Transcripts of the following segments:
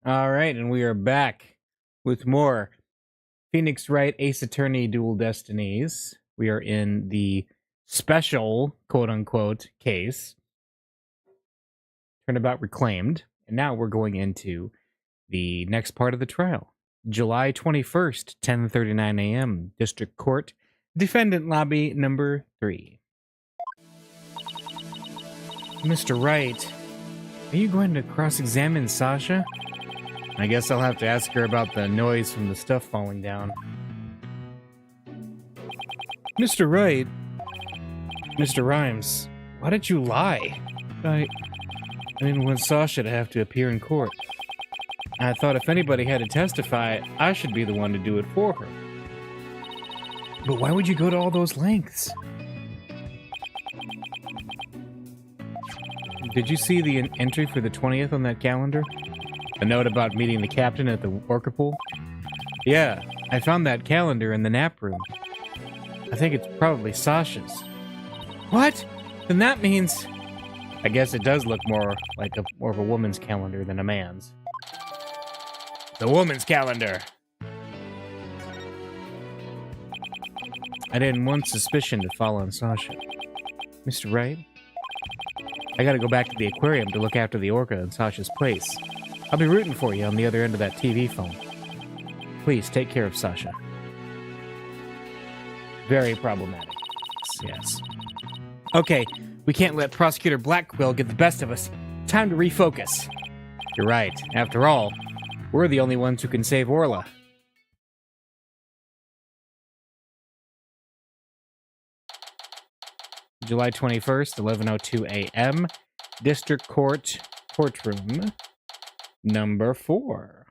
All right, and we are back with more Phoenix Wright Ace Attorney Dual Destinies. We are in the special, quote unquote, case, Turnabout Reclaimed. And now we're going into the next part of the trial. July 21st, 10:39 a.m., District Court, Defendant Lobby number 3. Mr. Wright, are you going to cross-examine Sasha? I guess I'll have to ask her about the noise from the stuff falling down. Mr. Wright. Mr. Rhymes, why did you lie? I didn't want Sasha to have to appear in court. I thought if anybody had to testify, I should be the one to do it for her. But why would you go to all those lengths? Did you see the entry for the 20th on that calendar? A note about meeting the captain at the orca pool? Yeah, I found that calendar in the nap room. I think it's probably Sasha's. What? Then that means... I guess it does look more of a woman's calendar than a man's. The woman's calendar! I didn't want suspicion to fall on Sasha. Mr. Wright? I gotta go back to the aquarium to look after the orca in Sasha's place. I'll be rooting for you on the other end of that TV phone. Please, take care of Sasha. Very problematic. Yes. Okay, we can't let Prosecutor Blackquill get the best of us. Time to refocus. You're right. After all, we're the only ones who can save Orla. July 21st, 11:02 a.m. District Court, courtroom number 4.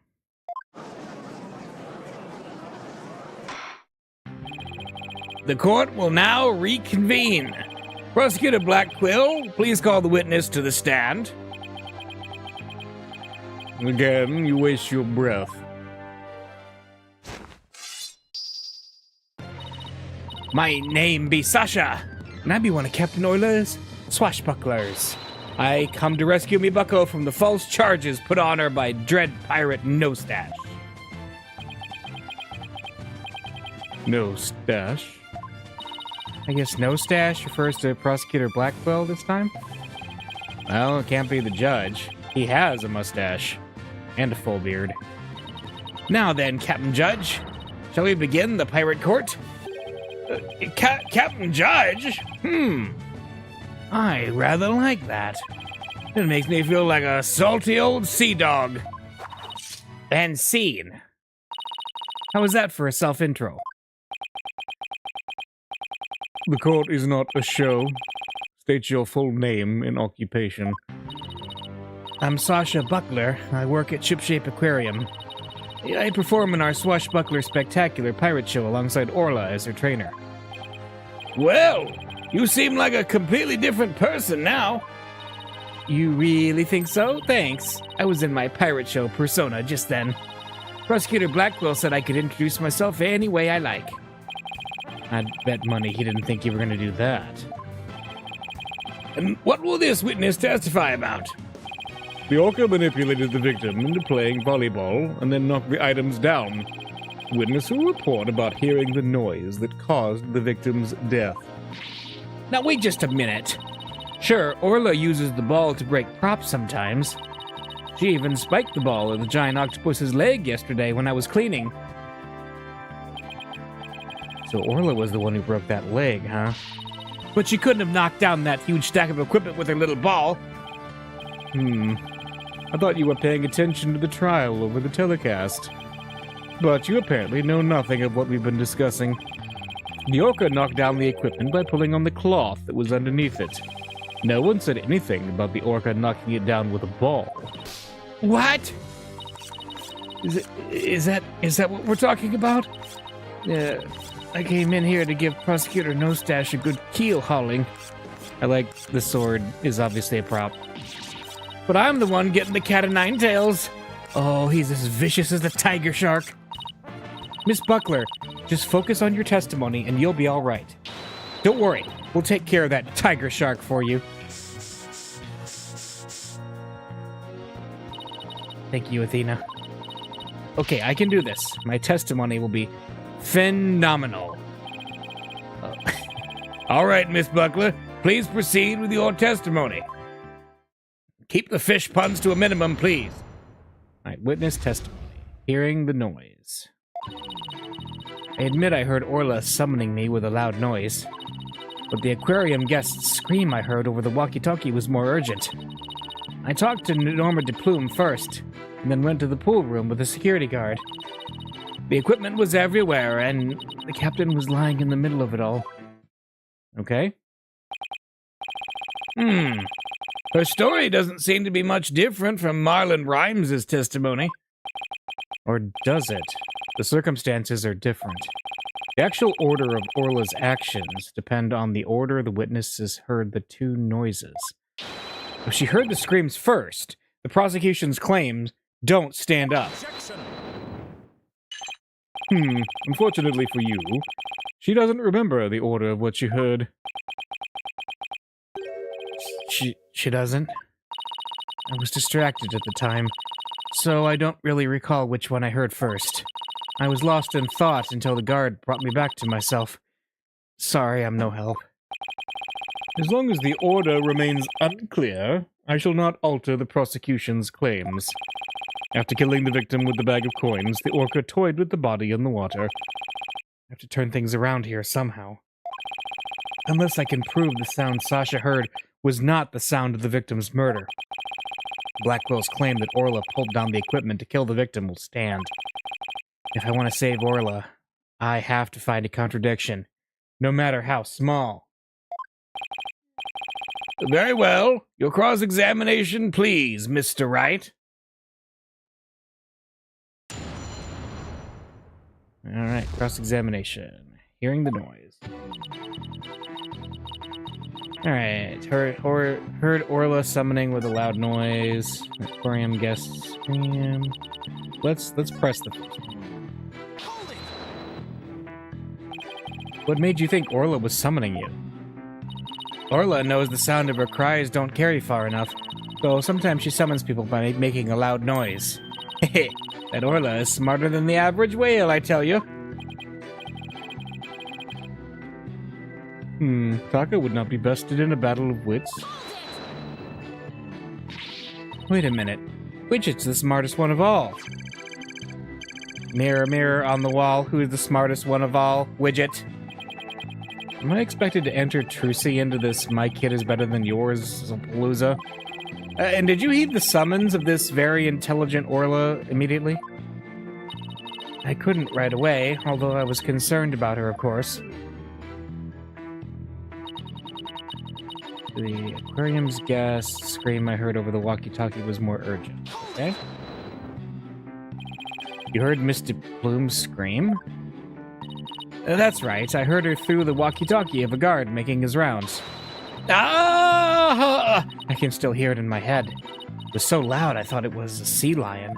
The court will now reconvene. Prosecutor Blackquill, please call the witness to the stand. Again, you waste your breath. My name be Sasha, and I be one of Captain Euler's swashbucklers. I come to rescue me bucko from the false charges put on her by dread pirate No Stash. No Stash? I guess No Stash refers to Prosecutor Blackquill this time? Well, it can't be the judge. He has a mustache. And a full beard. Now then, Captain Judge, shall we begin the pirate court? Captain Judge? I rather like that. It makes me feel like a salty old sea dog. And scene. How was that for a self-intro? The court is not a show. State your full name and occupation. I'm Sasha Buckler. I work at Shipshape Aquarium. I perform in our Swashbuckler Spectacular pirate show alongside Orla as her trainer. Well, you seem like a completely different person now. You really think so? Thanks. I was in my pirate show persona just then. Prosecutor Blackquill said I could introduce myself any way I like. I'd bet money he didn't think you were going to do that. And what will this witness testify about? The orca manipulated the victim into playing volleyball and then knocked the items down. Witness will report about hearing the noise that caused the victim's death. Now wait just a minute. Sure, Orla uses the ball to break props sometimes. She even spiked the ball in the giant octopus's leg yesterday when I was cleaning. So Orla was the one who broke that leg, huh? But she couldn't have knocked down that huge stack of equipment with her little ball. I thought you were paying attention to the trial over the telecast. But you apparently know nothing of what we've been discussing. The orca knocked down the equipment by pulling on the cloth that was underneath it. No one said anything about the orca knocking it down with a ball. What? Is that what we're talking about? I came in here to give Prosecutor No Stash a good keel hauling. I like the sword is obviously a prop. But I'm the one getting the cat of nine tails. Oh, he's as vicious as the tiger shark. Miss Buckler, just focus on your testimony and you'll be all right. Don't worry, we'll take care of that tiger shark for you. Thank you, Athena. Okay, I can do this. My testimony will be phenomenal. All right, Miss Buckler, please proceed with your testimony. Keep the fish puns to a minimum, please. All right, witness testimony. Hearing the noise. I admit I heard Orla summoning me with a loud noise, but the aquarium guest's scream I heard over the walkie-talkie was more urgent. I talked to Norma de Plume first, and then went to the pool room with a security guard. The equipment was everywhere, and the captain was lying in the middle of it all. Okay. Her story doesn't seem to be much different from Marlon Rhymes' testimony. Or does it? The circumstances are different. The actual order of Orla's actions depend on the order the witnesses heard the two noises. If she heard the screams first, the prosecution's claims don't stand up. Unfortunately for you, she doesn't remember the order of what she heard. She doesn't? I was distracted at the time, so I don't really recall which one I heard first. I was lost in thought until the guard brought me back to myself. Sorry, I'm no help. As long as the order remains unclear, I shall not alter the prosecution's claims. After killing the victim with the bag of coins, the orca toyed with the body in the water. I have to turn things around here somehow. Unless I can prove the sound Sasha heard was not the sound of the victim's murder. Blackwell's claim that Orla pulled down the equipment to kill the victim will stand. If I want to save Orla, I have to find a contradiction, no matter how small. Very well. Your cross-examination, please, Mr. Wright. All right, cross-examination. Hearing the noise. All right, heard Orla summoning with a loud noise. Aquarium guest scream. Let's press the first one. What made you think Orla was summoning you? Orla knows the sound of her cries don't carry far enough, so sometimes she summons people by making a loud noise. Hehe, that Orla is smarter than the average whale, I tell you. Taka would not be bested in a battle of wits. Wait a minute. Widget's the smartest one of all. Mirror, mirror on the wall, who is the smartest one of all? Widget. Am I expected to enter Trucy into this my kid is better than yours palooza? And did you heed the summons of this very intelligent Orla immediately? I couldn't right away, although I was concerned about her, of course. The aquarium's guest scream I heard over the walkie-talkie was more urgent. Okay. You heard Miss de Plume scream? That's right. I heard her through the walkie-talkie of a guard making his rounds. Ah! I can still hear it in my head. It was so loud I thought it was a sea lion.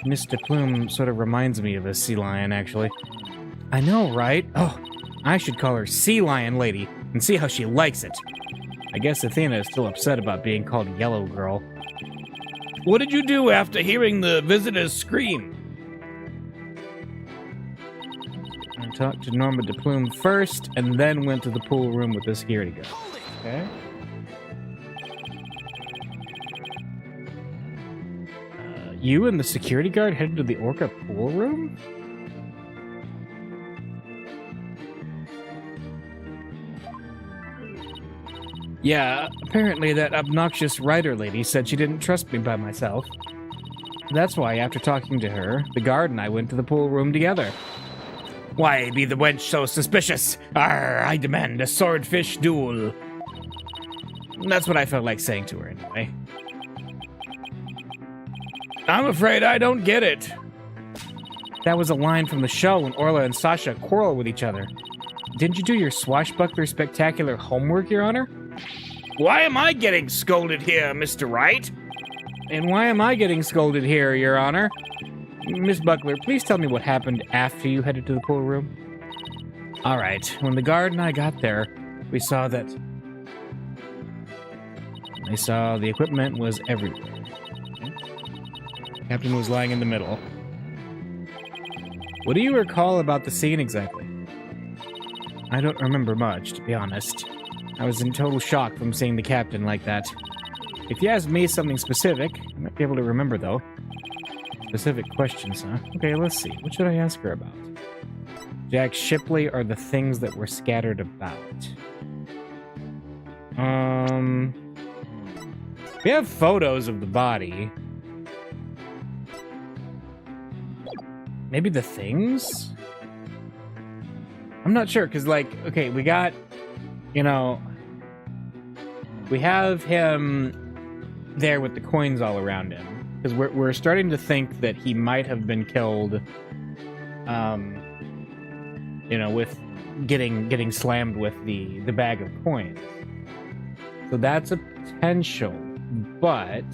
Miss de Plume sort of reminds me of a sea lion, actually. I know, right? Oh, I should call her Sea Lion Lady and see how she likes it. I guess Athena is still upset about being called Yellow Girl. What did you do after hearing the visitor's scream? I talked to Norma de Plume first, and then went to the pool room with the security guard. Okay. You and the security guard headed to the orca pool room? Yeah, apparently that obnoxious writer lady said she didn't trust me by myself. That's why, after talking to her, the guard and I went to the pool room together. Why be the wench so suspicious? Arr, I demand a swordfish duel. That's what I felt like saying to her, anyway. I'm afraid I don't get it. That was a line from the show when Orla and Sasha quarrel with each other. Didn't you do your swashbuckler spectacular homework, Your Honor? Why am I getting scolded here, Mr. Wright? And why am I getting scolded here, Your Honor? Miss Buckler, please tell me what happened after you headed to the pool room. All right, when the guard and I got there, we saw the equipment was everywhere. Captain was lying in the middle. What do you recall about the scene exactly? I don't remember much, to be honest. I was in total shock from seeing the captain like that. If you ask me something specific, I might be able to remember, though. Specific questions, huh? Okay, let's see. What should I ask her about? Jack Shipley or the things that were scattered about? We have photos of the body. Maybe the things? I'm not sure, because, like, okay, we got, you know, we have him there with the coins all around him. Because we're starting to think that he might have been killed, you know, with getting slammed with the bag of coins. So that's a potential, but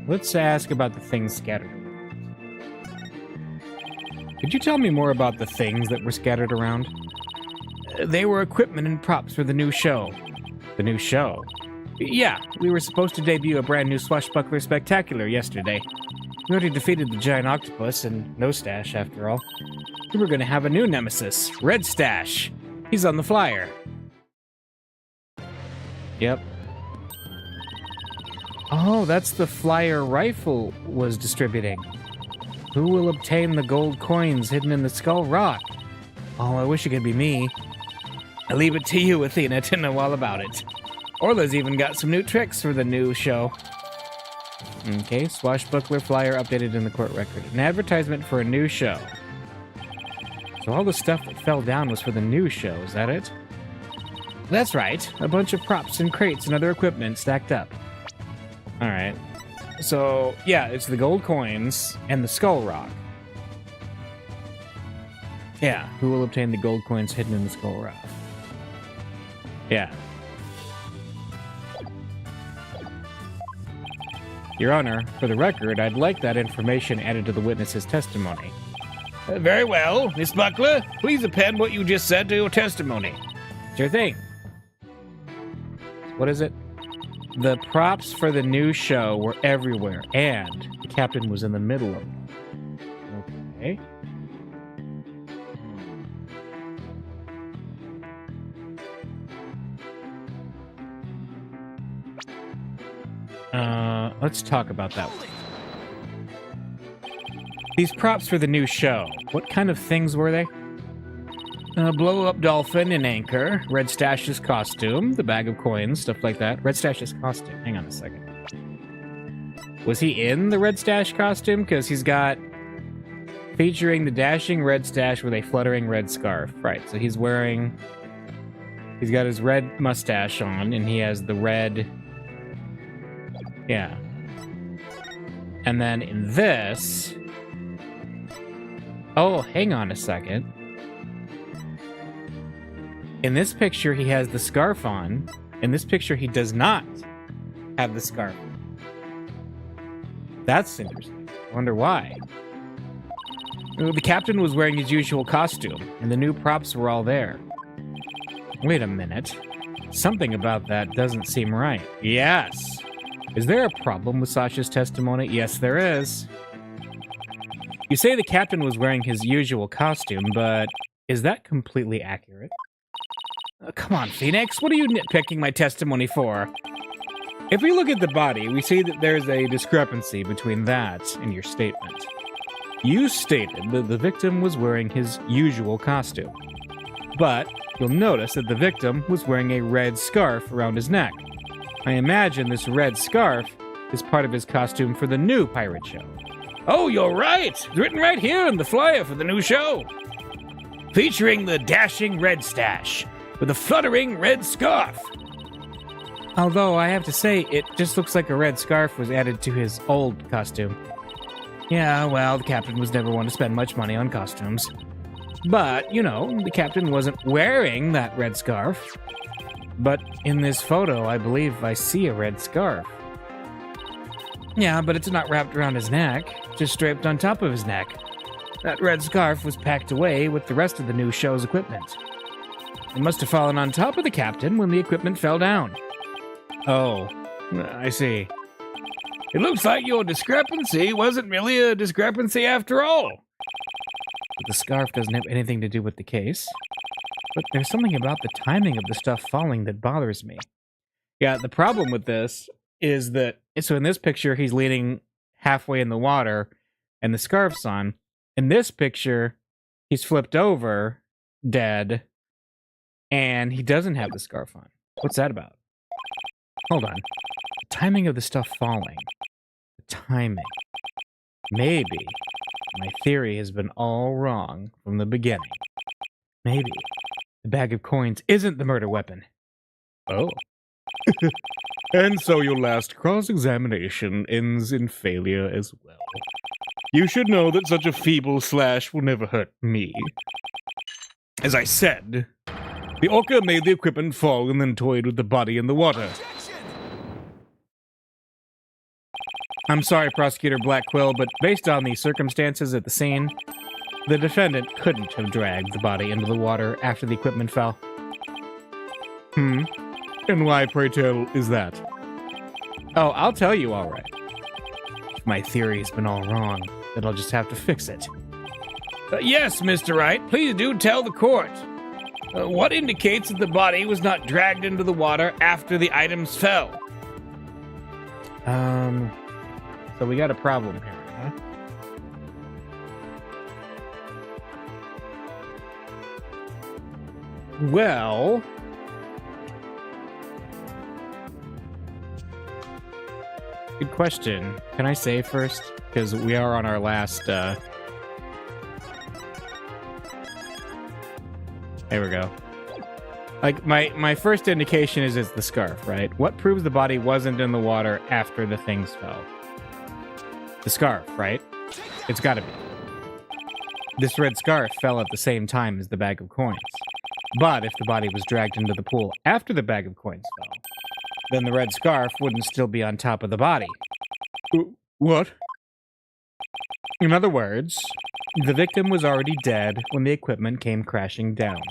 let's ask about the things scattered around. Could you tell me more about the things that were scattered around? They were equipment and props for the new show. The new show? Yeah, we were supposed to debut a brand new Swashbuckler Spectacular yesterday. We already defeated the giant octopus and No Stash, after all. We were going to have a new nemesis, Red Stash. He's on the flyer. Yep. Oh, that's the flyer Rifle was distributing. Who will obtain the gold coins hidden in the Skull Rock? Oh, I wish it could be me. I leave it to you, Athena, to know all about it. Orla's even got some new tricks for the new show. Okay, Swashbuckler flyer updated in the court record. An advertisement for a new show. So all the stuff that fell down was for the new show, is that it? That's right. A bunch of props and crates and other equipment stacked up. Alright. So, yeah, it's the gold coins and the Skull Rock. Yeah, who will obtain the gold coins hidden in the Skull Rock? Yeah. Your Honor, for the record, I'd like that information added to the witness's testimony. Very well. Miss Buckler, please append what you just said to your testimony. Sure thing. What is it? The props for the new show were everywhere, and the captain was in the middle of them. Okay. Let's talk about that one. These props for the new show, what kind of things were they? Blow-up dolphin and anchor, Red Stash's costume, the bag of coins, stuff like that. Red Stash's costume. Hang on a second. Was he in the Red Stash costume? Because he's got featuring the dashing Red Stash with a fluttering red scarf. Right, so he's got his red mustache on, and he has the red... Yeah. And then in this... Oh, hang on a second. In this picture, he has the scarf on. In this picture, he does not have the scarf on. That's interesting. I wonder why. The captain was wearing his usual costume, and the new props were all there. Wait a minute. Something about that doesn't seem right. Yes! Is there a problem with Sasha's testimony? Yes, there is. You say the captain was wearing his usual costume, but is that completely accurate? Come on, Phoenix, what are you nitpicking my testimony for? If we look at the body, we see that there's a discrepancy between that and your statement. You stated that the victim was wearing his usual costume, but you'll notice that the victim was wearing a red scarf around his neck. I imagine this red scarf is part of his costume for the new pirate show. Oh, you're right! It's written right here in the flyer for the new show. Featuring the dashing Red Stash with a fluttering red scarf. Although, I have to say, it just looks like a red scarf was added to his old costume. Yeah, well, the captain was never one to spend much money on costumes. But, you know, the captain wasn't wearing that red scarf. But in this photo, I believe I see a red scarf. Yeah, but it's not wrapped around his neck, just draped on top of his neck. That red scarf was packed away with the rest of the new show's equipment. It must have fallen on top of the captain when the equipment fell down. Oh, I see. It looks like your discrepancy wasn't really a discrepancy after all. But the scarf doesn't have anything to do with the case. But there's something about the timing of the stuff falling that bothers me. Yeah, the problem with this is that, so in this picture, he's leaning halfway in the water and the scarf's on. In this picture, he's flipped over, dead, and he doesn't have the scarf on. What's that about? Hold on. The timing of the stuff falling. The timing. Maybe my theory has been all wrong from the beginning. Maybe the bag of coins isn't the murder weapon. Oh. And so your last cross-examination ends in failure as well. You should know that such a feeble slash will never hurt me. As I said, the orca made the equipment fall and then toyed with the body in the water. I'm sorry, Prosecutor Blackquill, but based on the circumstances at the scene, the defendant couldn't have dragged the body into the water after the equipment fell. And why, pray tell, is that? Oh, I'll tell you, all right. If my theory has been all wrong, then I'll just have to fix it. Yes, Mr. Wright, please do tell the court. What indicates that the body was not dragged into the water after the items fell? So we got a problem here, huh? Well... good question. Can I say first? Because we are on our last, There we go. Like, my first indication is it's the scarf, right? What proves the body wasn't in the water after the things fell? The scarf, right? It's gotta be. This red scarf fell at the same time as the bag of coins. But if the body was dragged into the pool after the bag of coins fell, then the red scarf wouldn't still be on top of the body. What? In other words, the victim was already dead when the equipment came crashing down.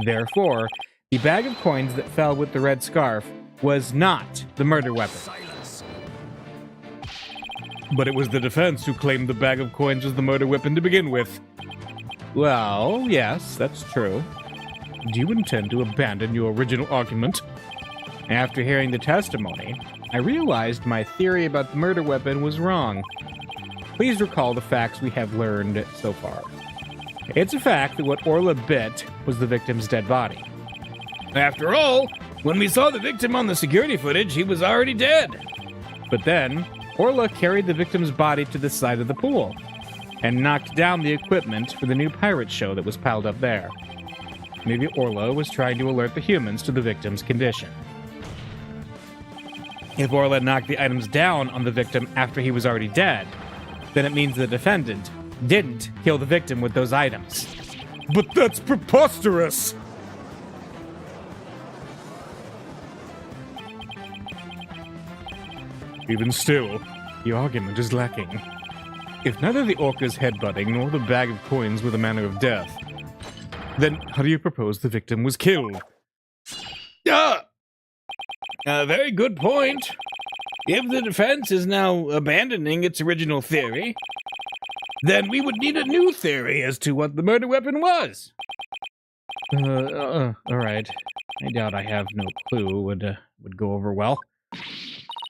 Therefore, the bag of coins that fell with the red scarf was not the murder weapon. Silence. But it was the defense who claimed the bag of coins was the murder weapon to begin with. Well, yes, that's true. Do you intend to abandon your original argument? After hearing the testimony, I realized my theory about the murder weapon was wrong. Please recall the facts we have learned so far. It's a fact that what Orla bit was the victim's dead body. After all, when we saw the victim on the security footage, he was already dead. But then, Orla carried the victim's body to the side of the pool and knocked down the equipment for the new pirate show that was piled up there. Maybe Orla was trying to alert the humans to the victim's condition. If Orla knocked the items down on the victim after he was already dead, then it means the defendant didn't kill the victim with those items. But that's preposterous! Even still, the argument is lacking. If neither the orca's headbutting nor the bag of coins were the manner of death, then how do you propose the victim was killed? A very good point. If the defense is now abandoning its original theory, then we would need a new theory as to what the murder weapon was. Alright. I doubt I have no clue would go over well.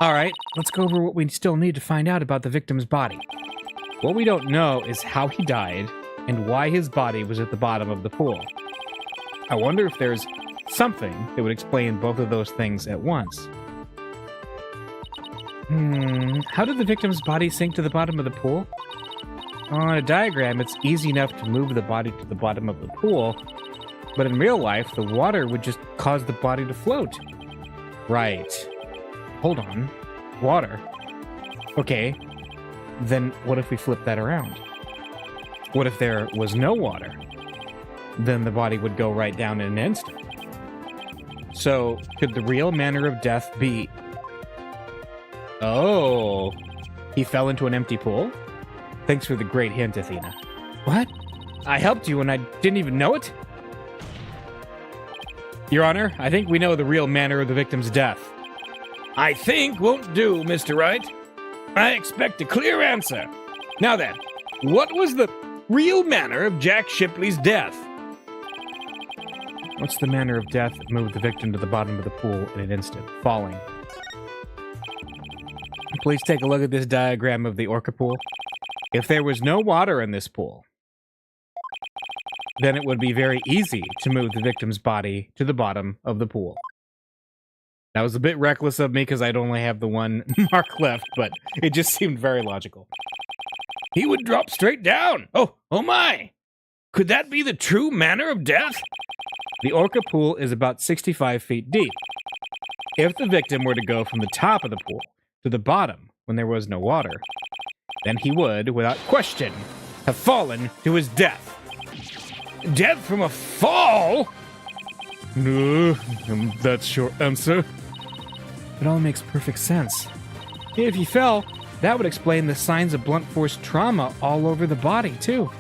Alright, let's go over what we still need to find out about the victim's body. What we don't know is how he died and why his body was at the bottom of the pool. I wonder if there's something that would explain both of those things at once. How did the victim's body sink to the bottom of the pool? On a diagram, it's easy enough to move the body to the bottom of the pool, but in real life, the water would just cause the body to float. Right. Hold on. Water. Okay. Then what if we flip that around? What if there was no water? Then the body would go right down in an instant. So, could the real manner of death be... Oh, he fell into an empty pool? Thanks for the great hint, Athena. What? I helped you and I didn't even know it? Your Honor, I think we know the real manner of the victim's death. I think won't do, Mr. Wright. I expect a clear answer. Now then, what was the real manner of Jack Shipley's death? What's the manner of death that moved the victim to the bottom of the pool in an instant? Falling. Please take a look at this diagram of the orca pool. If there was no water in this pool, then it would be very easy to move the victim's body to the bottom of the pool. That was a bit reckless of me because I'd only have the one mark left, but it just seemed very logical. He would drop straight down. Oh my! Could that be the true manner of death? The orca pool is about 65 feet deep. If the victim were to go from the top of the pool to the bottom when there was no water, then he would, without question, have fallen to his death. Death from a fall? No, that's your answer. It all makes perfect sense. If he fell, that would explain the signs of blunt force trauma all over the body, too.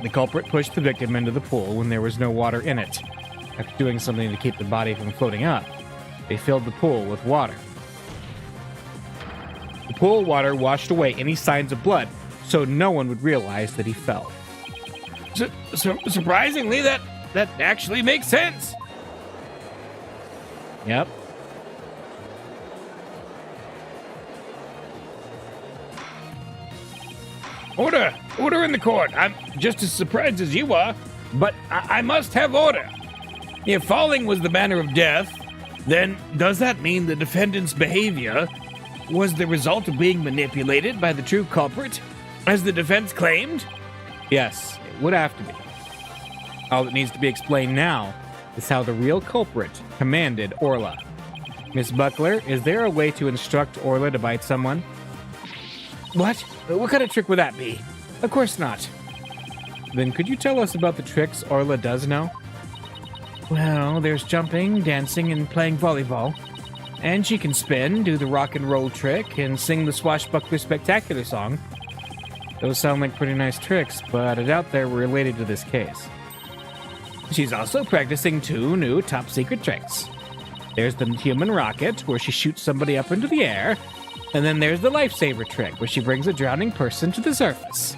The culprit pushed the victim into the pool when there was no water in it. After doing something to keep the body from floating up, they filled the pool with water. The pool water washed away any signs of blood, so no one would realize that he fell. Surprisingly, that actually makes sense. Yep. Order in the court. I'm just as surprised as you are, but I must have order. If falling was the manner of death, then does that mean the defendant's behavior was the result of being manipulated by the true culprit, as the defense claimed? Yes, it would have to be. All that needs to be explained now is how the real culprit commanded Orla. Miss Buckler, is there a way to instruct Orla to bite someone? What? What kind of trick would that be? Of course not. Then could you tell us about the tricks Orla does know? Well, there's jumping, dancing, and playing volleyball. And she can spin, do the rock and roll trick, and sing the Swashbuckler Spectacular song. Those sound like pretty nice tricks, but I doubt they're related to this case. She's also practicing 2 new top-secret tricks. There's the human rocket, where she shoots somebody up into the air, and then there's the lifesaver trick, where she brings a drowning person to the surface.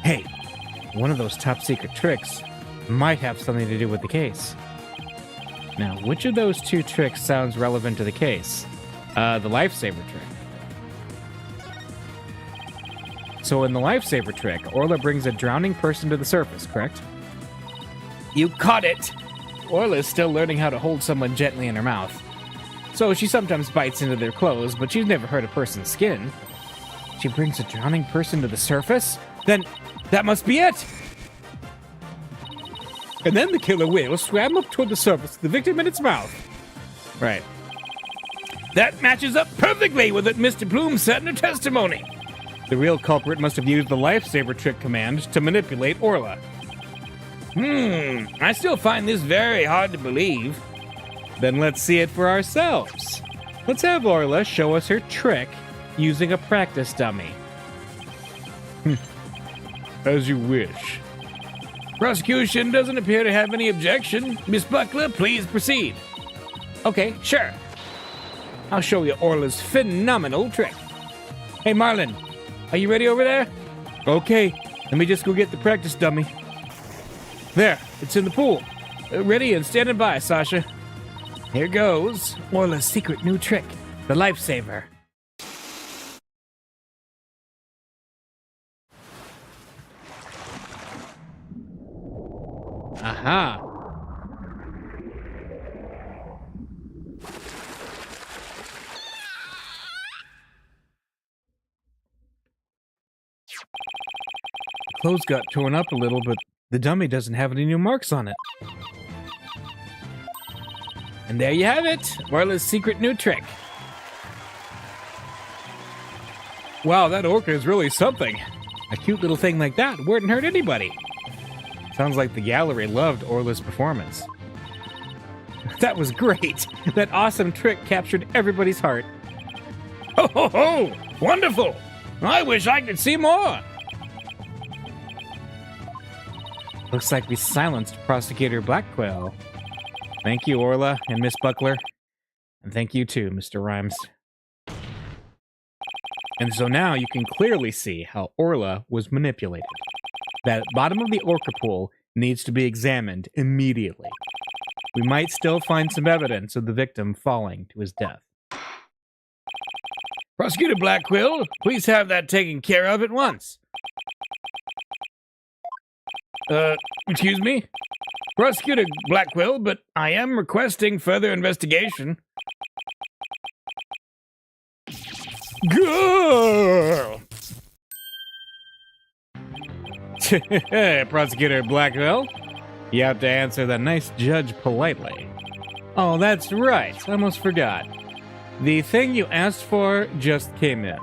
Hey, one of those top-secret tricks might have something to do with the case. Now, which of those 2 tricks sounds relevant to the case? The lifesaver trick. So in the lifesaver trick, Orla brings a drowning person to the surface, correct? You caught it! Orla's still learning how to hold someone gently in her mouth. So she sometimes bites into their clothes, but she's never hurt a person's skin. She brings a drowning person to the surface? Then that must be it! And then the killer whale swam up toward the surface with the victim in its mouth. Right. That matches up perfectly with what Mr. Bloom said in her testimony. The real culprit must have used the lifesaver trick command to manipulate Orla. I still find this very hard to believe. Then let's see it for ourselves. Let's have Orla show us her trick using a practice dummy. As you wish. Prosecution doesn't appear to have any objection. Miss Buckler, please proceed. Okay, sure. I'll show you Orla's phenomenal trick. Hey, Marlin, are you ready over there? Okay, let me just go get the practice dummy. There, it's in the pool. Ready and standing by, Sasha. Here goes Orla's secret new trick, the lifesaver. Aha! The clothes got torn up a little, but the dummy doesn't have any new marks on it. And there you have it, Orla's secret new trick. Wow, that orca is really something. A cute little thing like that wouldn't hurt anybody. Sounds like the gallery loved Orla's performance. That was great. That awesome trick captured everybody's heart. Ho ho ho! Wonderful! I wish I could see more! Looks like we silenced Prosecutor Blackwell. Thank you, Orla and Miss Buckler. And thank you too, Mr. Rhymes. And so now you can clearly see how Orla was manipulated. That bottom of the orca pool needs to be examined immediately. We might still find some evidence of the victim falling to his death. Prosecutor Blackwell, please have that taken care of at once. Excuse me? Prosecutor Blackwell, but I am requesting further investigation. Girl! Prosecutor Blackwell, you have to answer the nice judge politely. Oh, that's right. I almost forgot. The thing you asked for just came in.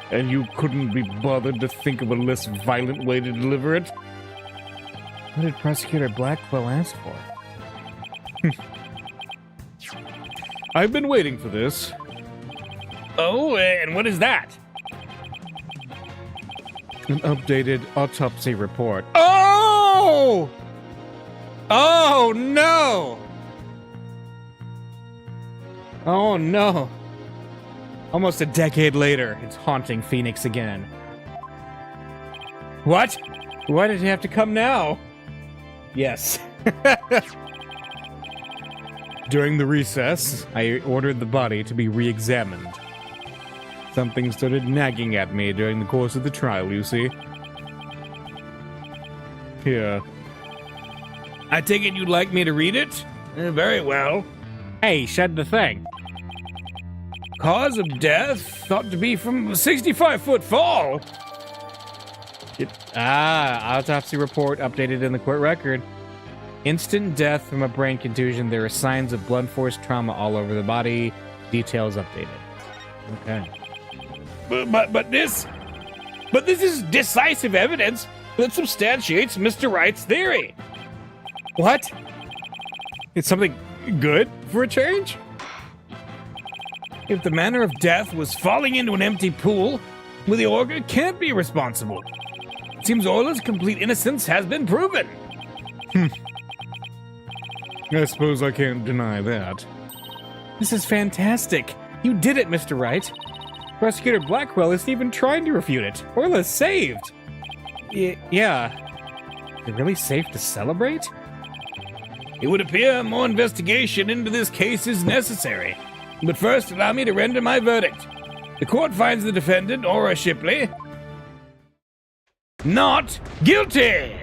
And you couldn't be bothered to think of a less violent way to deliver it? What did Prosecutor Blackwell ask for? I've been waiting for this. Oh, and what is that? An updated autopsy report. Oh! Oh, no! Oh, no. Almost a decade later, it's haunting Phoenix again. What? Why did it have to come now? Yes. During the recess, I ordered the body to be re-examined. Something started nagging at me during the course of the trial, you see. Here. I take it you'd like me to read it? Very well. Hey, shed the thing. Cause of death thought to be from a 65-foot fall. Autopsy report updated in the court record. Instant death from a brain contusion. There are signs of blunt force trauma all over the body. Details updated. Okay. But this is decisive evidence that substantiates Mr. Wright's theory. What? It's something good for a change? If the manner of death was falling into an empty pool, well, the orca can't be responsible. It seems Orla's complete innocence has been proven. I suppose I can't deny that. This is fantastic. You did it, Mr. Wright. Prosecutor Blackwell isn't even trying to refute it. Orla's saved. Yeah. Is it really safe to celebrate? It would appear more investigation into this case is necessary. But first, allow me to render my verdict. The court finds the defendant, Orla Shipley, not guilty!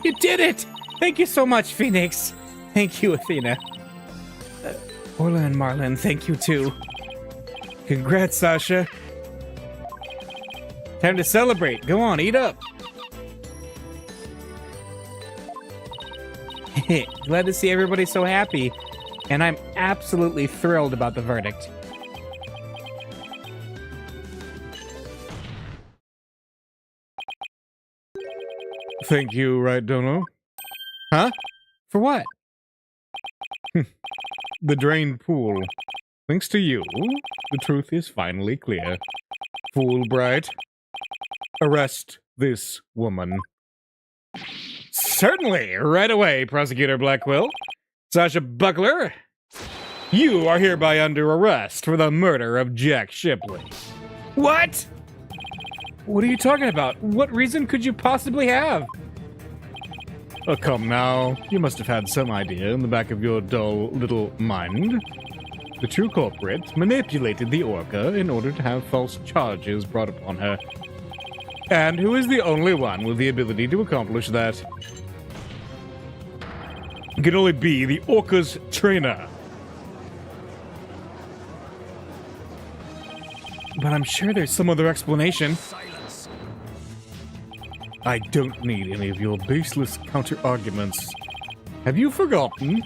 You did it! Thank you so much, Phoenix. Thank you, Athena. Orla and Marlin, thank you too. Congrats, Sasha. Time to celebrate. Go on, eat up. Glad to see everybody so happy. And I'm absolutely thrilled about the verdict. Thank you, right, Dono? Huh? For what? The drained pool. Thanks to you, the truth is finally clear. Fulbright, arrest this woman. Certainly, right away, Prosecutor Blackwell. Sasha Buckler, you are hereby under arrest for the murder of Jack Shipley. What? What are you talking about? What reason could you possibly have? Oh, come now. You must have had some idea in the back of your dull little mind. The true culprit manipulated the orca in order to have false charges brought upon her. And who is the only one with the ability to accomplish that? It can only be the orca's trainer. But I'm sure there's some other explanation. Silence. I don't need any of your baseless counter-arguments. Have you forgotten?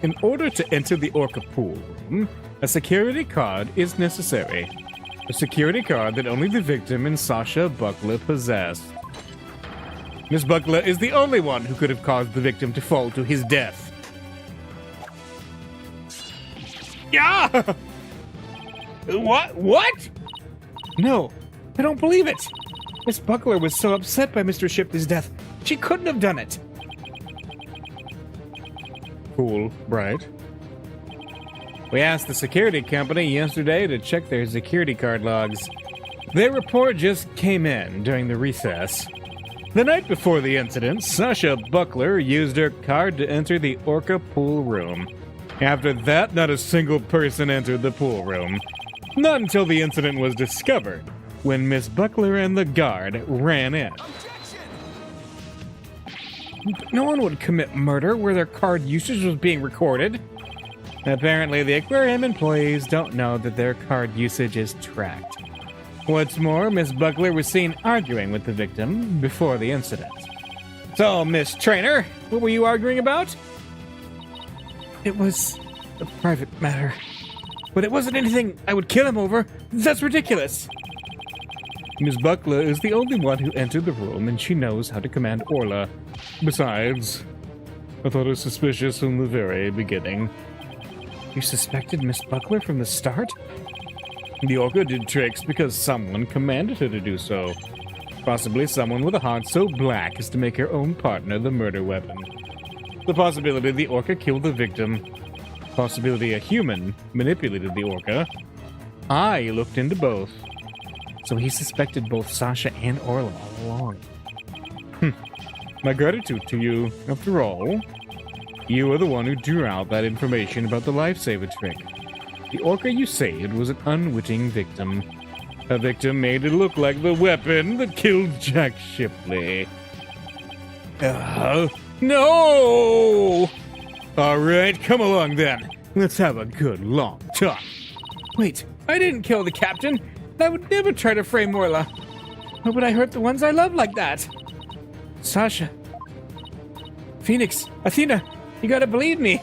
In order to enter the orca pool room, a security card is necessary. A security card that only the victim and Sasha Buckler possessed. Miss Buckler is the only one who could have caused the victim to fall to his death. Yeah! What? No, I don't believe it. Miss Buckler was so upset by Mr. Shipley's death, she couldn't have done it. Cool, right? We asked the security company yesterday to check their security card logs. Their report just came in during the recess. The night before the incident, Sasha Buckler used her card to enter the Orca pool room. After that, not a single person entered the pool room. Not until the incident was discovered, when Miss Buckler and the guard ran in. No one would commit murder where their card usage was being recorded. Apparently, the aquarium employees don't know that their card usage is tracked. What's more, Miss Buckler was seen arguing with the victim before the incident. So, Miss Trainer, what were you arguing about? It was a private matter. But it wasn't anything I would kill him over. That's ridiculous. Miss Buckler is the only one who entered the room, and she knows how to command Orla. Besides, I thought it was suspicious from the very beginning. You suspected Miss Buckler from the start? The Orca did tricks because someone commanded her to do so. Possibly someone with a heart so black as to make her own partner the murder weapon. The possibility the Orca killed the victim. Possibility a human manipulated the Orca. I looked into both. So he suspected both Sasha and Orla all along. My gratitude to you, after all. You are the one who drew out that information about the lifesaver trick. The Orca you saved was an unwitting victim. A victim made it look like the weapon that killed Jack Shipley. No! Alright, come along then. Let's have a good long talk. Wait, I didn't kill the captain. I would never try to frame Orla. Why would I hurt the ones I love like that? Sasha. Phoenix. Athena. You gotta believe me.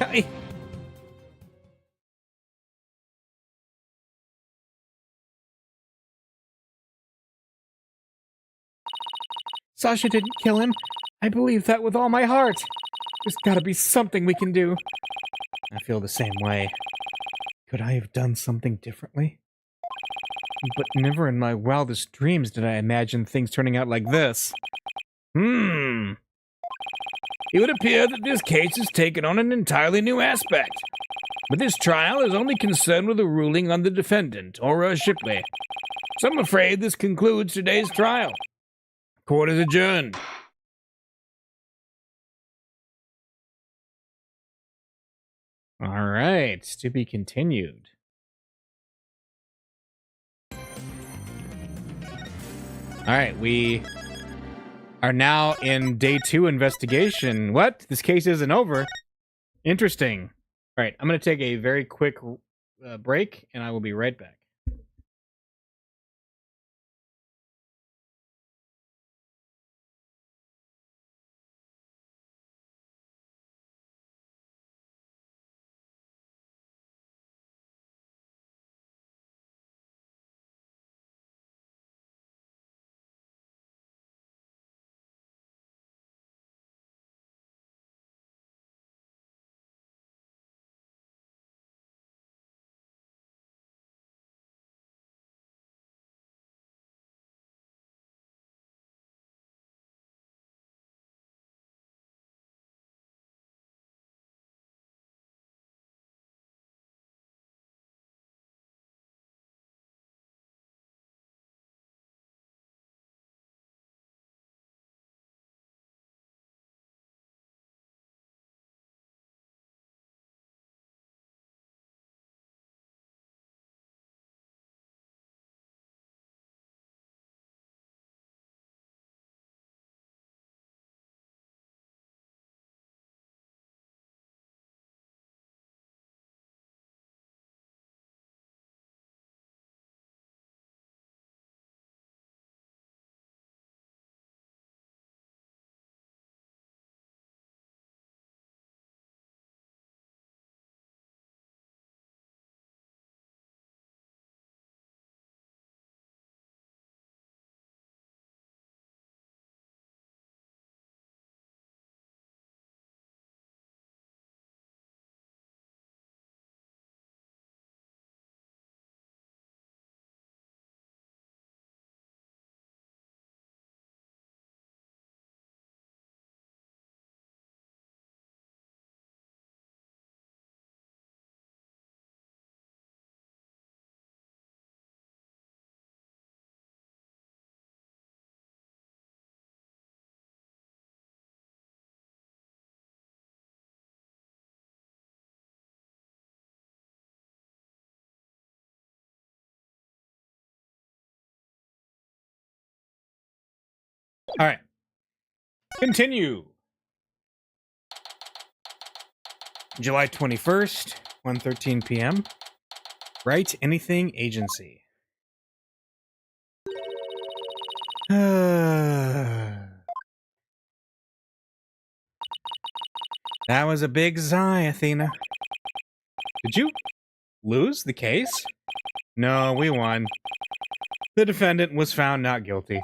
Sasha didn't kill him. I believe that with all my heart. There's gotta be something we can do. I feel the same way. Could I have done something differently? But never in my wildest dreams did I imagine things turning out like this. It would appear that this case has taken on an entirely new aspect. But this trial is only concerned with a ruling on the defendant, Aura Shipley. So I'm afraid this concludes today's trial. Court is adjourned. All right, to be continued. All right, we are now in day 2 investigation. What? This case isn't over. Interesting. All right, I'm going to take a very quick break, and I will be right back. All right. Continue. July 21st, 1:13 p.m. Write anything agency. That was a big sigh, Athena. Did you lose the case? No, we won. The defendant was found not guilty.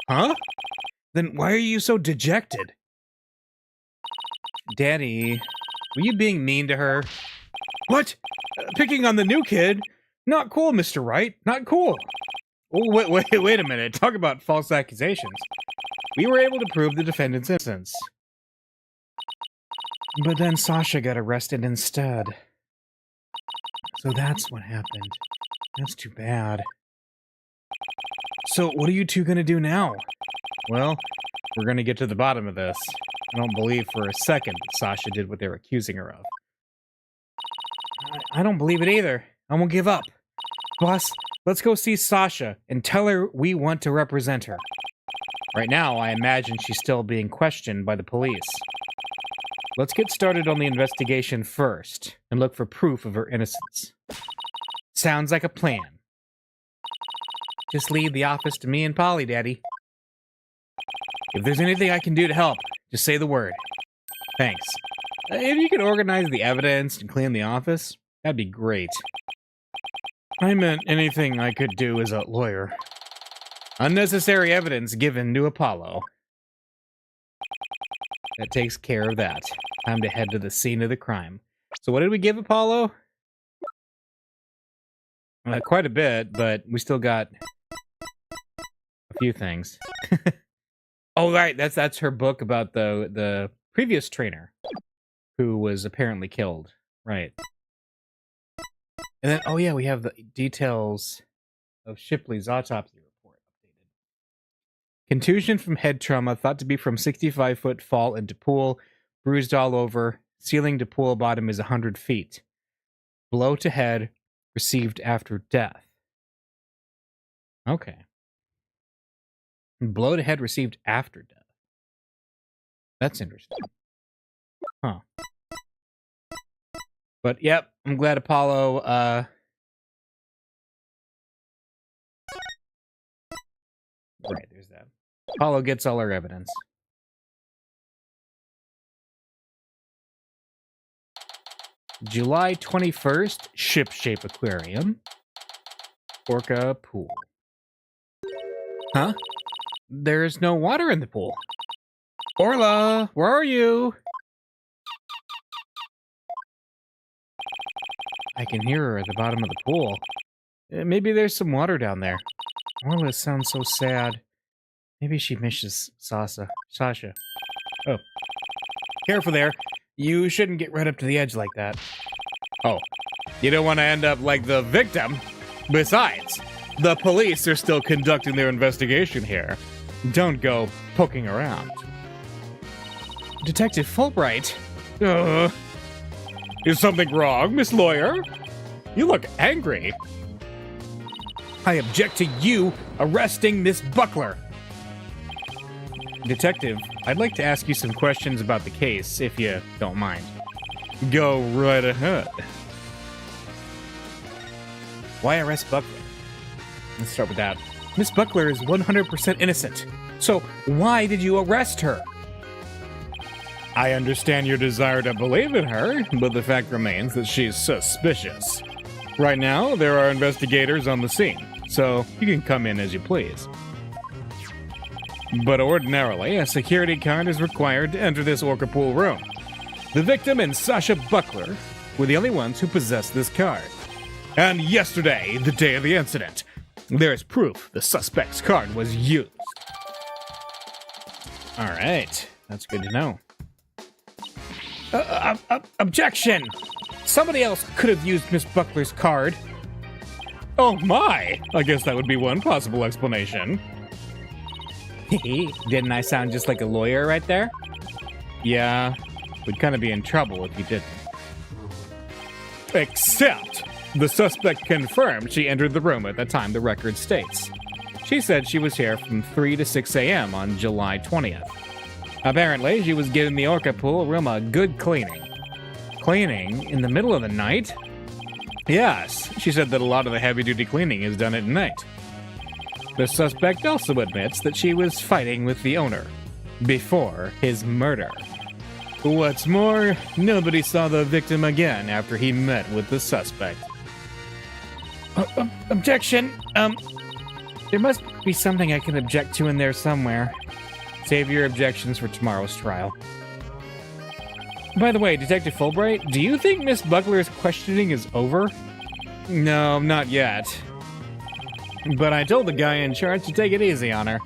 Huh? Then why are you so dejected? Daddy, were you being mean to her? What? Picking on the new kid? Not cool, Mr. Wright. Not cool. Oh, wait a minute. Talk about false accusations. We were able to prove the defendant's innocence. But then Sasha got arrested instead. So that's what happened. That's too bad. So what are you two gonna do now? Well, we're gonna get to the bottom of this. I don't believe for a second that Sasha did what they're accusing her of. I don't believe it either. I won't give up. Boss, let's go see Sasha and tell her we want to represent her. Right now, I imagine she's still being questioned by the police. Let's get started on the investigation first and look for proof of her innocence. Sounds like a plan. Just leave the office to me and Polly, Daddy. If there's anything I can do to help, just say the word. Thanks. If you could organize the evidence and clean the office, that'd be great. I meant anything I could do as a lawyer. Unnecessary evidence given to Apollo. That takes care of that. Time to head to the scene of the crime. So what did we give Apollo? Quite a bit, but we still got a few things. Oh, right, that's her book about the previous trainer who was apparently killed. Right. And then, oh yeah, we have the details of Shipley's autopsy report updated. Contusion from head trauma thought to be from 65-foot fall into pool, bruised all over. Ceiling to pool bottom is 100 feet. Blow to head received after death. Okay. Blow to head received after death. That's interesting. Huh. But, yep, I'm glad Apollo, right, there's that. Apollo gets all our evidence. July 21st, Ship-Shape Aquarium. Orca Pool. Huh? There's no water in the pool. Orla, where are you? I can hear her at the bottom of the pool. Maybe there's some water down there. Orla sounds so sad. Maybe she misses Sasha. Oh. Careful there. You shouldn't get right up to the edge like that. Oh. You don't want to end up like the victim. Besides, the police are still conducting their investigation here. Don't go poking around. Detective Fulbright? Is something wrong, Miss Lawyer? You look angry. I object to you arresting Miss Buckler. Detective, I'd like to ask you some questions about the case, if you don't mind. Go right ahead. Why arrest Buckler? Let's start with that. Miss Buckler is 100% innocent. So why did you arrest her? I understand your desire to believe in her, but the fact remains that she's suspicious. Right now, there are investigators on the scene, so you can come in as you please. But ordinarily, a security card is required to enter this Orca Pool room. The victim and Sasha Buckler were the only ones who possessed this card. And yesterday, the day of the incident, there is proof the suspect's card was used. All right, that's good to know. Objection! Somebody else could have used Miss Buckler's card. Oh my! I guess that would be one possible explanation. Didn't I sound just like a lawyer right there? Yeah, we'd kind of be in trouble if you didn't. Except, the suspect confirmed she entered the room at the time the record states. She said she was here from 3 to 6 a.m. on July 20th. Apparently, she was giving the orca pool room a good cleaning. Cleaning in the middle of the night? Yes, she said that a lot of the heavy-duty cleaning is done at night. The suspect also admits that she was fighting with the owner before his murder. What's more, nobody saw the victim again after he met with the suspect. Objection! There must be something I can object to in there somewhere. Save your objections for tomorrow's trial. By the way, Detective Fulbright, do you think Miss Buckler's questioning is over? No, not yet. But I told the guy in charge to take it easy on her.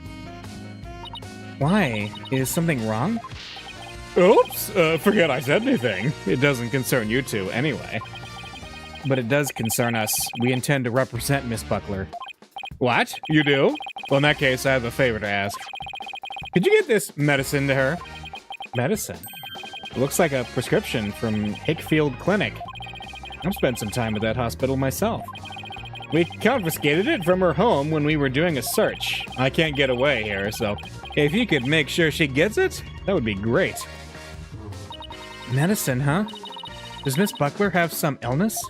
Why? Is something wrong? Oops, forget I said anything. It doesn't concern you two anyway. But it does concern us. We intend to represent Miss Buckler. What? You do? Well, in that case, I have a favor to ask. Could you get this medicine to her? Medicine? It looks like a prescription from Hickfield Clinic. I've spent some time at that hospital myself. We confiscated it from her home when we were doing a search. I can't get away here, so if you could make sure she gets it, that would be great. Medicine, huh? Does Miss Buckler have some illness?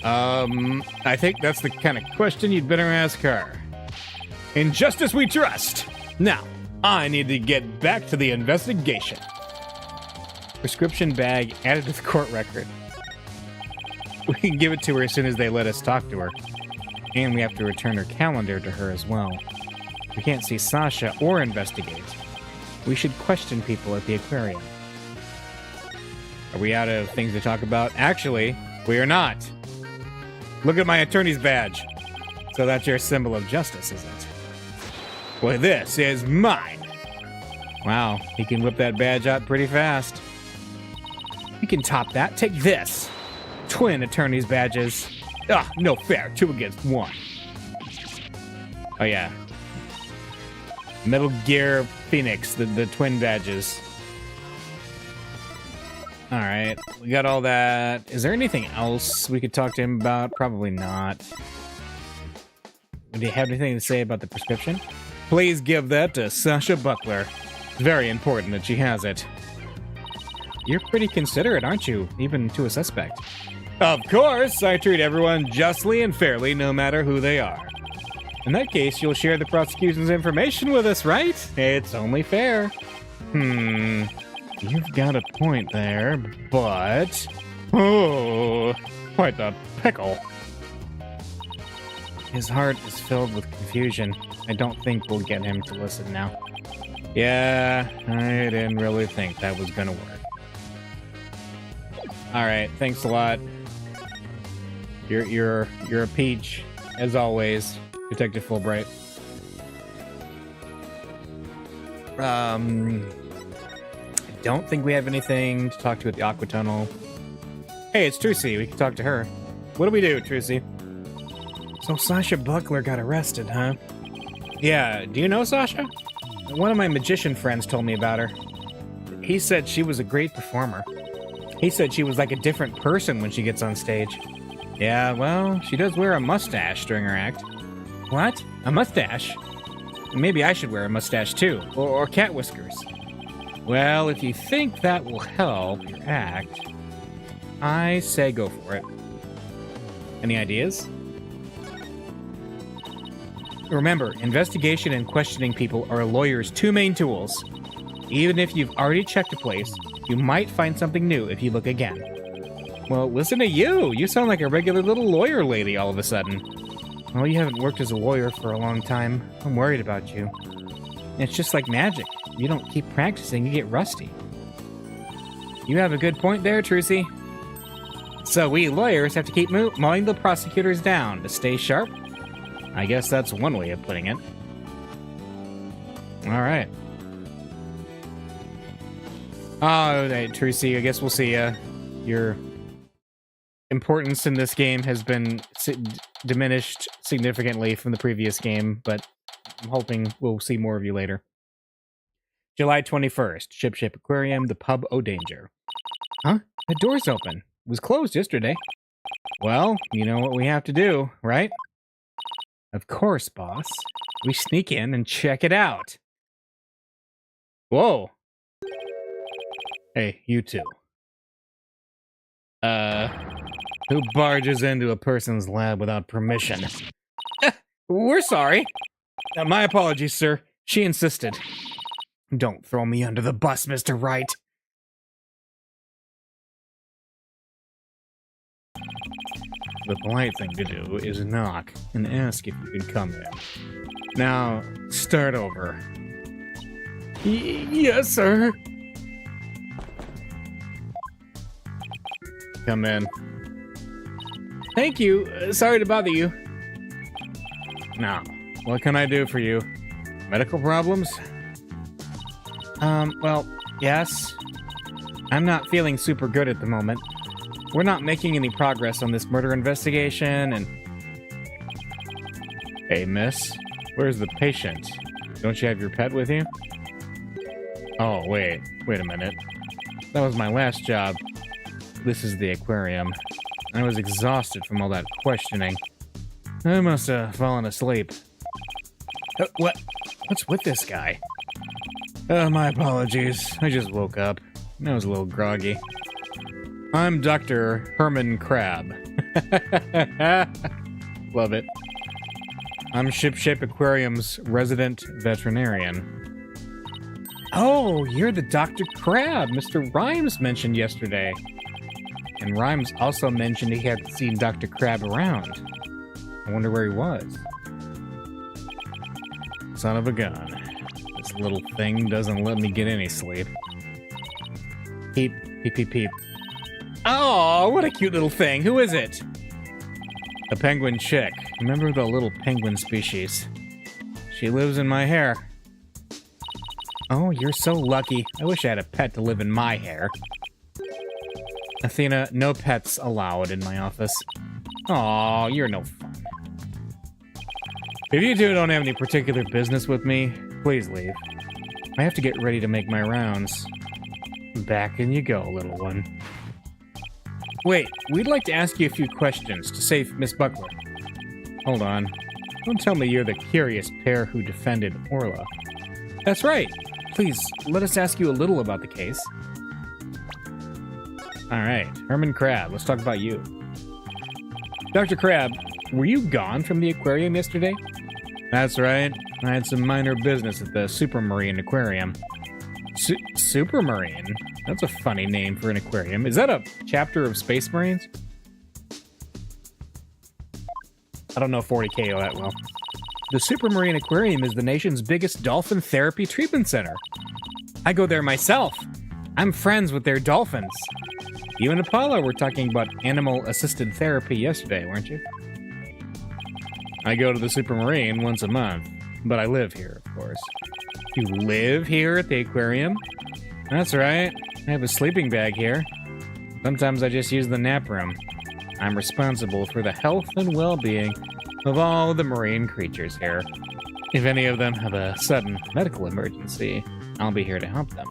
I think that's the kind of question you'd better ask her. In justice we trust! Now, I need to get back to the investigation. Prescription bag added to the court record. We can give it to her as soon as they let us talk to her. And we have to return her calendar to her as well. We can't see Sasha or investigate. We should question people at the aquarium. Are we out of things to talk about? Actually, we are not. Look at my attorney's badge. So that's your symbol of justice, is it? Well, this is mine. Wow, he can whip that badge out pretty fast. We can top that. Take this. Twin attorney's badges. Ah, no fair. 2 against 1. Oh, yeah. Metal Gear Phoenix, the twin badges. Alright, we got all that. Is there anything else we could talk to him about? Probably not. Do you have anything to say about the prescription? Please give that to Sasha Buckler. It's very important that she has it. You're pretty considerate, aren't you? Even to a suspect. Of course, I treat everyone justly and fairly, no matter who they are. In that case, you'll share the prosecution's information with us, right? It's only fair. You've got a point there, but... Oh, quite the pickle. His heart is filled with confusion. I don't think we'll get him to listen now. Yeah, I didn't really think that was gonna work. Alright, thanks a lot. You're a peach, as always, Detective Fulbright. I don't think we have anything to talk to at the Aqua Tunnel. Hey, it's Trucy. We can talk to her. What do we do, Trucy? So Sasha Buckler got arrested, huh? Yeah, do you know Sasha? One of my magician friends told me about her. He said she was a great performer. He said she was like a different person when she gets on stage. Yeah, well, she does wear a mustache during her act. What? A mustache? Maybe I should wear a mustache too, or cat whiskers. Well, if you think that will help your act, I say go for it. Any ideas? Remember, investigation and questioning people are a lawyer's 2 main tools. Even if you've already checked a place, you might find something new if you look again. Well, listen to you! You sound like a regular little lawyer lady all of a sudden. Well, you haven't worked as a lawyer for a long time. I'm worried about you. It's just like magic. You don't keep practicing, you get rusty. You have a good point there, Trucy. So we lawyers have to keep mowing the prosecutors down to stay sharp? I guess that's one way of putting it. Alright. Alright, Trucy, I guess we'll see ya. Your importance in this game has been diminished significantly from the previous game, but I'm hoping we'll see more of you later. July 21st, Ship Shape Aquarium, the pub O'Danger. Huh? The door's open. It was closed yesterday. Well, you know what we have to do, right? Of course, boss. We sneak in and check it out. Whoa. Hey, you two. Who barges into a person's lab without permission? We're sorry. My apologies, sir. She insisted. Don't throw me under the bus, Mr. Wright. The polite thing to do is knock and ask if you can come in. Now, start over. Yes, sir. Come in. Thank you. Sorry to bother you. Now, what can I do for you? Medical problems? Well, yes. I'm not feeling super good at the moment. We're not making any progress on this murder investigation, and... Hey, miss. Where's the patient? Don't you have your pet with you? Oh, wait a minute. That was my last job. This is the aquarium. I was exhausted from all that questioning. I must have fallen asleep. What's with this guy? My apologies. I just woke up. I was a little groggy. I'm Dr. Herman Crab. Love it. I'm Shipshape Aquarium's resident veterinarian. Oh, you're the Dr. Crab Mr. Rhymes mentioned yesterday. And Rhymes also mentioned he hadn't seen Dr. Crab around. I wonder where he was. Son of a gun. This little thing doesn't let me get any sleep. Peep, peep, peep, peep. Oh, what a cute little thing. Who is it? A penguin chick. Remember the little penguin species? She lives in my hair. Oh, you're so lucky. I wish I had a pet to live in my hair. Athena, no pets allowed in my office. Aw, you're no fun. If you two don't have any particular business with me, please leave. I have to get ready to make my rounds. Back in you go, little one. Wait, we'd like to ask you a few questions to save Miss Buckler. Hold on. Don't tell me you're the curious pair who defended Orla. That's right. Please, let us ask you a little about the case. Alright, Herman Crab, let's talk about you. Dr. Crab, were you gone from the aquarium yesterday? That's right. I had some minor business at the Supermarine Aquarium. Supermarine? That's a funny name for an aquarium. Is that a chapter of Space Marines? I don't know 40K that well. The Supermarine Aquarium is the nation's biggest dolphin therapy treatment center. I go there myself. I'm friends with their dolphins. You and Apollo were talking about animal-assisted therapy yesterday, weren't you? I go to the Supermarine once a month, but I live here, of course. You live here at the aquarium? That's right. I have a sleeping bag here. Sometimes I just use the nap room. I'm responsible for the health and well-being of all the marine creatures here. If any of them have a sudden medical emergency, I'll be here to help them.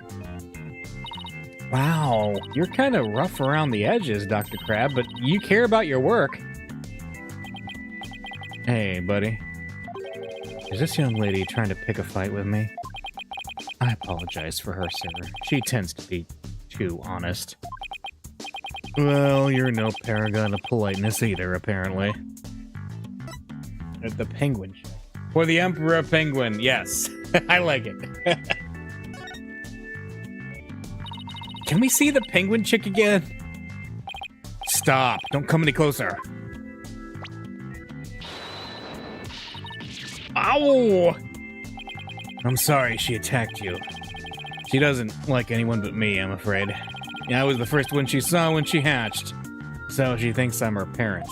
Wow, you're kind of rough around the edges, Dr. Crab, but you care about your work. Hey, buddy. Is this young lady trying to pick a fight with me? I apologize for her, sir. She tends to be too honest. Well, you're no paragon of politeness either, apparently. The penguin chick. For the Emperor Penguin, yes. I like it. Can we see the penguin chick again? Stop. Don't come any closer. Ow! I'm sorry she attacked you. She doesn't like anyone but me, I'm afraid. I was the first one she saw when she hatched, so she thinks I'm her parent.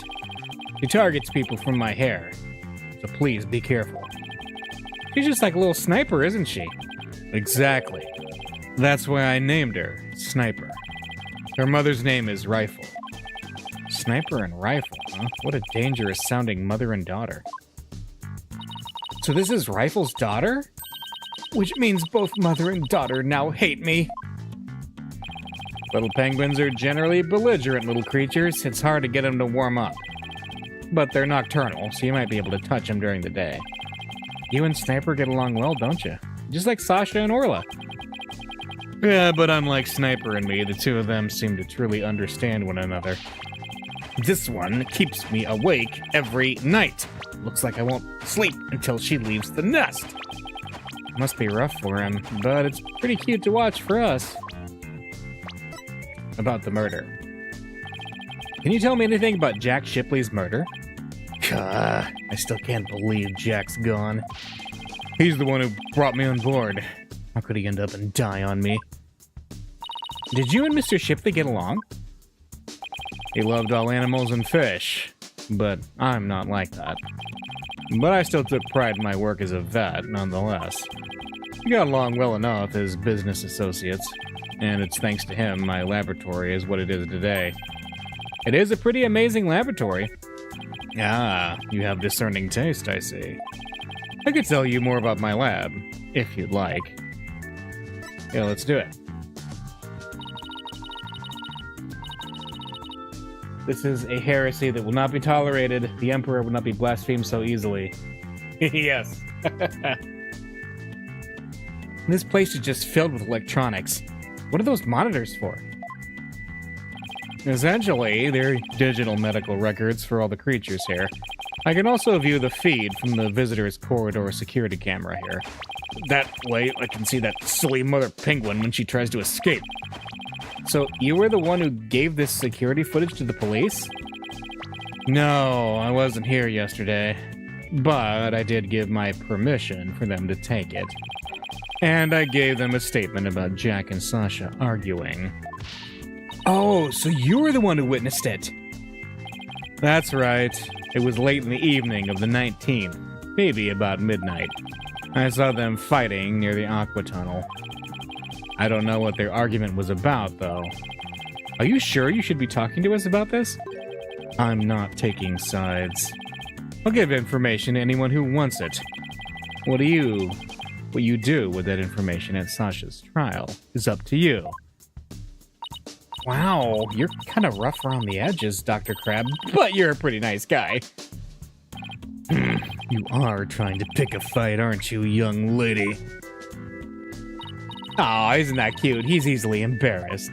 She targets people from my hair, so please be careful. She's just like a little sniper, isn't she? Exactly. That's why I named her Sniper. Her mother's name is Rifle. Sniper and Rifle, huh? What a dangerous sounding mother and daughter. So this is Rifle's daughter? Which means both mother and daughter now hate me. Little penguins are generally belligerent little creatures. It's hard to get them to warm up. but they're nocturnal, so you might be able to touch them during the day. You and Sniper get along well, don't you? Just like Sasha and Orla. Yeah, but unlike Sniper and me, the two of them seem to truly understand one another. This one keeps me awake every night. Looks like I won't sleep until she leaves the nest. Must be rough for him, but it's pretty cute to watch for us. About the murder. Can you tell me anything about Jack Shipley's murder? I still can't believe Jack's gone. He's the one who brought me on board. How could he end up and die on me? Did you and Mr. Shipley get along? He loved all animals and fish, but I'm not like that. But I still took pride in my work as a vet, nonetheless. We got along well enough as business associates, and it's thanks to him my laboratory is what it is today. It is a pretty amazing laboratory. Ah, you have discerning taste, I see. I could tell you more about my lab, if you'd like. Yeah, let's do it. This is a heresy that will not be tolerated. The Emperor will not be blasphemed so easily. Yes. This place is just filled with electronics. What are those monitors for? Essentially, they're digital medical records for all the creatures here. I can also view the feed from the visitor's corridor security camera here. That way, I can see that silly mother penguin when she tries to escape. So, you were the one who gave this security footage to the police? No, I wasn't here yesterday. But I did give my permission for them to take it. And I gave them a statement about Jack and Sasha arguing. Oh, so you were the one who witnessed it? That's right. It was late in the evening of the 19th, maybe about midnight. I saw them fighting near the Aqua Tunnel. I don't know what their argument was about, though. Are you sure you should be talking to us about this? I'm not taking sides. I'll give information to anyone who wants it. What you do with that information at Sasha's trial is up to you. Wow, you're kind of rough around the edges, Dr. Crab, but you're a pretty nice guy. You are trying to pick a fight, aren't you, young lady? Aw, isn't that cute? He's easily embarrassed.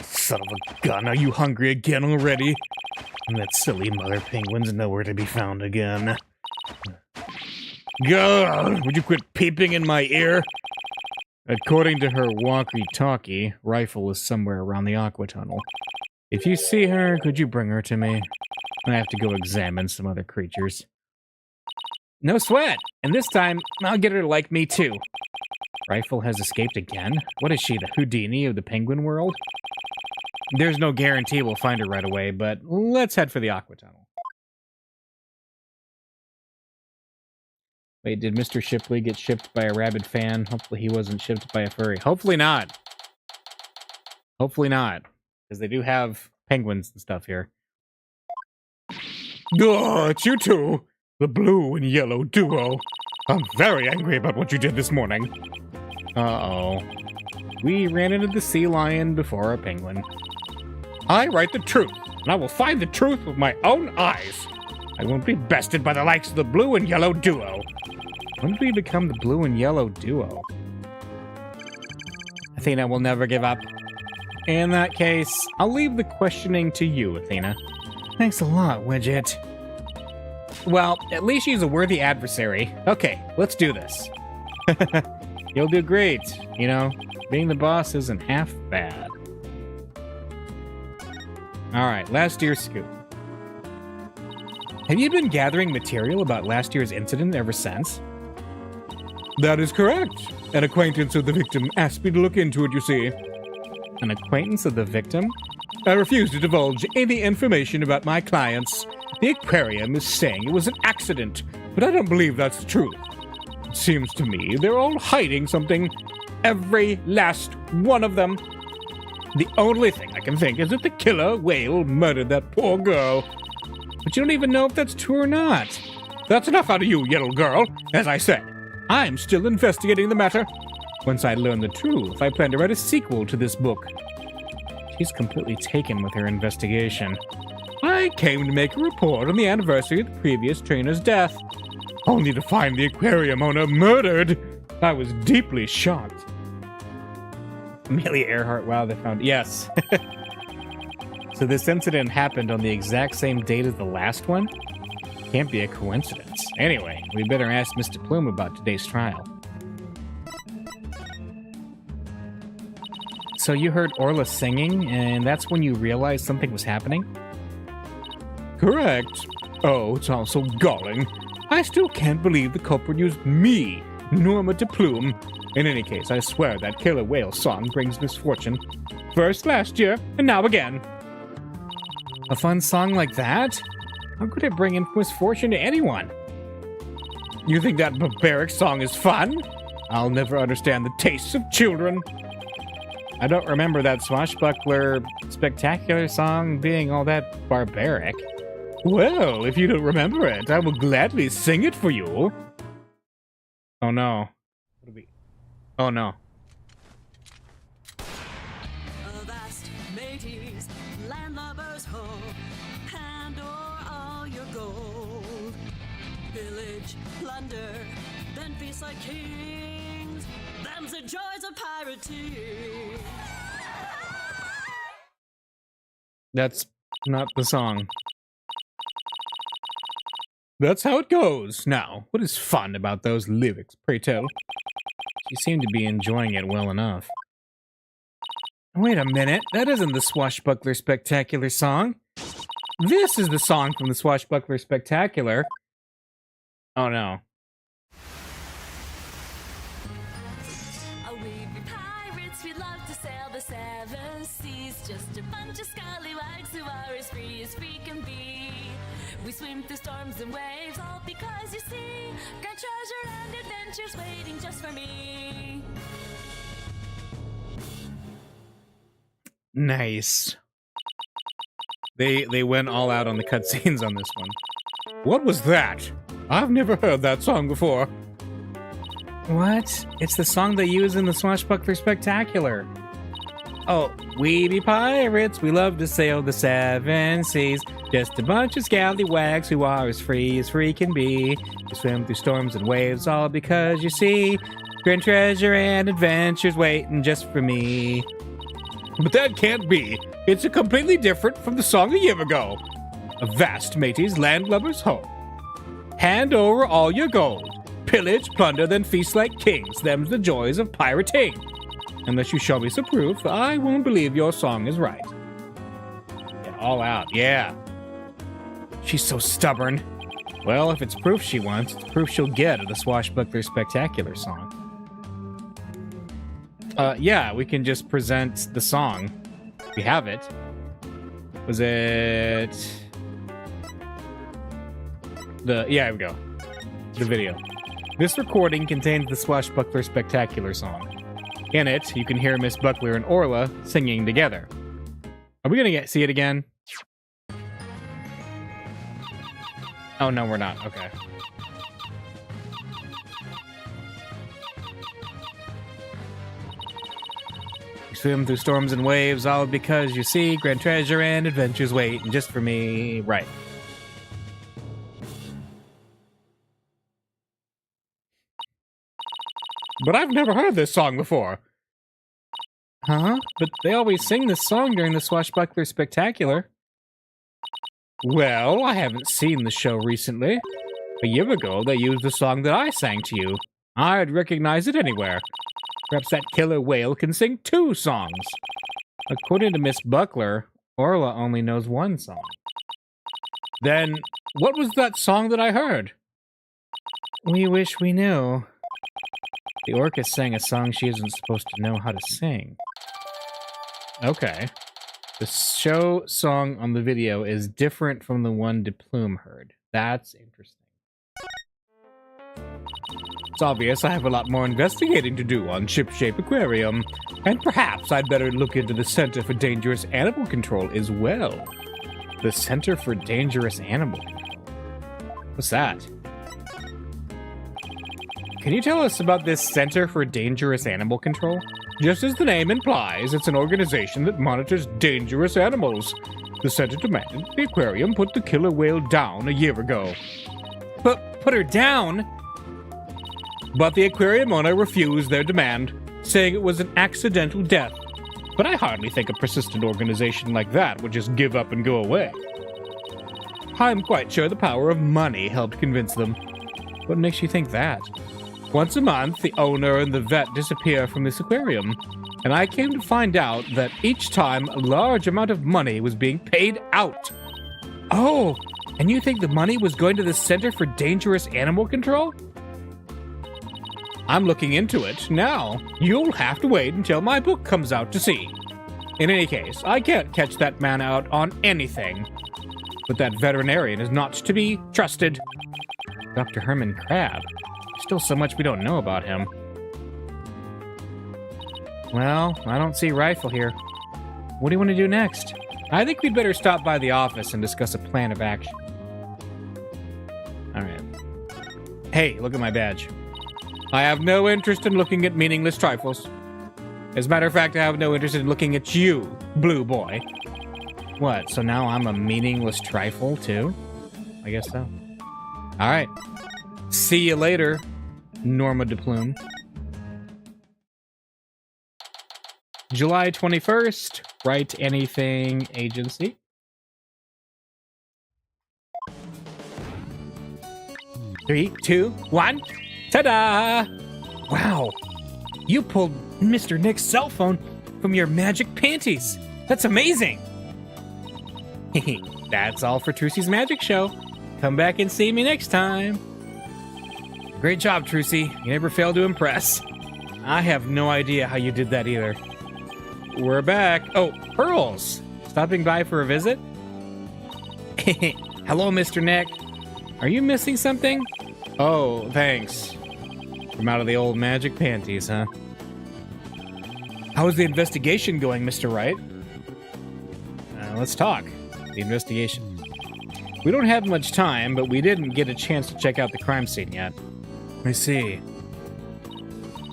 Son of a gun, are you hungry again already? That silly mother penguin's nowhere to be found again. God, would you quit peeping in my ear? According to her walkie-talkie, Rifle is somewhere around the Aqua Tunnel. If you see her, could you bring her to me? I have to go examine some other creatures. No sweat! And this time, I'll get her to like me too. Rifle has escaped again? What is she, the Houdini of the penguin world? There's no guarantee we'll find her right away, but let's head for the Aqua Tunnel. Wait, did Mr. Shipley get shipped by a rabid fan? Hopefully he wasn't shipped by a furry. Hopefully not. Hopefully not. Because they do have penguins and stuff here. It's you two! The blue and yellow duo. I'm very angry about what you did this morning. Uh-oh. We ran into the sea lion before a penguin. I write the truth, and I will find the truth with my own eyes. I won't be bested by the likes of the blue and yellow duo. When did we become the blue and yellow duo? Athena will never give up. In that case, I'll leave the questioning to you, Athena. Thanks a lot, Widget. Well, at least she's a worthy adversary. Okay, let's do this. You'll do great. You know, being the boss isn't half bad. Alright, last year's scoop. Have you been gathering material about last year's incident ever since? That is correct. An acquaintance of the victim asked me to look into it, you see. An acquaintance of the victim? I refuse to divulge any information about my clients. The aquarium is saying it was an accident, but I don't believe that's the truth. It seems to me they're all hiding something. Every last one of them. The only thing I can think is that the killer whale murdered that poor girl. But you don't even know if that's true or not. That's enough out of you, yellow girl. As I said, I'm still investigating the matter. Once I learn the truth, I plan to write a sequel to this book. She's completely taken with her investigation. I came to make a report on the anniversary of the previous trainer's death, only to find the aquarium owner murdered. I was deeply shocked. Amelia Earhart, wow, they found... Yes. So this incident happened on the exact same date as the last one? Can't be a coincidence. Anyway, we better ask Mr. Plume about today's trial. So you heard Orla singing, and that's when you realized something was happening? Correct. Oh, it's all so galling. I still can't believe the culprit used me, Norma de Plume. In any case, I swear that killer whale song brings misfortune. First last year, and now again. A fun song like that? How could it bring in misfortune to anyone? You think that barbaric song is fun? I'll never understand the tastes of children. I don't remember that swashbuckler spectacular song being all that barbaric. Well, if you don't remember it, I will gladly sing it for you. Oh no. Oh no. Avast, mateys, landlubbers ho, hand o'er all your gold. Pillage, plunder, then feast like kings. Them's the joys of piracy. That's not the song. That's how it goes. Now, what is fun about those lyrics, pray tell? You seem to be enjoying it well enough. Wait a minute, that isn't the Swashbuckler Spectacular song. This is the song from the Swashbuckler Spectacular. Oh no. We be pirates, we love to sail the seven seas. Just a bunch of scallywags who are as free can be. We swim through storms and waves, all because you see grand treasure and adventures waiting just for me. Nice. They went all out on the cutscenes on this one. What was that? I've never heard that song before. What? It's the song they use in the Swashbuckler Spectacular. Oh, we be pirates, we love to sail the seven seas. Just a bunch of scallywags who are as free can be. We swim through storms and waves, all because you see grand treasure and adventures waiting just for me. But that can't be. It's a completely different from the song a year ago. Avast, mateys, landlubbers ho. Hand over all your gold. Pillage, plunder, then feast like kings. Them's the joys of pirating. Unless you show me some proof, I won't believe your song is right. Get all out, yeah. She's so stubborn. Well, if it's proof she wants, it's proof she'll get of the Swashbuckler Spectacular song. Yeah, we can just present the song. We have it. Was it... Yeah, here we go. The video. This recording contains the Swashbuckler Spectacular song. In it, you can hear Miss Buckler and Orla singing together. Are we gonna see it again? Oh, no, we're not. Okay. We swim through storms and waves, all because you see grand treasure and adventures waiting just for me. Right. But I've never heard this song before. Huh? But they always sing this song during the Swashbuckler Spectacular. Well, I haven't seen the show recently. A year ago, they used the song that I sang to you. I'd recognize it anywhere. Perhaps that killer whale can sing 2 songs. According to Miss Buckler, Orla only knows 1 song. Then, what was that song that I heard? We wish we knew. The orca sang a song she isn't supposed to know how to sing. Okay. The show song on the video is different from the one De Plume heard. That's interesting. It's obvious I have a lot more investigating to do on Shipshape Aquarium, and perhaps I'd better look into the Center for Dangerous Animal Control as well. The Center for Dangerous Animal Control? What's that? Can you tell us about this Center for Dangerous Animal Control? Just as the name implies, it's an organization that monitors dangerous animals. The center demanded the aquarium put the killer whale down a year ago. But put her down? But the aquarium owner refused their demand, saying it was an accidental death. But I hardly think a persistent organization like that would just give up and go away. I'm quite sure the power of money helped convince them. What makes you think that? Once a month, the owner and the vet disappear from this aquarium, and I came to find out that each time a large amount of money was being paid out. Oh, and you think the money was going to the Center for Dangerous Animal Control? I'm looking into it now. You'll have to wait until my book comes out to see. In any case, I can't catch that man out on anything. But that veterinarian is not to be trusted. Dr. Herman Crab. Still so much we don't know about him. Well, I don't see Rifle here. What do you want to do next? I think we'd better stop by the office and discuss a plan of action. Alright. Hey, look at my badge. I have no interest in looking at meaningless trifles. As a matter of fact, I have no interest in looking at you, Blue Boy. What, so now I'm a meaningless trifle, too? I guess so. Alright. See you later, Norma DePlume. July 21st, Write Anything Agency. Three, two, one. Ta-da! Wow, you pulled Mr. Nick's cell phone from your magic panties. That's amazing. That's all for Trucy's Magic Show. Come back and see me next time. Great job, Trucy. You never fail to impress. I have no idea how you did that either. We're back. Oh, Pearls. Stopping by for a visit? Hello, Mr. Nick. Are you missing something? Oh, thanks. From out of the old magic panties, huh? How's the investigation going, Mr. Wright? Let's talk. The investigation. We don't have much time, but we didn't get a chance to check out the crime scene yet. I see.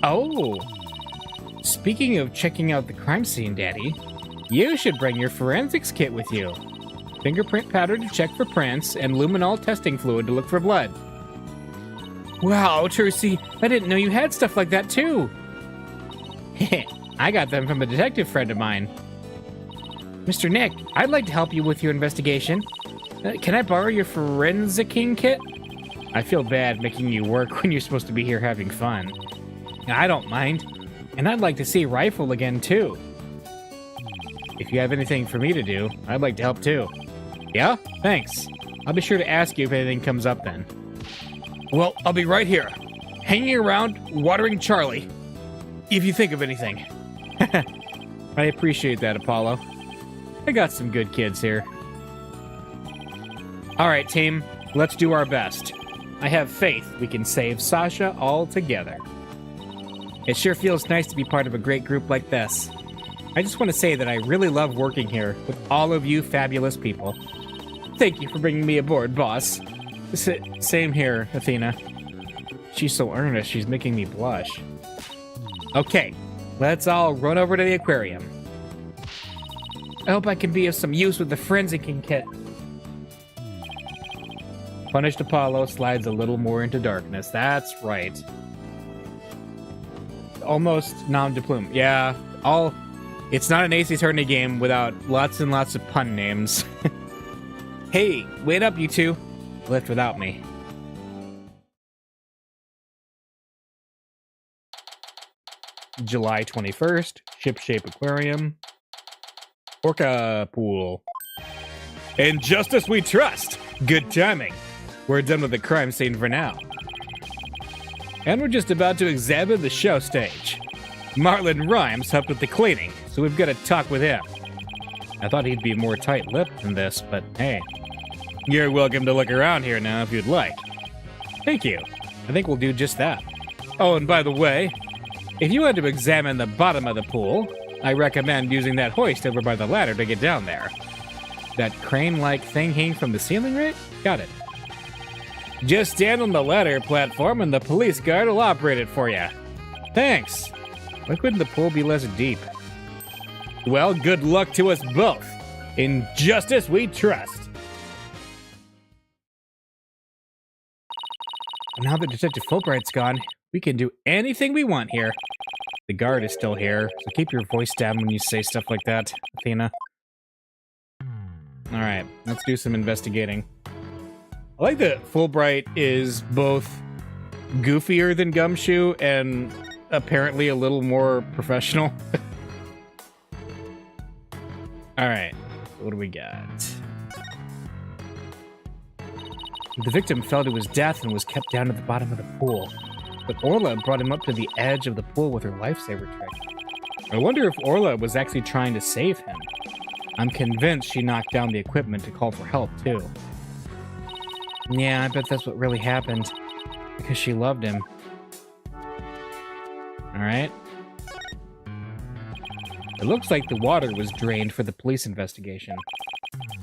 Oh! Speaking of checking out the crime scene, Daddy, you should bring your forensics kit with you. Fingerprint powder to check for prints, and luminol testing fluid to look for blood. Wow, Trucy, I didn't know you had stuff like that too. I got them from a detective friend of mine. Mr. Nick, I'd like to help you with your investigation. Can I borrow your forensicing kit? I feel bad making you work when you're supposed to be here having fun. I don't mind. And I'd like to see Rifle again, too. If you have anything for me to do, I'd like to help, too. Yeah? Thanks. I'll be sure to ask you if anything comes up then. Well, I'll be right here, hanging around, watering Charlie, if you think of anything. I appreciate that, Apollo. I got some good kids here. All right, team, let's do our best. I have faith we can save Sasha all together. It sure feels nice to be part of a great group like this. I just want to say that I really love working here with all of you fabulous people. Thank you for bringing me aboard, boss. Same here, Athena. She's so earnest, she's making me blush. Okay, let's all run over to the aquarium. I hope I can be of some use with the forensicing kit. Punished Apollo slides a little more into darkness. That's right. Almost non-deplume. Yeah, it's not an Ace Attorney game without lots and lots of pun names. Hey, wait up, you two. Left without me. July 21st, Shipshape Aquarium. Orca Pool. In justice we trust! Good timing. We're done with the crime scene for now. And we're just about to examine the show stage. Marlon Rhymes helped with the cleaning, so we've got to talk with him. I thought he'd be more tight-lipped than this, but hey. You're welcome to look around here now if you'd like. Thank you. I think we'll do just that. Oh, and by the way, if you want to examine the bottom of the pool, I recommend using that hoist over by the ladder to get down there. That crane-like thing hanging from the ceiling, right? Got it. Just stand on the ladder platform and the police guard will operate it for you. Thanks. Why couldn't the pool be less deep? Well, good luck to us both. In justice we trust. Now that Detective Fulbright's gone, we can do anything we want here. The guard is still here, so keep your voice down when you say stuff like that, Athena. Alright, let's do some investigating. I like that Fulbright is both goofier than Gumshoe and apparently a little more professional. Alright, what do we got? The victim fell to his death and was kept down at the bottom of the pool. But Orla brought him up to the edge of the pool with her lifesaver trick. I wonder if Orla was actually trying to save him. I'm convinced she knocked down the equipment to call for help, too. Yeah, I bet that's what really happened. Because she loved him. Alright. It looks like the water was drained for the police investigation.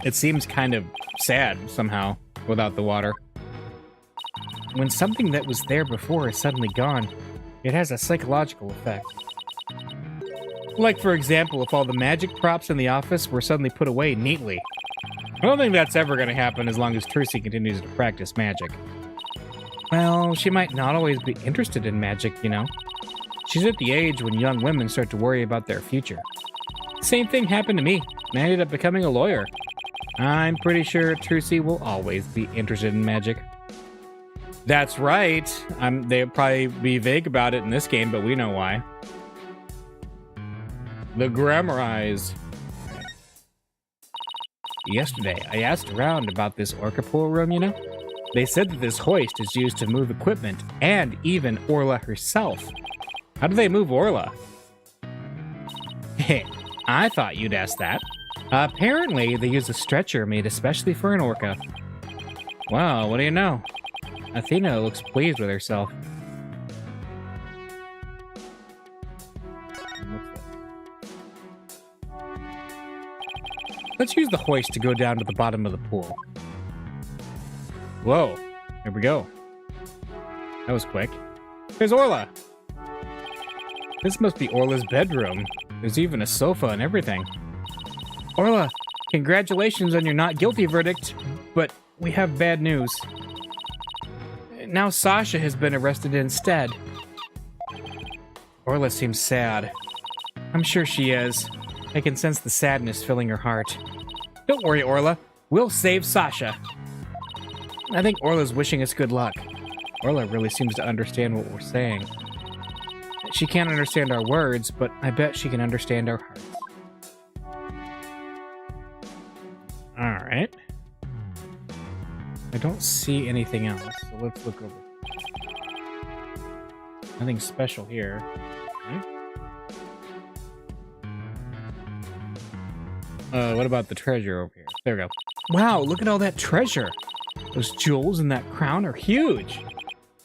It seems kind of sad, somehow, without the water. When something that was there before is suddenly gone, it has a psychological effect. Like, for example, if all the magic props in the office were suddenly put away neatly. I don't think that's ever going to happen as long as Trucy continues to practice magic. Well, she might not always be interested in magic, you know. She's at the age when young women start to worry about their future. Same thing happened to me, and I ended up becoming a lawyer. I'm pretty sure Trucy will always be interested in magic. That's right. They'll probably be vague about it in this game, but we know why. The Grammarize. Yesterday, I asked around about this orca pool room, you know? They said that this hoist is used to move equipment, and even Orla herself. How do they move Orla? Hey, I thought you'd ask that. Apparently, they use a stretcher made especially for an orca. Wow, what do you know? Athena looks pleased with herself. Let's use the hoist to go down to the bottom of the pool. Whoa, here we go. That was quick. There's Orla! This must be Orla's bedroom. There's even a sofa and everything. Orla, congratulations on your not guilty verdict, but we have bad news. Now Sasha has been arrested instead. Orla seems sad. I'm sure she is. I can sense the sadness filling her heart. Don't worry, Orla. We'll save Sasha. I think Orla's wishing us good luck. Orla really seems to understand what we're saying. She can't understand our words, but I bet she can understand our hearts. Alright. I don't see anything else, so let's look over. Nothing special here. Okay. What about the treasure over here? There we go. Wow, look at all that treasure! Those jewels and that crown are huge!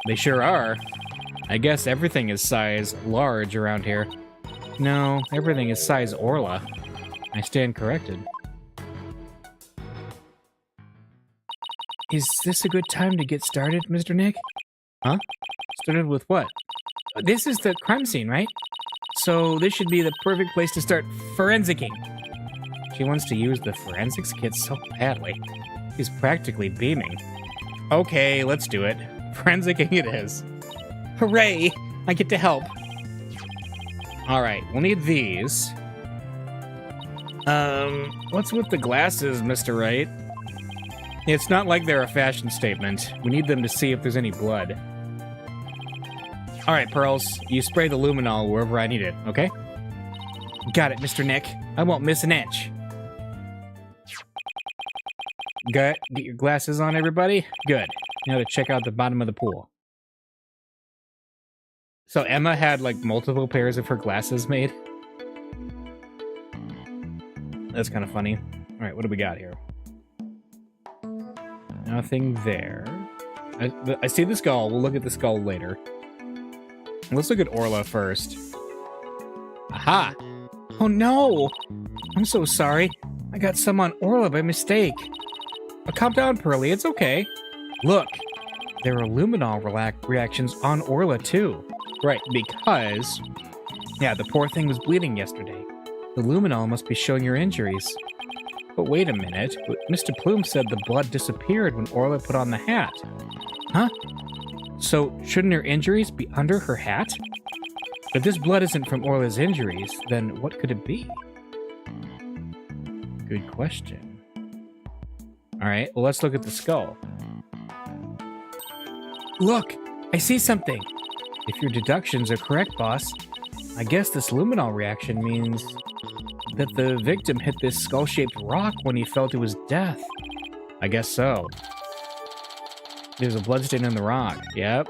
They sure are. I guess everything is size large around here. No, everything is size Orla. I stand corrected. Is this a good time to get started, Mr. Nick? Huh? Started with what? This is the crime scene, right? So this should be the perfect place to start forensicking. She wants to use the forensics kit so badly. She's practically beaming. Okay, let's do it. Forensicking it is. Hooray! I get to help. Alright, we'll need these. What's with the glasses, Mr. Wright? It's not like they're a fashion statement. We need them to see if there's any blood. Alright, Pearls. You spray the luminol wherever I need it, okay? Got it, Mr. Nick. I won't miss an inch. Get your glasses on, everybody? Good. Now to check out the bottom of the pool. So Emma had, like, multiple pairs of her glasses made. That's kind of funny. Alright, what do we got here? Nothing there. I see the skull. We'll look at the skull later. Let's look at Orla first. Aha! Oh no! I'm so sorry. I got some on Orla by mistake. Calm down, Pearly. It's okay. Look, there are luminol reactions on Orla too. Right, because Yeah, the poor thing was bleeding yesterday. The luminol must be showing your injuries. But wait a minute. Mr. Plume said the blood disappeared when Orla put on the hat. Huh? So, shouldn't her injuries be under her hat? If this blood isn't from Orla's injuries, then what could it be? Good question. Alright, well, let's look at the skull. Look! I see something! If your deductions are correct, boss, I guess this luminol reaction means that the victim hit this skull-shaped rock when he fell to his death. I guess so. There's a bloodstain in the rock. Yep.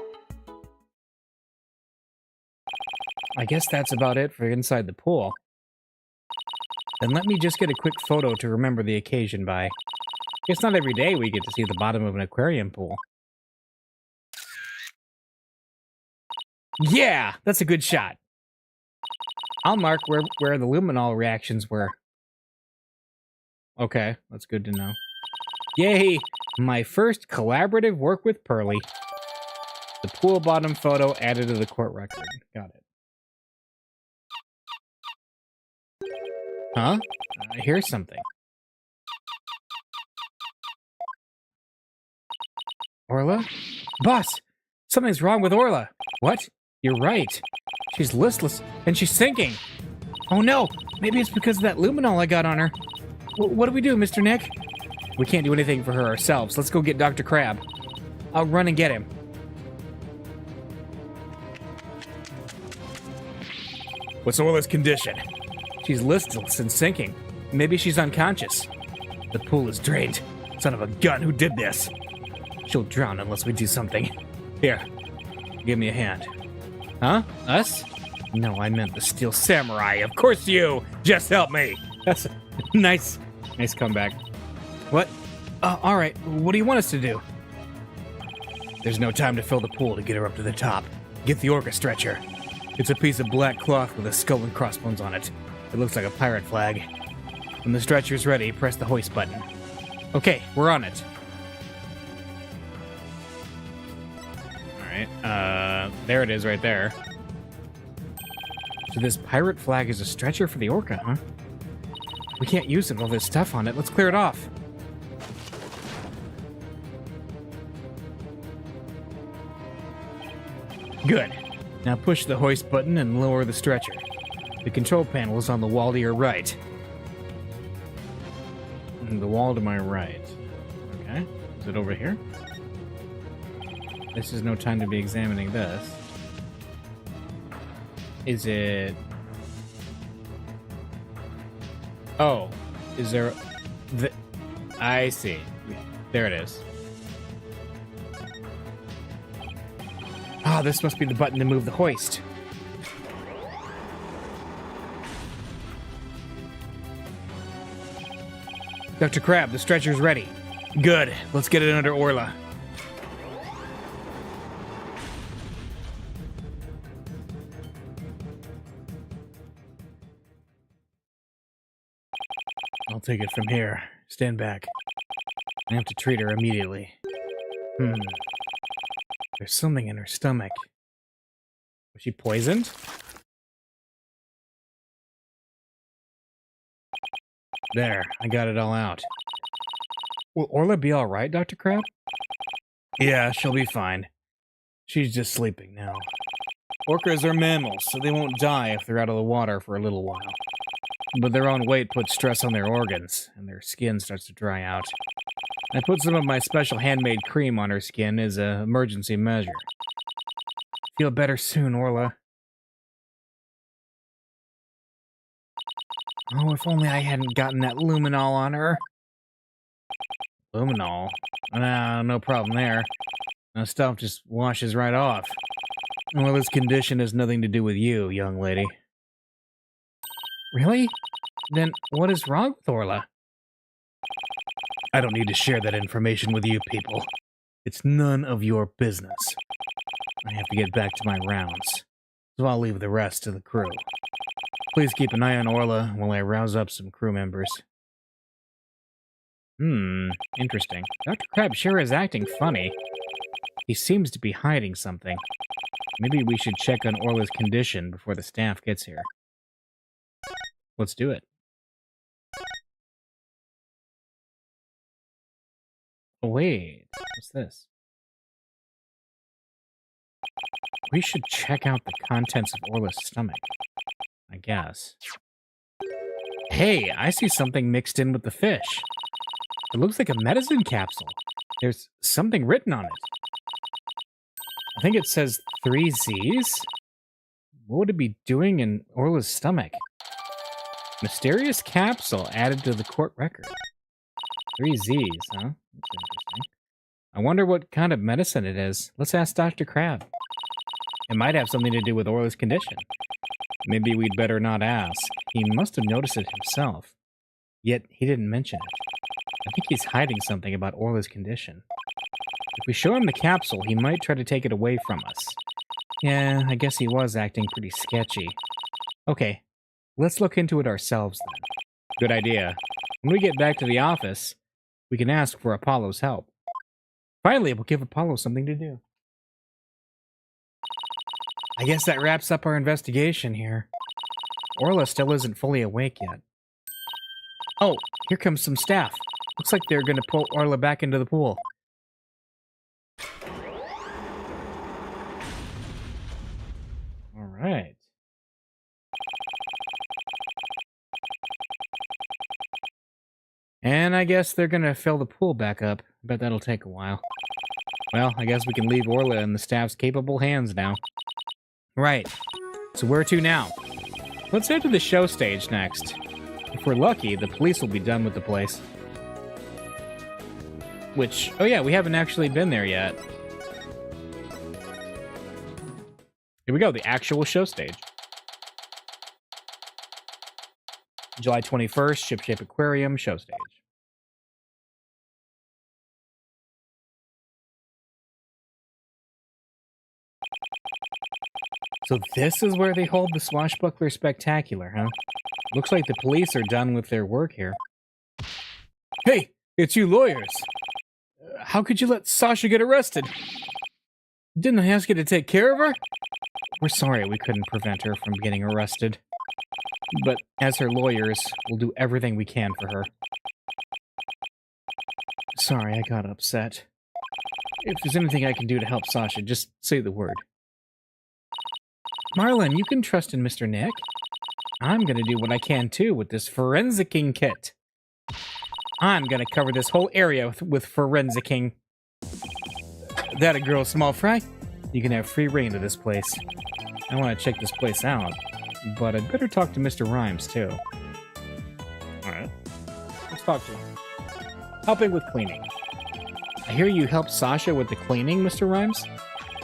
I guess that's about it for inside the pool. Then let me just get a quick photo to remember the occasion by. It's not every day we get to see the bottom of an aquarium pool. Yeah! That's a good shot. I'll mark where the luminol reactions were. Okay, that's good to know. Yay! My first collaborative work with Pearly. The pool bottom photo added to the court record. Got it. Huh? I hear something. Orla? Boss! Something's wrong with Orla. What? You're right. She's listless, and she's sinking. Oh no! Maybe it's because of that luminol I got on her. What do we do, Mr. Nick? We can't do anything for her ourselves. Let's go get Dr. Crab. I'll run and get him. What's Orla's condition? She's listless and sinking. Maybe she's unconscious. The pool is drained. Son of a gun, who did this? She'll drown unless we do something. Here, give me a hand. Huh? Us? No, I meant the Steel Samurai. Of course you! Just help me! That's a nice comeback. What? Alright, what do you want us to do? There's no time to fill the pool to get her up to the top. Get the orca stretcher. It's a piece of black cloth with a skull and crossbones on it. It looks like a pirate flag. When the stretcher's ready, press the hoist button. Okay, we're on it. Alright, there it is right there. So this pirate flag is a stretcher for the orca, huh? We can't use it with all this stuff on it. Let's clear it off. Good. Now push the hoist button and lower the stretcher. The control panel is on the wall to your right. And the wall to my right. Okay. Is it over here? This is no time to be examining this. Is it... Oh. Is there... I see. There it is. Ah, this must be the button to move the hoist. Dr. Crab, the stretcher's ready. Good. Let's get it under Orla. I'll take it from here. Stand back. I have to treat her immediately. There's something in her stomach. Was she poisoned? There, I got it all out. Will Orla be alright, Dr. Crab? Yeah, she'll be fine. She's just sleeping now. Orcas are mammals, so they won't die if they're out of the water for a little while. But their own weight puts stress on their organs, and their skin starts to dry out. I put some of my special handmade cream on her skin as an emergency measure. Feel better soon, Orla. Oh, if only I hadn't gotten that luminol on her. Luminol? No problem there. That stuff just washes right off. Well, this condition has nothing to do with you, young lady. Really? Then what is wrong with Orla? I don't need to share that information with you people. It's none of your business. I have to get back to my rounds, so I'll leave the rest to the crew. Please keep an eye on Orla while I rouse up some crew members. Interesting. Dr. Crab sure is acting funny. He seems to be hiding something. Maybe we should check on Orla's condition before the staff gets here. Let's do it. Oh, wait. What's this? We should check out the contents of Orla's stomach, I guess. Hey, I see something mixed in with the fish. It looks like a medicine capsule. There's something written on it. I think it says 3 Z's? What would it be doing in Orla's stomach? Mysterious capsule added to the court record. 3 Z's, huh? That's interesting. I wonder what kind of medicine it is. Let's ask Dr. Crab. It might have something to do with Orla's condition. Maybe we'd better not ask. He must have noticed it himself. Yet he didn't mention it. I think he's hiding something about Orla's condition. If we show him the capsule, he might try to take it away from us. Yeah, I guess he was acting pretty sketchy. Okay, let's look into it ourselves then. Good idea. When we get back to the office, we can ask for Apollo's help. Finally, we'll give Apollo something to do. I guess that wraps up our investigation here. Orla still isn't fully awake yet. Oh, here comes some staff. Looks like they're gonna pull Orla back into the pool. Alright. And I guess they're gonna fill the pool back up. Bet that'll take a while. Well, I guess we can leave Orla in the staff's capable hands now. Right. So where to now? Let's head to the show stage next. If we're lucky, the police will be done with the place. Which, oh yeah, we haven't actually been there yet. Here we go, the actual show stage. July 21st, Shipshape Aquarium, show stage. So this is where they hold the Swashbuckler Spectacular, huh? Looks like the police are done with their work here. Hey, it's you lawyers. How could you let Sasha get arrested? Didn't I ask you to take care of her? We're sorry we couldn't prevent her from getting arrested. But as her lawyers, we'll do everything we can for her. Sorry, I got upset. If there's anything I can do to help Sasha, just say the word. Marlon, you can trust in Mr. Nick. I'm gonna do what I can too with this forensicing kit. I'm gonna cover this whole area with forensicing. That a girl, small fry? You can have free reign to this place. I want to check this place out, but I'd better talk to Mr. Rhymes too. Alright. Let's talk to him. Helping with cleaning. I hear you helped Sasha with the cleaning, Mr. Rhymes?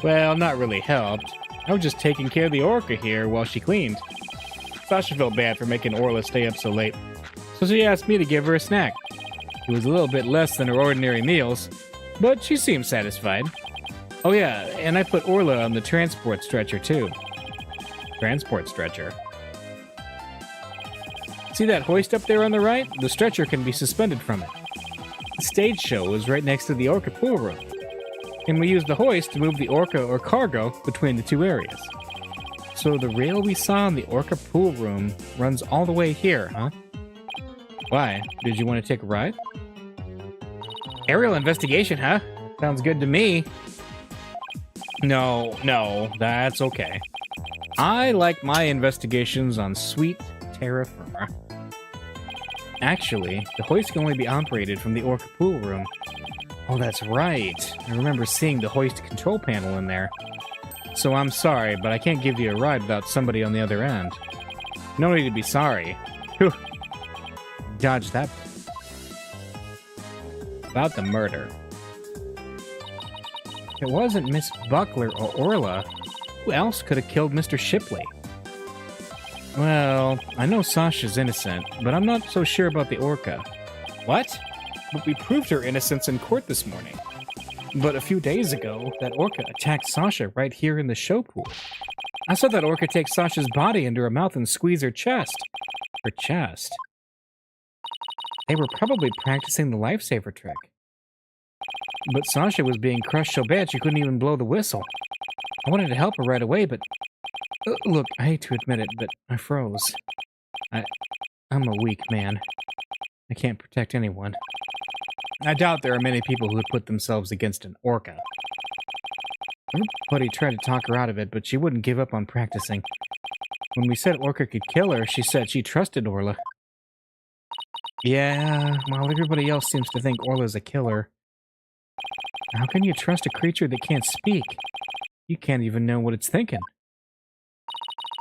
Well, not really helped. I was just taking care of the orca here while she cleaned. Sasha felt bad for making Orla stay up so late, so she asked me to give her a snack. It was a little bit less than her ordinary meals, but she seemed satisfied. Oh yeah, and I put Orla on the transport stretcher too. Transport stretcher. See that hoist up there on the right? The stretcher can be suspended from it. The stage show is right next to the orca pool room, and we use the hoist to move the orca or cargo between the two areas. So the rail we saw in the orca pool room runs all the way here, huh? Why? Did you want to take a ride? Aerial investigation, huh? Sounds good to me. No, that's okay. I like my investigations on sweet terra firma. Actually, the hoist can only be operated from the orca pool room. Oh, that's right. I remember seeing the hoist control panel in there. So I'm sorry, but I can't give you a ride without somebody on the other end. No need to be sorry. Whew. Dodge that. About the murder. If it wasn't Miss Buckler or Orla, who else could have killed Mr. Shipley? Well, I know Sasha's innocent, but I'm not so sure about the orca. What? But we proved her innocence in court this morning. But a few days ago, that orca attacked Sasha right here in the show pool. I saw that orca take Sasha's body into her mouth and squeeze her chest. Her chest. They were probably practicing the lifesaver trick. But Sasha was being crushed so bad she couldn't even blow the whistle. I wanted to help her right away, but... look, I hate to admit it, but I froze. I'm a weak man. I can't protect anyone. I doubt there are many people who would put themselves against an orca. Everybody tried to talk her out of it, but she wouldn't give up on practicing. When we said Orca could kill her, she said she trusted Orla. Yeah, well, everybody else seems to think Orla's a killer. How can you trust a creature that can't speak? You can't even know what it's thinking.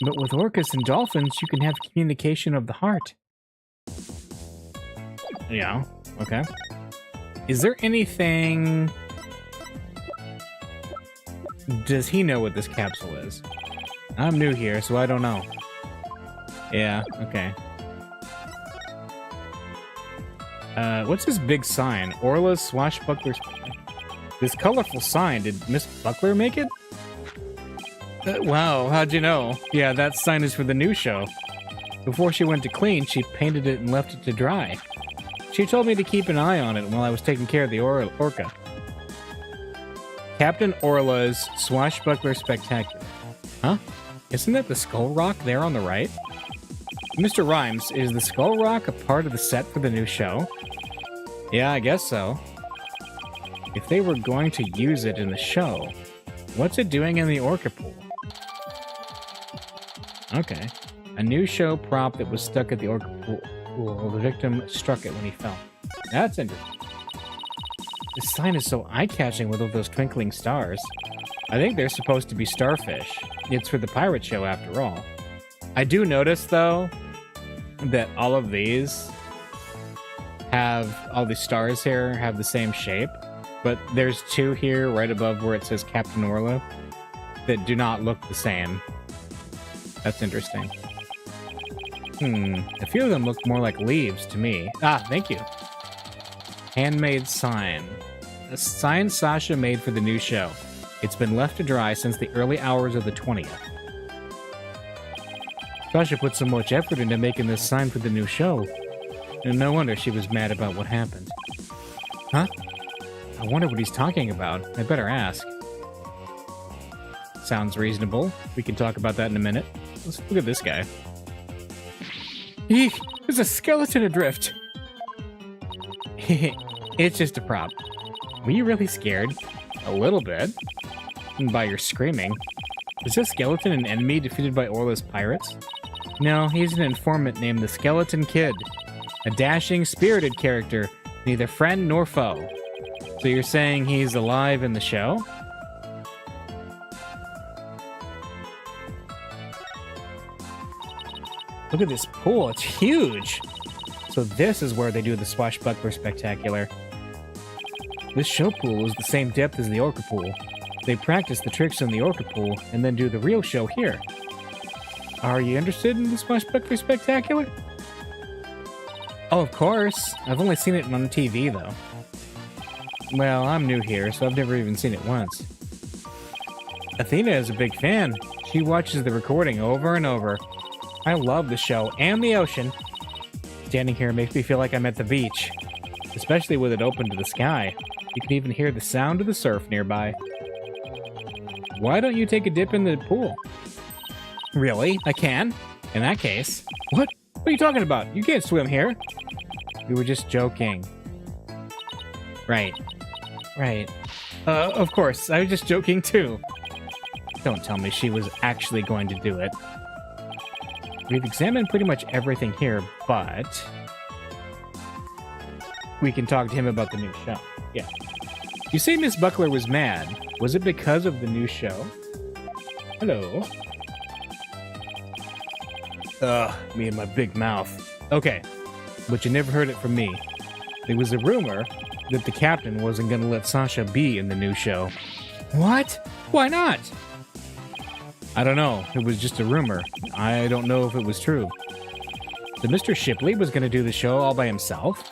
But with orcas and dolphins, you can have communication of the heart. Yeah, okay. Is there anything... Does he know what this capsule is? I'm new here, so I don't know. Yeah, okay. What's this big sign? Orla's Swashbuckler... This colorful sign, did Miss Buckler make it? Wow, how'd you know? Yeah, that sign is for the new show. Before she went to clean, she painted it and left it to dry. She told me to keep an eye on it while I was taking care of the orca. Captain Orla's Swashbuckler Spectacular. Huh? Isn't that the Skull Rock there on the right? Mr. Rhymes, is the Skull Rock a part of the set for the new show? Yeah, I guess so. If they were going to use it in the show, what's it doing in the orca pool? Okay. A new show prop that was stuck at the orca pool. The victim struck it when he fell. That's interesting. This sign is so eye-catching with all those twinkling stars. I think they're supposed to be starfish. It's for the pirate show after all. I do notice, though, that all of these all these stars here have the same shape, but there's two here right above where it says Captain Orla that do not look the same. That's interesting. A few of them look more like leaves to me. Ah, thank you. Handmade sign. A sign Sasha made for the new show. It's been left to dry since the early hours of the 20th. Sasha put so much effort into making this sign for the new show. And no wonder she was mad about what happened. Huh? I wonder what he's talking about. I better ask. Sounds reasonable. We can talk about that in a minute. Let's look at this guy. Eek! There's a skeleton adrift! It's just a prop. Were you really scared? A little bit. And by your screaming. Is this skeleton an enemy defeated by Orla's pirates? No, he's an informant named the Skeleton Kid. A dashing, spirited character, neither friend nor foe. So you're saying he's alive in the show? Look at this pool, it's huge! So this is where they do the Swashbuckler Spectacular. This show pool is the same depth as the orca pool. They practice the tricks in the orca pool and then do the real show here. Are you interested in the Swashbuckler Spectacular? Oh, of course. I've only seen it on TV, though. Well, I'm new here, so I've never even seen it once. Athena is a big fan. She watches the recording over and over. I love the show and the ocean. Standing here makes me feel like I'm at the beach, especially with it open to the sky. You can even hear the sound of the surf nearby. Why don't you take a dip in the pool? Really? I can? In that case. What? What are you talking about? You can't swim here. We were just joking. Right. Right. Of course, I was just joking too. Don't tell me she was actually going to do it. We've examined pretty much everything here, but we can talk to him about the new show. Yeah. You say Miss Buckler was mad. Was it because of the new show? Hello. Me and my big mouth. Okay, but you never heard it from me. There was a rumor that the captain wasn't gonna let Sasha be in the new show. What? Why not? I don't know. It was just a rumor. I don't know if it was true. So Mr. Shipley was gonna do the show all by himself?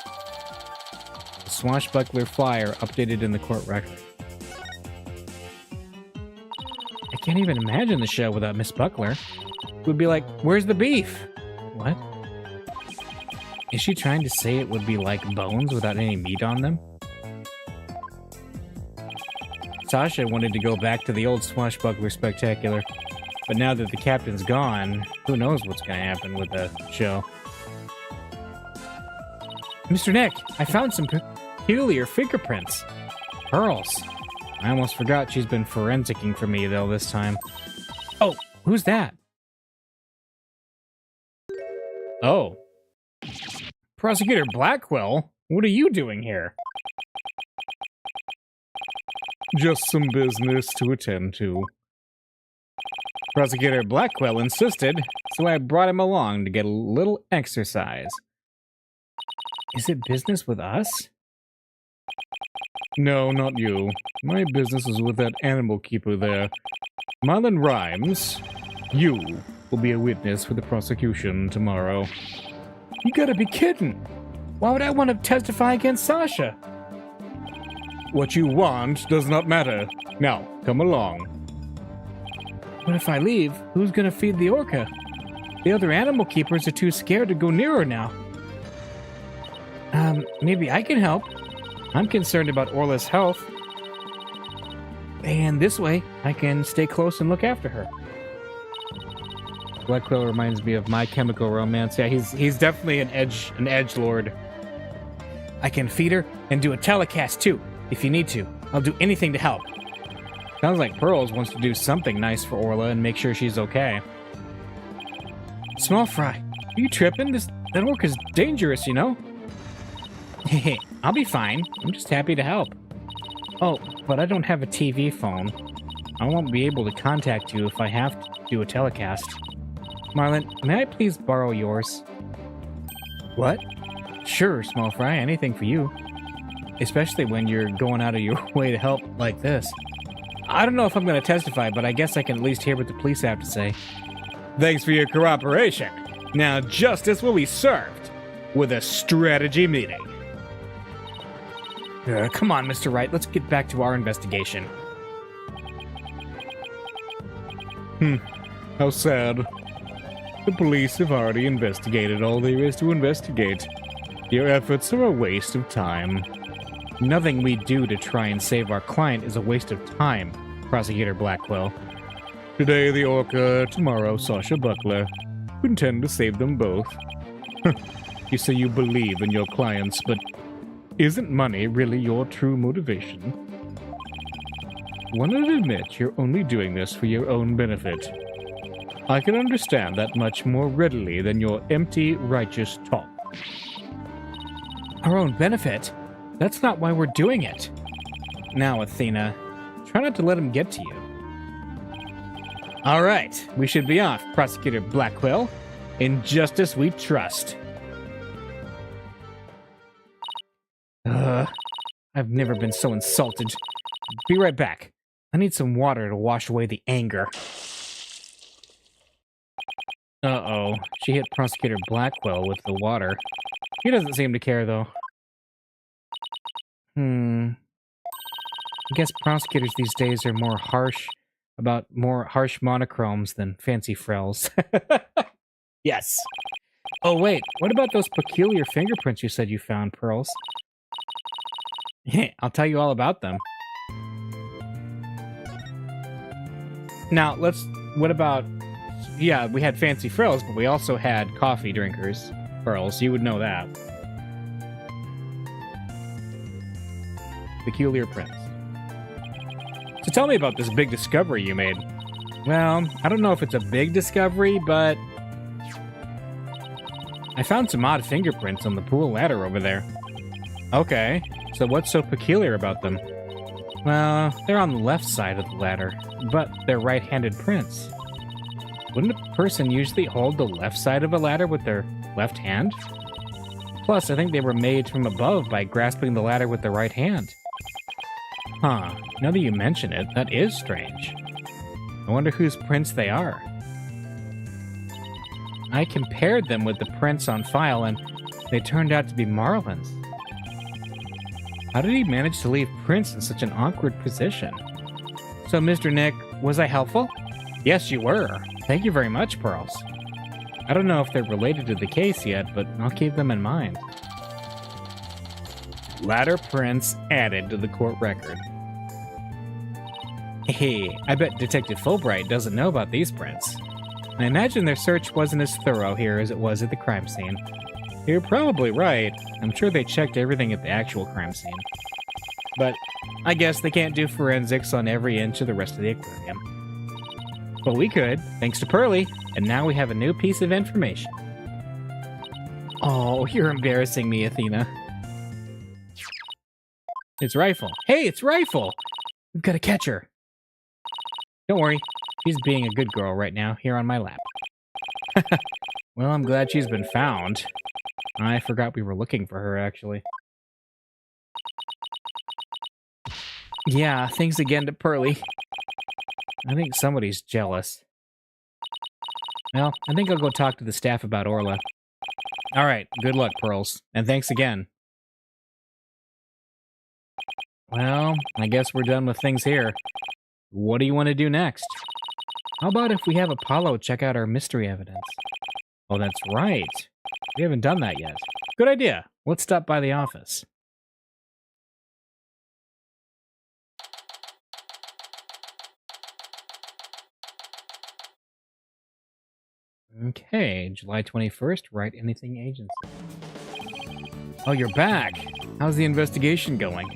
The Swashbuckler flyer updated in the court record. I can't even imagine the show without Miss Buckler. It would be like, where's the beef? What? Is she trying to say it would be like bones without any meat on them? Sasha wanted to go back to the old Swashbuckler Spectacular. But now that the captain's gone, who knows what's going to happen with the show. Mr. Nick, I found some peculiar fingerprints. Pearls. I almost forgot she's been forensicking for me, though, this time. Oh, who's that? Oh. Prosecutor Blackwell? What are you doing here? Just some business to attend to. Prosecutor Blackwell insisted, so I brought him along to get a little exercise. Is it business with us? No, not you. My business is with that animal keeper there. Marlon Rhymes, you will be a witness for the prosecution tomorrow. You gotta be kidding! Why would I want to testify against Sasha? What you want does not matter. Now, come along. But if I leave, who's gonna feed the orca? The other animal keepers are too scared to go near her now. Maybe I can help. I'm concerned about Orla's health. And this way, I can stay close and look after her. Blackwell reminds me of My Chemical Romance. Yeah, he's definitely an edgelord. I can feed her and do a telecast too, if you need to. I'll do anything to help. Sounds like Pearls wants to do something nice for Orla and make sure she's okay. Small Fry, are you tripping? That work is dangerous, you know? Hehe, I'll be fine. I'm just happy to help. Oh, but I don't have a TV phone. I won't be able to contact you if I have to do a telecast. Marlon, may I please borrow yours? What? Sure, Small Fry, anything for you. Especially when you're going out of your way to help like this. I don't know if I'm going to testify, but I guess I can at least hear what the police have to say. Thanks for your cooperation. Now justice will be served with a strategy meeting. Come on, Mr. Wright, let's get back to our investigation. How sad. The police have already investigated all there is to investigate. Your efforts are a waste of time. Nothing we do to try and save our client is a waste of time, Prosecutor Blackwell. Today the orca, tomorrow Sasha Buckler. We intend to save them both. You say you believe in your clients, but isn't money really your true motivation? One would admit you're only doing this for your own benefit. I can understand that much more readily than your empty, righteous talk. Our own benefit? That's not why we're doing it. Now, Athena, try not to let him get to you. All right, we should be off, Prosecutor Blackwell. In justice we trust. I've never been so insulted. Be right back. I need some water to wash away the anger. Uh-oh. She hit Prosecutor Blackwell with the water. He doesn't seem to care, though. I guess prosecutors these days are more harsh monochromes than fancy frells. Yes. Oh, wait. What about those peculiar fingerprints you said you found, Pearls? I'll tell you all about them. Now, what about... Yeah, we had fancy frills, but we also had coffee drinkers. Pearls, you would know that. Peculiar prints. So tell me about this big discovery you made. Well, I don't know if it's a big discovery, but... I found some odd fingerprints on the pool ladder over there. Okay, so what's so peculiar about them? Well, they're on the left side of the ladder, but they're right-handed prints. Wouldn't a person usually hold the left side of a ladder with their left hand? Plus, I think they were made from above by grasping the ladder with the right hand. Huh, now that you mention it, that is strange. I wonder whose prints they are. I compared them with the prints on file, and they turned out to be Marlin's. How did he manage to leave prints in such an awkward position? So, Mr. Nick, was I helpful? Yes, you were. Thank you very much, Pearls. I don't know if they're related to the case yet, but I'll keep them in mind. Ladder prints added to the court record. Hey, I bet Detective Fulbright doesn't know about these prints. I imagine their search wasn't as thorough here as it was at the crime scene. You're probably right. I'm sure they checked everything at the actual crime scene. But I guess they can't do forensics on every inch of the rest of the aquarium. Well, we could, thanks to Pearly, and now we have a new piece of information. Oh, you're embarrassing me, Athena. It's Rifle. Hey, it's Rifle! We've got to catch her. Don't worry, she's being a good girl right now, here on my lap. Well, I'm glad she's been found. I forgot we were looking for her, actually. Yeah, thanks again to Pearly. I think somebody's jealous. Well, I think I'll go talk to the staff about Orla. Alright, good luck, Pearls. And thanks again. Well, I guess we're done with things here. What do you want to do next? How about if we have Apollo check out our mystery evidence? Oh, that's right. We haven't done that yet. Good idea. Let's stop by the office. Okay, July 21st, Write Anything Agency. Oh, you're back. How's the investigation going?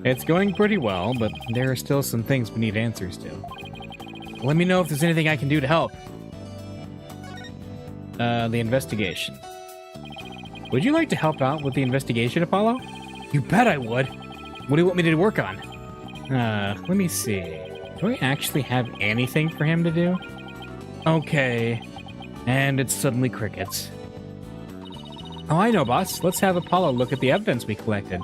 It's going pretty well, but there are still some things we need answers to. Let me know if there's anything I can do to help. The investigation. Would you like to help out with the investigation, Apollo? You bet I would. What do you want me to work on? Let me see. Do I actually have anything for him to do? Okay. And it's suddenly crickets. Oh, I know, boss. Let's have Apollo look at the evidence we collected.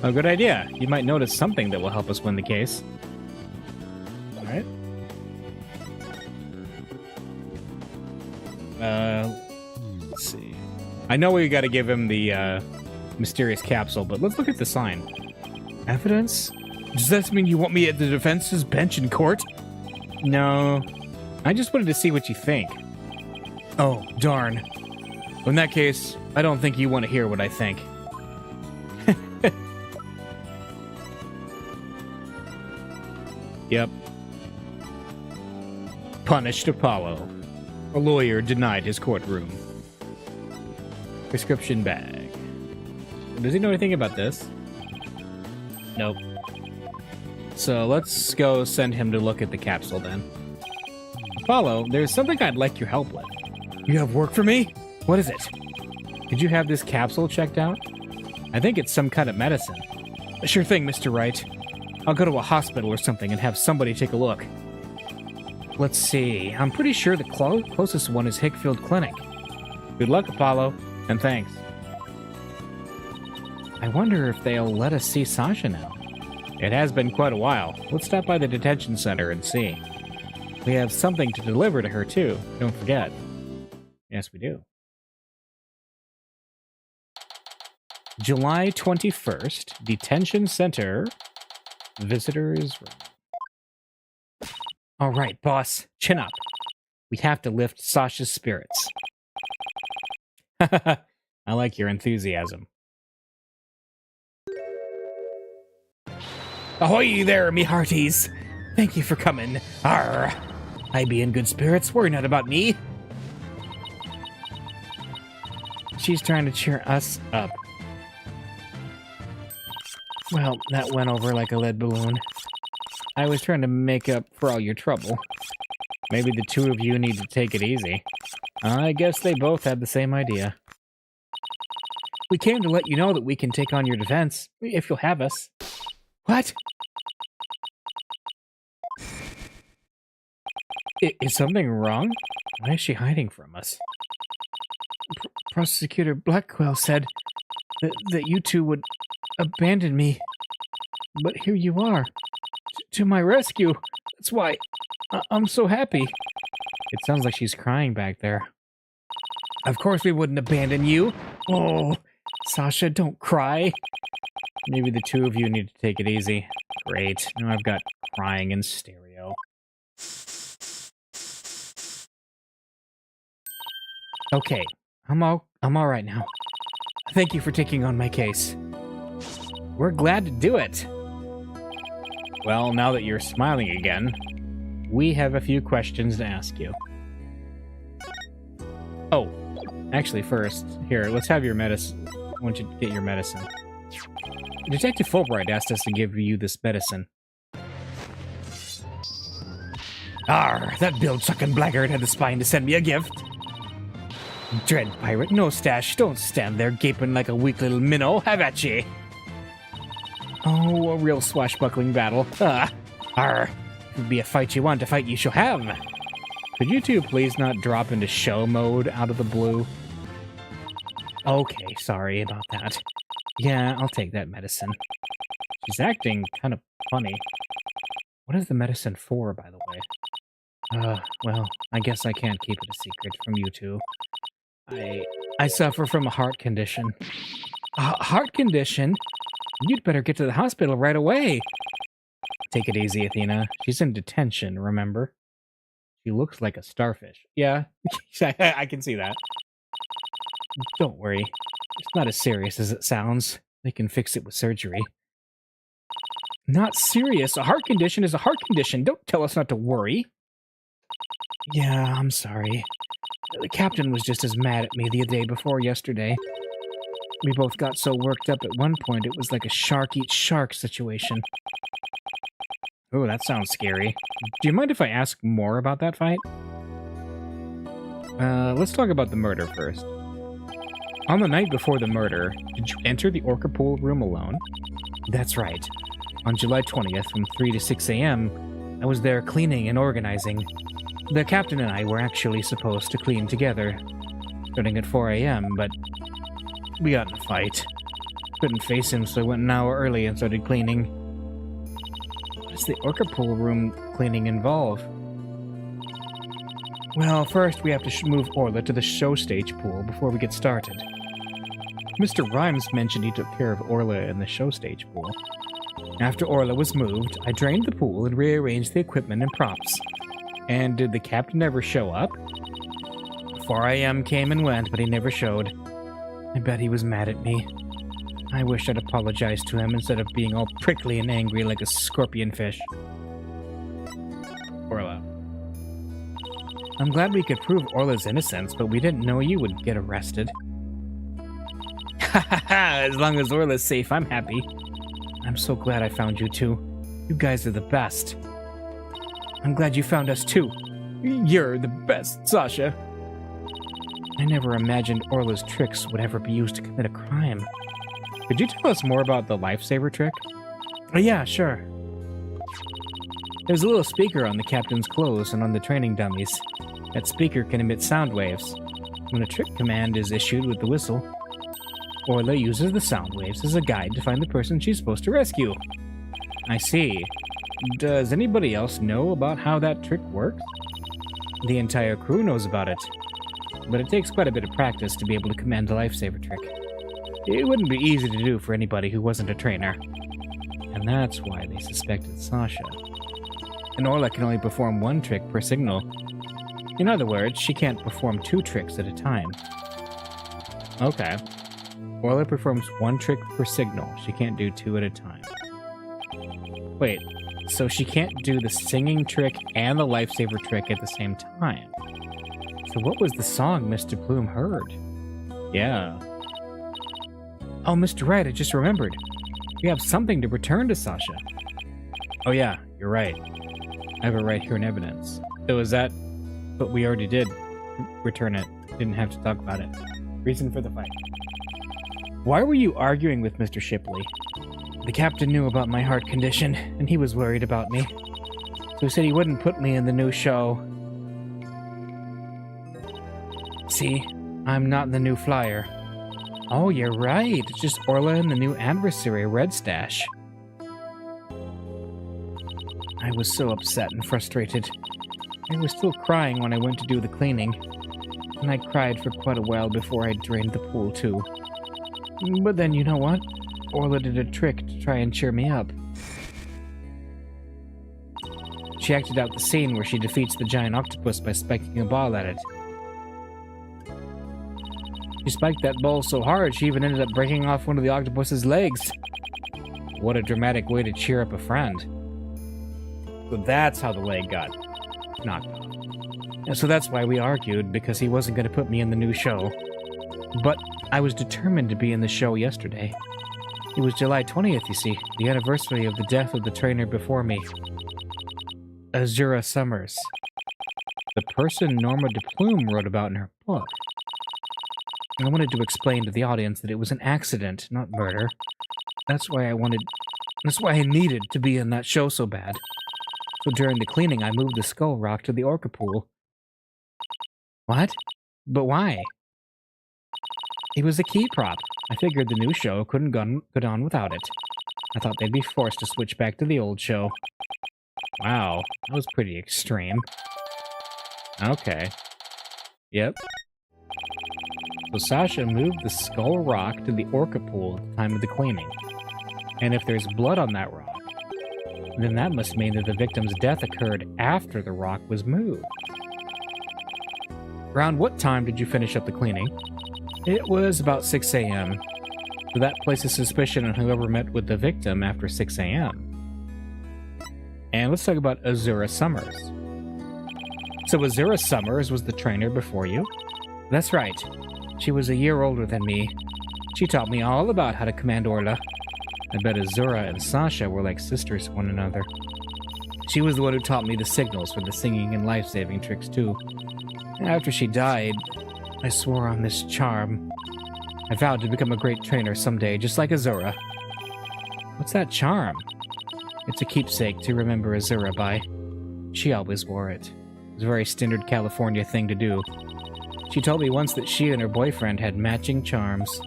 A good idea. You might notice something that will help us win the case. Alright. Let's see. I know we gotta give him the, mysterious capsule, but let's look at the sign. Evidence? Does that mean you want me at the defense's bench in court? No. I just wanted to see what you think. Oh, darn. In that case, I don't think you want to hear what I think. Yep. Punished Apollo. A lawyer denied his courtroom. Prescription bag. Does he know anything about this? Nope. So let's go send him to look at the capsule then. Apollo, there's something I'd like your help with. You have work for me? What is it? Did you have this capsule checked out? I think it's some kind of medicine. Sure thing, Mr. Wright. I'll go to a hospital or something and have somebody take a look. Let's see. I'm pretty sure the closest one is Hickfield Clinic. Good luck, Apollo, and thanks. I wonder if they'll let us see Sasha now. It has been quite a while. Let's stop by the detention center and see. We have something to deliver to her, too. Don't forget. Yes, we do. July 21st, Detention Center. Visitors room. All right, boss. Chin up. We have to lift Sasha's spirits. I like your enthusiasm. Ahoy there, me hearties. Thank you for coming. Arr. I be in good spirits. Worry not about me. She's trying to cheer us up. Well, that went over like a lead balloon. I was trying to make up for all your trouble. Maybe the two of you need to take it easy. I guess they both had the same idea. We came to let you know that we can take on your defense, if you'll have us. What? Is something wrong? Why is she hiding from us? Prosecutor Blackwell said that you two would abandon me. But here you are. To my rescue. That's why I'm so happy. It sounds like she's crying back there. Of course we wouldn't abandon you. Oh, Sasha, don't cry. Maybe the two of you need to take it easy. Great. Now I've got crying in stereo. Okay, I'm all right now. Thank you for taking on my case. We're glad to do it. Well, now that you're smiling again, we have a few questions to ask you. Oh, actually first, here, let's have your medicine. I want you to get your medicine. Detective Fulbright asked us to give you this medicine. Arr, that bilge-sucking blackguard had the spine to send me a gift. Dread pirate, no stash, don't stand there gaping like a weak little minnow, have at ye. Oh, a real swashbuckling battle. Arr, it would be a fight you want, a fight you shall have. Could you two please not drop into show mode out of the blue? Okay, sorry about that. Yeah, I'll take that medicine. She's acting kind of funny. What is the medicine for, by the way? Well, I guess I can't keep it a secret from you two. I suffer from a heart condition. A heart condition? You'd better get to the hospital right away. Take it easy, Athena. She's in detention, remember? She looks like a starfish. Yeah, I can see that. Don't worry. It's not as serious as it sounds. They can fix it with surgery. Not serious. A heart condition is a heart condition. Don't tell us not to worry. Yeah, I'm sorry. The captain was just as mad at me the day before yesterday. We both got so worked up at one point it was like a shark-eat-shark situation. Oh, that sounds scary. Do you mind if I ask more about that fight? Let's talk about the murder first. On the night before the murder, did you enter the Orca pool room alone? That's right. On July 20th from 3 to 6 a.m., I was there cleaning and organizing. The captain and I were actually supposed to clean together, starting at 4 a.m., but we got in a fight. Couldn't face him, so I went an hour early and started cleaning. What does the Orca pool room cleaning involve? Well, first we have to move Orla to the show stage pool before we get started. Mr. Rhymes mentioned he took care of Orla in the show stage pool. After Orla was moved, I drained the pool and rearranged the equipment and props. And did the captain ever show up? 4 a.m. came and went, but he never showed. I bet he was mad at me. I wish I'd apologized to him instead of being all prickly and angry like a scorpion fish. Orla. I'm glad we could prove Orla's innocence, but we didn't know you would get arrested. Ha ha ha! As long as Orla's safe, I'm happy. I'm so glad I found you two. You guys are the best. I'm glad you found us too. You're the best, Sasha. I never imagined Orla's tricks would ever be used to commit a crime. Could you tell us more about the lifesaver trick? Oh, yeah, sure. There's a little speaker on the captain's clothes and on the training dummies. That speaker can emit sound waves. When a trick command is issued with the whistle, Orla uses the sound waves as a guide to find the person she's supposed to rescue. I see. Does anybody else know about how that trick works? The entire crew knows about it, but it takes quite a bit of practice to be able to command a lifesaver trick. It wouldn't be easy to do for anybody who wasn't a trainer, and that's why they suspected Sasha. And Orla can only perform one trick per signal. In other words, she can't perform 2 tricks at a time. Okay. Orla performs 1 trick per signal. She can't do 2 at a time. Wait, so she can't do the singing trick and the lifesaver trick at the same time. So what was the song Mr. Plume heard? Yeah. Oh, Mr. Wright, I just remembered. We have something to return to Sasha. Oh yeah, you're right. I have it right here in evidence. So is that... But we already did return it. Didn't have to talk about it. Reason for the fight. Why were you arguing with Mr. Shipley? The captain knew about my heart condition, and he was worried about me. So he said he wouldn't put me in the new show. See, I'm not in the new flyer. Oh, you're right. It's just Orla and the new adversary, Red Stash. I was so upset and frustrated. I was still crying when I went to do the cleaning, and I cried for quite a while before I drained the pool too. But then, you know what? Orla did a trick to try and cheer me up. She acted out the scene where she defeats the giant octopus by spiking a ball at it. She spiked that ball so hard she even ended up breaking off one of the octopus's legs. What a dramatic way to cheer up a friend. So that's how the leg got knocked off. And so that's why we argued, because he wasn't going to put me in the new show. But I was determined to be in the show yesterday. It was July 20th, you see, the anniversary of the death of the trainer before me. Azura Summers. The person Norma de Plume wrote about in her book. I wanted to explain to the audience that it was an accident, not murder. That's why I needed to be in that show so bad. So during the cleaning, I moved the skull rock to the orca pool. What? But why? It was a key prop. I figured the new show couldn't go on without it. I thought they'd be forced to switch back to the old show. Wow, that was pretty extreme. Okay. Yep. So Sasha moved the skull rock to the orca pool at the time of the cleaning. And if there's blood on that rock, then that must mean that the victim's death occurred after the rock was moved. Around what time did you finish up the cleaning? It was about 6 a.m. So that places suspicion on whoever met with the victim after 6 a.m. And let's talk about Azura Summers. So Azura Summers was the trainer before you? That's right. She was a year older than me. She taught me all about how to command Orla. I bet Azura and Sasha were like sisters to one another. She was the one who taught me the signals for the singing and life-saving tricks too. After she died, I swore on this charm. I vowed to become a great trainer someday, just like Azura. What's that charm? It's a keepsake to remember Azura by. She always wore it. It was a very standard California thing to do. She told me once that she and her boyfriend had matching charms.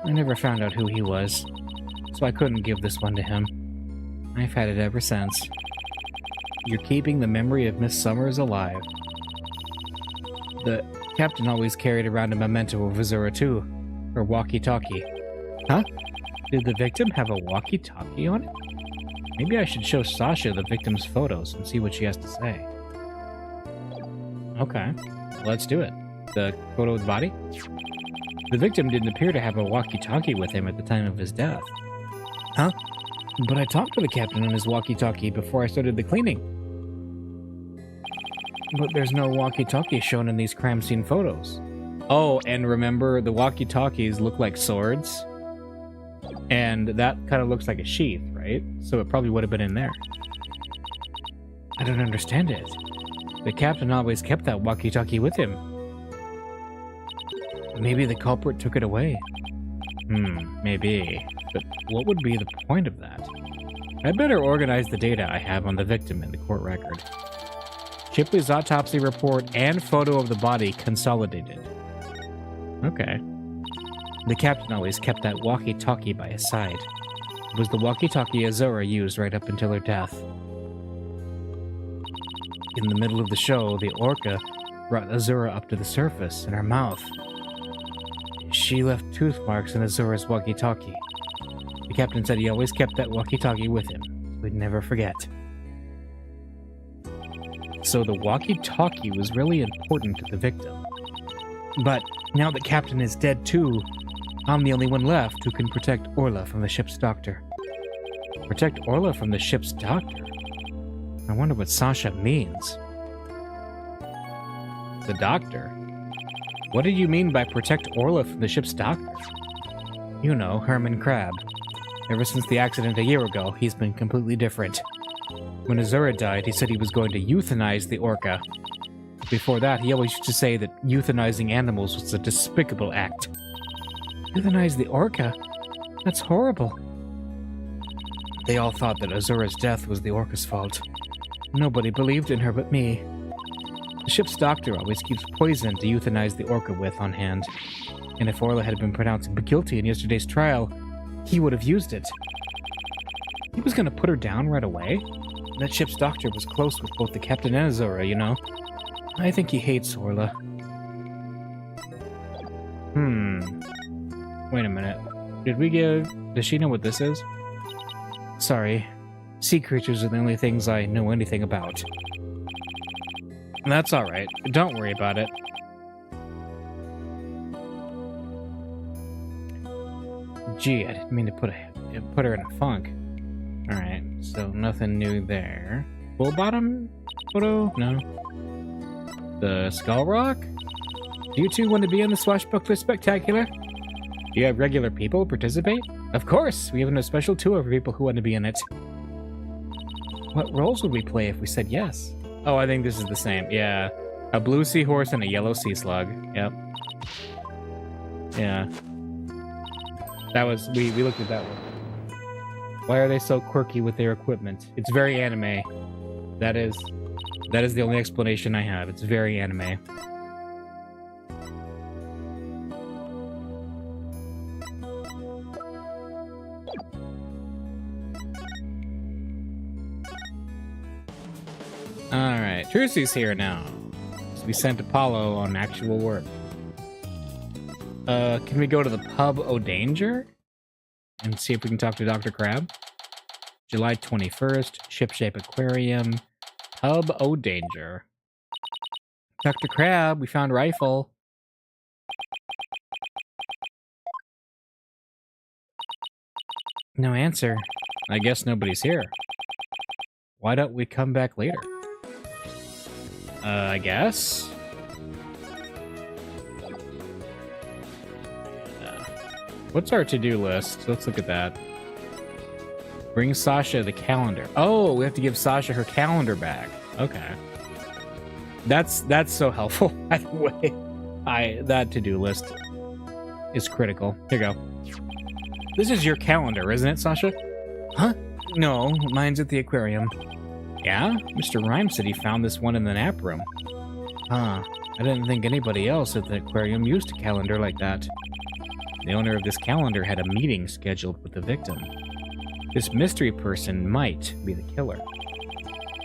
I never found out who he was, so I couldn't give this one to him. I've had it ever since. You're keeping the memory of Miss Summers alive. The captain always carried around a memento of Azura too. Her walkie-talkie. Huh? Did the victim have a walkie-talkie on it? Maybe I should show Sasha the victim's photos and see what she has to say. Okay, let's do it. The photo of the body? The victim didn't appear to have a walkie-talkie with him at the time of his death. Huh? But I talked to the captain on his walkie-talkie before I started the cleaning. But there's no walkie-talkie shown in these crime scene photos. Oh, and remember, the walkie-talkies look like swords? And that kind of looks like a sheath, right? So it probably would have been in there. I don't understand it. The captain always kept that walkie-talkie with him. Maybe the culprit took it away. Maybe. But what would be the point of that? I'd better organize the data I have on the victim in the court record. Shipley's autopsy report and photo of the body consolidated. Okay. The captain always kept that walkie-talkie by his side. It was the walkie-talkie Azura used right up until her death. In the middle of the show, the orca brought Azura up to the surface in her mouth. She left tooth marks in Azura's walkie-talkie. The captain said he always kept that walkie-talkie with him, so he'd never forget. So the walkie-talkie was really important to the victim. But now the captain is dead too, I'm the only one left who can protect Orla from the ship's doctor. Protect Orla from the ship's doctor? I wonder what Sasha means. The doctor? What did you mean by protect Orla from the ship's doctor? You know, Herman Crab. Ever since the accident a year ago, he's been completely different. When Azura died, he said he was going to euthanize the orca. Before that, he always used to say that euthanizing animals was a despicable act. Euthanize the orca? That's horrible. They all thought that Azura's death was the orca's fault. Nobody believed in her but me. The ship's doctor always keeps poison to euthanize the orca with on hand. And if Orla had been pronounced guilty in yesterday's trial, he would have used it. He was going to put her down right away? That ship's doctor was close with both the captain and Azura, you know? I think he hates Orla. Wait a minute. Does she know what this is? Sorry. Sea creatures are the only things I know anything about. That's alright. Don't worry about it. Gee, I didn't mean to put her in a funk. Alright, so nothing new there. Full bottom photo? No. The Skull Rock? Do you two want to be in the Swashbuckler Spectacular? Do you have regular people participate? Of course! We have a special tour for people who want to be in it. What roles would we play if we said yes? Oh, I think this is the same. Yeah. A blue seahorse and a yellow sea slug. Yep. Yeah. That was... We looked at that one. Why are they so quirky with their equipment? It's very anime. That is the only explanation I have. It's very anime. Alright, Trucy's here now. So we sent Apollo on actual work. Can we go to the Pub O'Danger? And see if we can talk to Dr. Crab? July 21st, Shipshape Aquarium, Pub O'Danger. Dr. Crab, we found Rifle. No answer. I guess nobody's here. Why don't we come back later? I guess? What's our to-do list? Let's look at that. Bring Sasha the calendar. Oh, we have to give Sasha her calendar back. Okay. That's so helpful. By the way, that to-do list is critical. Here you go. This is your calendar, isn't it, Sasha? Huh? No, mine's at the aquarium. Yeah? Mr. Rhyme said he found this one in the nap room. Huh. I didn't think anybody else at the aquarium used a calendar like that. The owner of this calendar had a meeting scheduled with the victim. This mystery person might be the killer.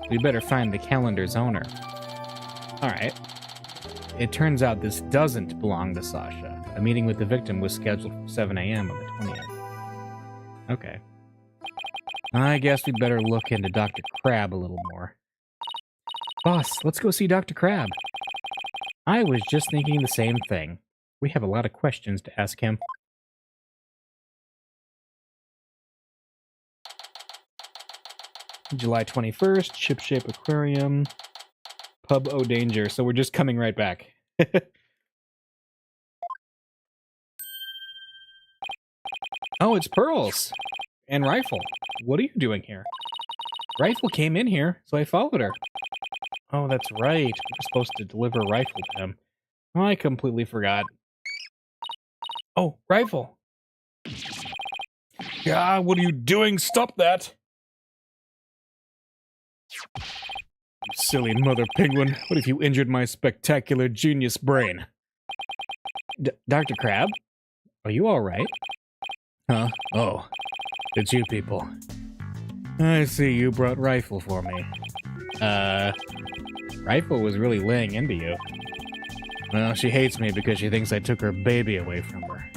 We better find the calendar's owner. Alright. It turns out this doesn't belong to Sasha. A meeting with the victim was scheduled for 7 a.m. on the 20th. Okay. I guess we better look into Dr. Crab a little more. Boss, let's go see Dr. Crab. I was just thinking the same thing. We have a lot of questions to ask him. July 21st, Shipshape Aquarium, Pub O'Danger. So we're just coming right back. Oh, it's Pearls and Rifle. What are you doing here? Rifle came in here, so I followed her. Oh, that's right. We were supposed to deliver Rifle to him. Oh, I completely forgot. Oh, Rifle. God, what are you doing? Stop that. You silly mother penguin. What if you injured my spectacular genius brain? Dr. Crab? Are you alright? Huh? Oh, it's you people. I see you brought Rifle for me. Rifle was really laying into you. Well, she hates me because she thinks I took her baby away from her.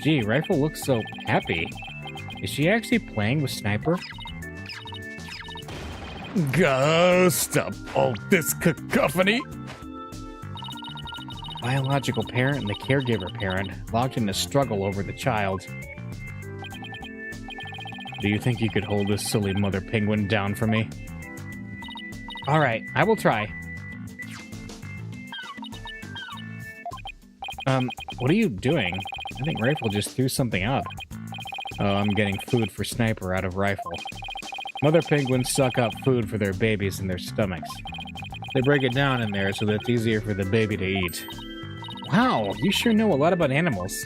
Gee, Rifle looks so happy. Is she actually playing with Sniper? Go, stop all this cacophony! Biological parent and the caregiver parent locked in a struggle over the child. Do you think you could hold this silly mother penguin down for me? Alright, I will try. What are you doing? I think Rifle just threw something up. Oh, I'm getting food for Sniper out of Rifle. Mother penguins suck up food for their babies in their stomachs. They break it down in there so that it's easier for the baby to eat. Wow, you sure know a lot about animals.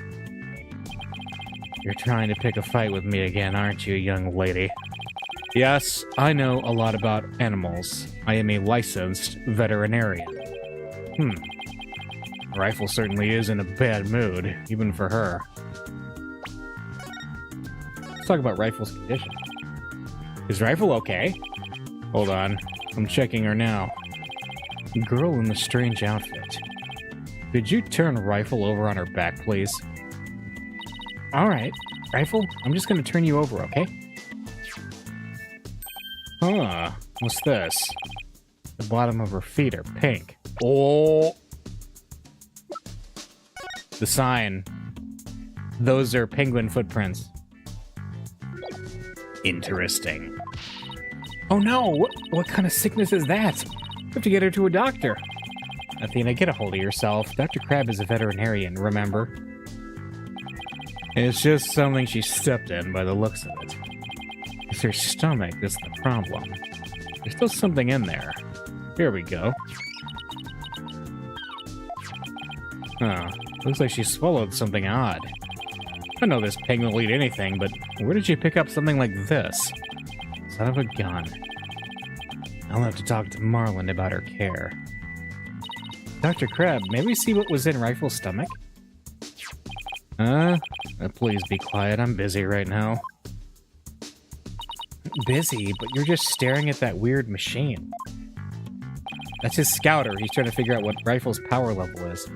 You're trying to pick a fight with me again, aren't you, young lady? Yes, I know a lot about animals. I am a licensed veterinarian. Rifle certainly is in a bad mood, even for her. Let's talk about Rifle's condition. Is Rifle okay? Hold on, I'm checking her now. Girl in the strange outfit. Could you turn Rifle over on her back, please? Alright, Rifle, I'm just gonna turn you over, okay? Huh, what's this? The bottom of her feet are pink. Oh! The sign. Those are penguin footprints. Interesting. Oh no! What kind of sickness is that? We have to get her to a doctor. Athena, get a hold of yourself. Dr. Crab is a veterinarian, remember? It's just something she stepped in by the looks of it. It's her stomach that's the problem. There's still something in there. Here we go. Huh. Looks like she swallowed something odd. I know this pig will eat anything, but where did she pick up something like this? Son of a gun. I'll have to talk to Marlin about her care. Dr. Crab, may we see what was in Rifle's stomach? Please be quiet. I'm busy right now. Busy, but you're just staring at that weird machine. That's his scouter. He's trying to figure out what Rifle's power level is.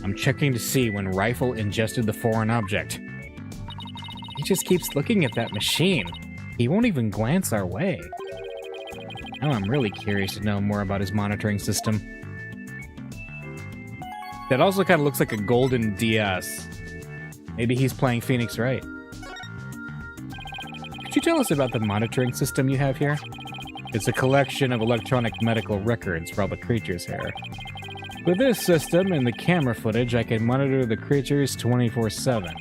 I'm checking to see when Rifle ingested the foreign object. He just keeps looking at that machine. He won't even glance our way. Now I'm really curious to know more about his monitoring system. That also kind of looks like a golden DS. Maybe he's playing Phoenix Wright. Could you tell us about the monitoring system you have here? It's a collection of electronic medical records for all the creatures here. With this system and the camera footage, I can monitor the creatures 24/7.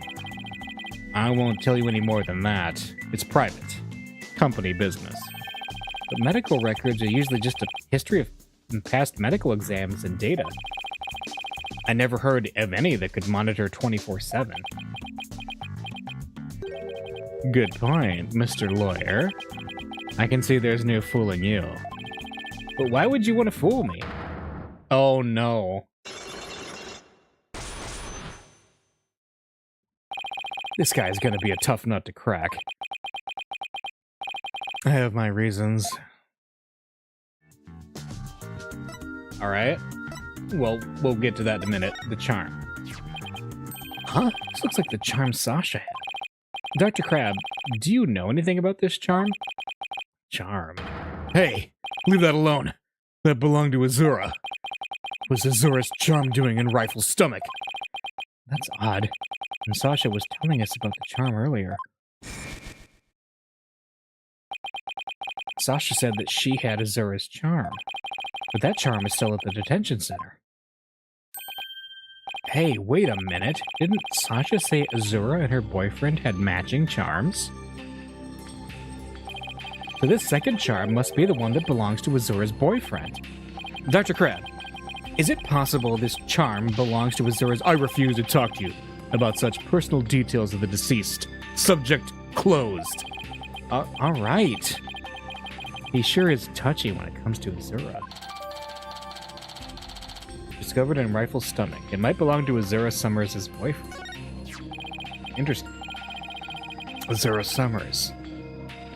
I won't tell you any more than that. It's private. Company business. But medical records are usually just a history of past medical exams and data. I never heard of any that could monitor 24/7. Good point, Mr. Lawyer. I can see there's no fooling you. But why would you want to fool me? Oh no. This guy's gonna be a tough nut to crack. I have my reasons. Alright. Well, we'll get to that in a minute. The charm. Huh? This looks like the charm Sasha had. Dr. Crab, do you know anything about this charm? Charm? Hey, leave that alone. That belonged to Azura. What's Azura's charm doing in Rifle's stomach? That's odd. And Sasha was telling us about the charm earlier. Sasha said that she had Azura's charm. But that charm is still at the detention center. Hey, wait a minute. Didn't Sasha say Azura and her boyfriend had matching charms? So this second charm must be the one that belongs to Azura's boyfriend. Dr. Crab, is it possible this charm belongs to Azura's— I refuse to talk to you about such personal details of the deceased. Subject closed. Alright. He sure is touchy when it comes to Azura. Discovered in Rifle's stomach. It might belong to Azura Summers' boyfriend. Interesting. Azura Summers.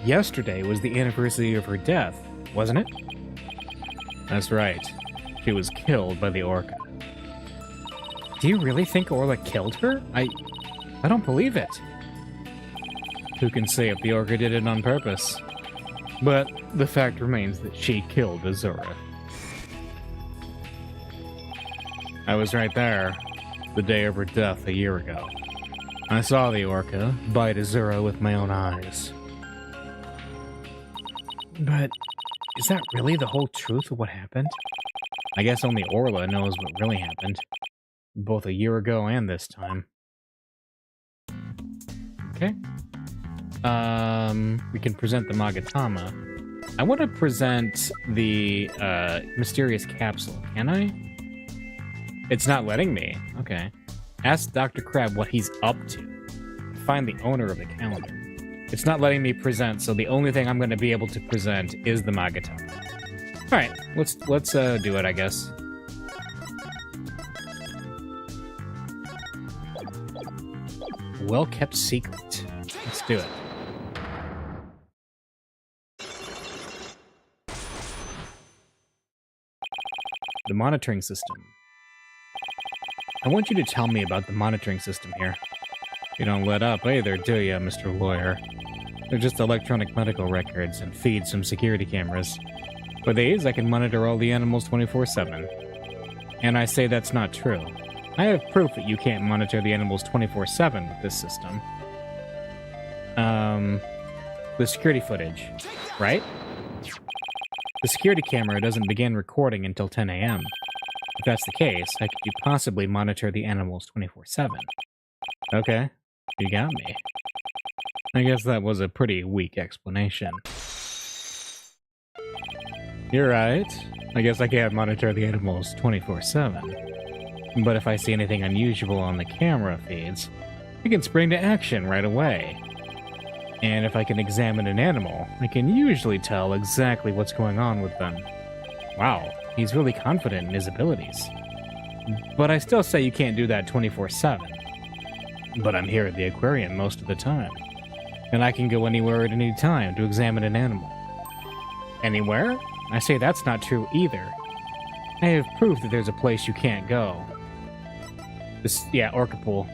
Yesterday was the anniversary of her death, wasn't it? That's right. She was killed by the Orca. Do you really think Orla killed her? I don't believe it. Who can say if the Orca did it on purpose? But the fact remains that she killed Azura. I was right there, the day of her death a year ago. I saw the Orca bite Azura with my own eyes. But is that really the whole truth of what happened? I guess only Orla knows what really happened. Both a year ago and this time. Okay. We can present the Magatama. I want to present the mysterious capsule. Can I? It's not letting me. Okay. Ask Dr. Crab what he's up to. Find the owner of the calendar. It's not letting me present, so the only thing I'm going to be able to present is the Magatama. Alright, let's do it, I guess. Well-kept secret. Let's do it. The monitoring system. I want you to tell me about the monitoring system here. You don't let up either, do you, Mr. Lawyer? They're just electronic medical records and feeds from security cameras. With these, I can monitor all the animals 24/7. And I say that's not true. I have proof that you can't monitor the animals 24/7 with this system. the security footage, right? The security camera doesn't begin recording until 10 a.m. If that's the case, how could you possibly monitor the animals 24/7? Okay, you got me. I guess that was a pretty weak explanation. You're right. I guess I can't monitor the animals 24/7. But if I see anything unusual on the camera feeds, I can spring to action right away. And if I can examine an animal, I can usually tell exactly what's going on with them. Wow, he's really confident in his abilities. But I still say you can't do that 24/7. But I'm here at the aquarium most of the time. And I can go anywhere at any time to examine an animal. Anywhere? I say that's not true either. I have proof that there's a place you can't go. Orca Pool.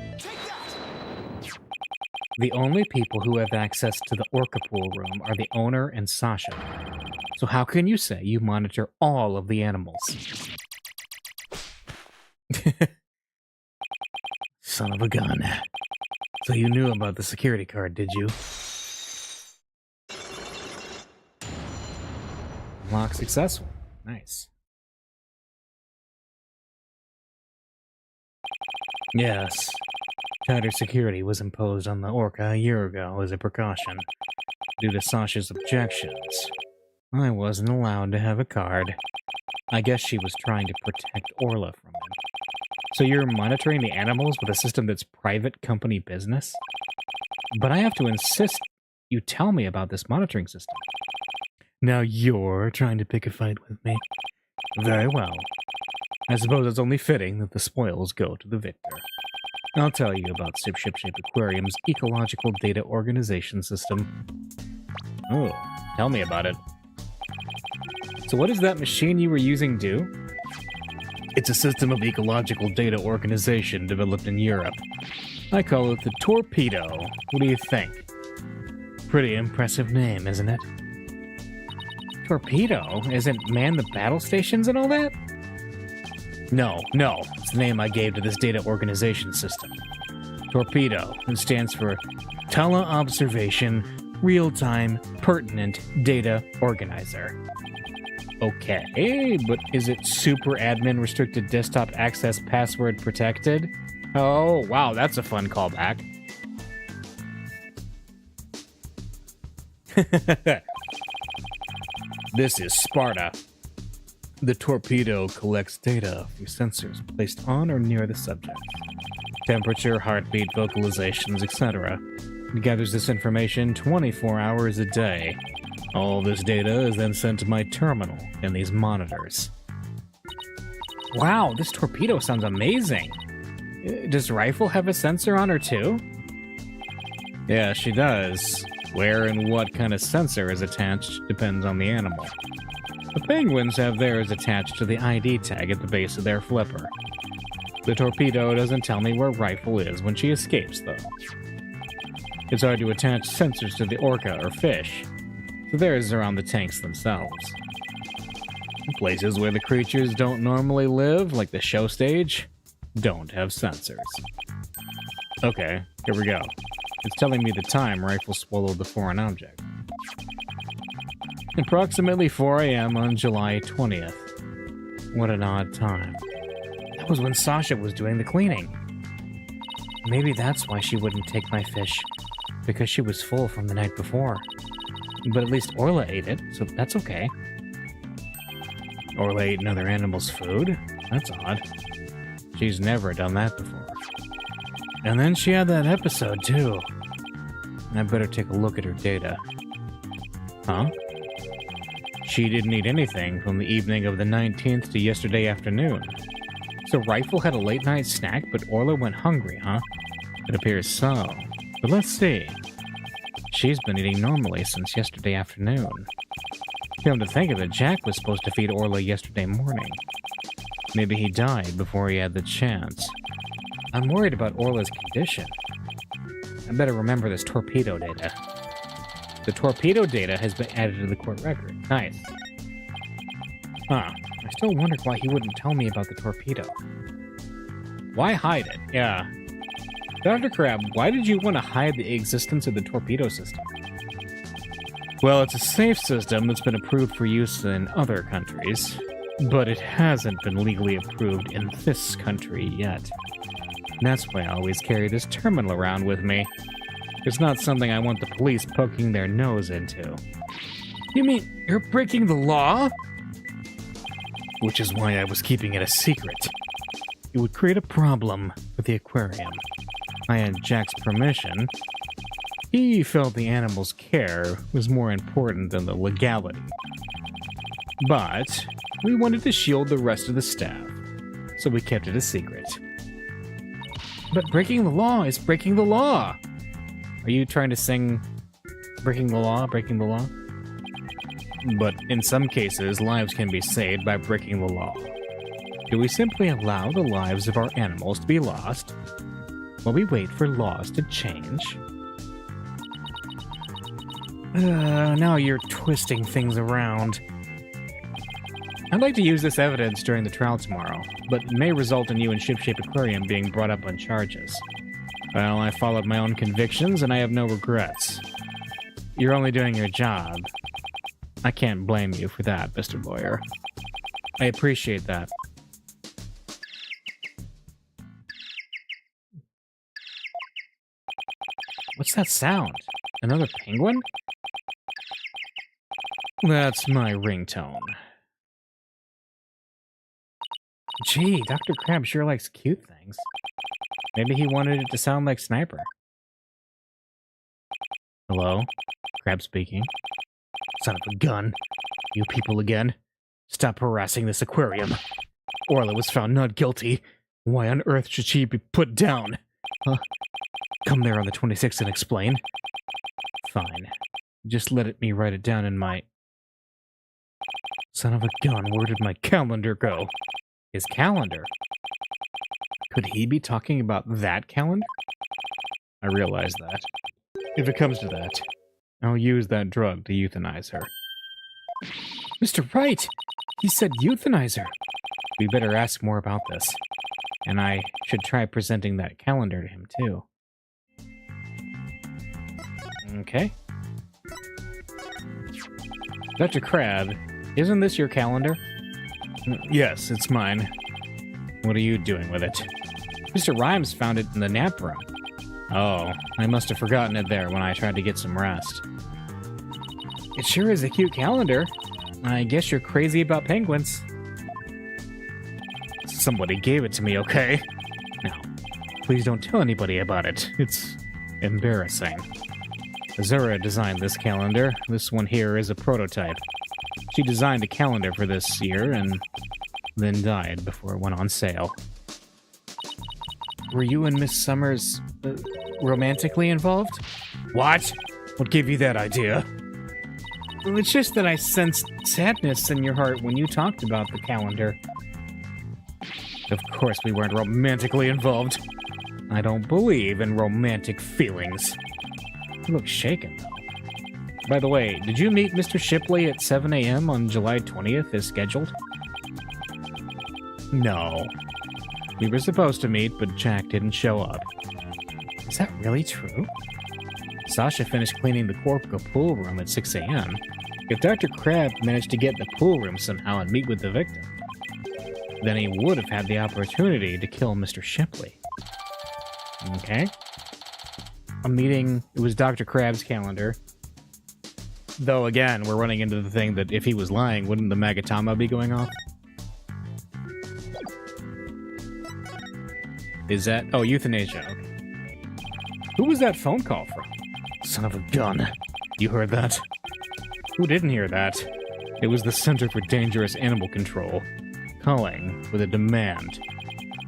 The only people who have access to the Orca Pool room are the owner and Sasha. So how can you say you monitor all of the animals? Son of a gun. So you knew about the security card, did you? Lock successful. Nice. Yes. Tighter security was imposed on the Orca a year ago as a precaution. Due to Sasha's objections, I wasn't allowed to have a card. I guess she was trying to protect Orla from him. So you're monitoring the animals with a system that's private company business? But I have to insist you tell me about this monitoring system. Now you're trying to pick a fight with me. Very well. I suppose it's only fitting that the spoils go to the victor. I'll tell you about Shipshape Aquarium's ecological data organization system. Oh, tell me about it. So what does that machine you were using do? It's a system of ecological data organization developed in Europe. I call it the Torpedo. What do you think? Pretty impressive name, isn't it? Torpedo? Isn't man the battle stations and all that? No. It's the name I gave to this data organization system. Torpedo. It stands for Teleobservation Real-Time Pertinent Data Organizer. Okay, but is it super admin restricted desktop access password protected? Oh, wow, that's a fun callback. This is Sparta. The Torpedo collects data through sensors placed on or near the subject. Temperature, heartbeat, vocalizations, etc. It gathers this information 24 hours a day. All this data is then sent to my terminal in these monitors. Wow, this Torpedo sounds amazing. Does Rifle have a sensor on her too? Yeah, she does. Where and what kind of sensor is attached depends on the animal. The penguins have theirs attached to the ID tag at the base of their flipper. The Torpedo doesn't tell me where Rifle is when she escapes, though. It's hard to attach sensors to the orca or fish, so theirs are on the tanks themselves. Places where the creatures don't normally live, like the show stage, don't have sensors. Okay, here we go. It's telling me the time Rifle swallowed the foreign object. Approximately 4 a.m. on July 20th. What an odd time. That was when Sasha was doing the cleaning. Maybe that's why she wouldn't take my fish, because she was full from the night before. But at least Orla ate it, so that's okay. Orla ate another animal's food? That's odd. She's never done that before. And then she had that episode, too. I better take a look at her data. Huh? She didn't eat anything from the evening of the 19th to yesterday afternoon. So Rifle had a late-night snack, but Orla went hungry, huh? It appears so. But let's see. She's been eating normally since yesterday afternoon. Come to think of it, Jack was supposed to feed Orla yesterday morning. Maybe he died before he had the chance. I'm worried about Orla's condition. I better remember this Torpedo data. The Torpedo data has been added to the court record. Nice. Huh. I still wondered why he wouldn't tell me about the Torpedo. Why hide it? Yeah. Dr. Crab, why did you want to hide the existence of the Torpedo system? Well, it's a safe system that's been approved for use in other countries, but it hasn't been legally approved in this country yet. That's why I always carry this terminal around with me. It's not something I want the police poking their nose into. You mean you're breaking the law? Which is why I was keeping it a secret. It would create a problem with the aquarium. I had Jack's permission. He felt the animal's care was more important than the legality. But we wanted to shield the rest of the staff, so we kept it a secret. But breaking the law is breaking the law! Are you trying to sing breaking the law, breaking the law? But in some cases, lives can be saved by breaking the law. Do we simply allow the lives of our animals to be lost while we wait for laws to change? Now you're twisting things around. I'd like to use this evidence during the trial tomorrow, but it may result in you and Shipshape Aquarium being brought up on charges. Well, I followed my own convictions and I have no regrets. You're only doing your job. I can't blame you for that, Mr. Lawyer. I appreciate that. What's that sound? Another penguin? That's my ringtone. Gee, Dr. Crab sure likes cute things. Maybe he wanted it to sound like Sniper. Hello? Crab speaking. Son of a gun. You people again. Stop harassing this aquarium. Orla was found not guilty. Why on earth should she be put down? Huh? Come there on the 26th and explain. Fine. Just let me write it down in my... Son of a gun, where did my calendar go? His calendar? Could he be talking about that calendar? I realize that. If it comes to that, I'll use that drug to euthanize her. Mr. Wright! He said euthanize her! We better ask more about this. And I should try presenting that calendar to him, too. Okay. Dr. Crab, isn't this your calendar? Yes, it's mine. What are you doing with it? Mr. Rhymes found it in the nap room. Oh, I must have forgotten it there when I tried to get some rest. It sure is a cute calendar. I guess you're crazy about penguins. Somebody gave it to me, okay? Now, please don't tell anybody about it. It's embarrassing. Azura designed this calendar. This one here is a prototype. She designed a calendar for this year and then died before it went on sale. Were you and Miss Summers romantically involved? What? What gave you that idea? It's just that I sensed sadness in your heart when you talked about the calendar. Of course we weren't romantically involved. I don't believe in romantic feelings. You look shaken, though. By the way, did you meet Mr. Shipley at 7 a.m. on July 20th as scheduled? No. We were supposed to meet, but Jack didn't show up. Is that really true? Sasha finished cleaning the Corpco pool room at 6 a.m. If Dr. Crab managed to get in the pool room somehow and meet with the victim, then he would have had the opportunity to kill Mr. Shipley. Okay. A meeting, it was Dr. Crab's calendar. Though, again, we're running into the thing that if he was lying, wouldn't the Magatama be going off? Is that... Oh, euthanasia. Okay. Who was that phone call from? Son of a gun. You heard that? Who didn't hear that? It was the Center for Dangerous Animal Control, calling with a demand.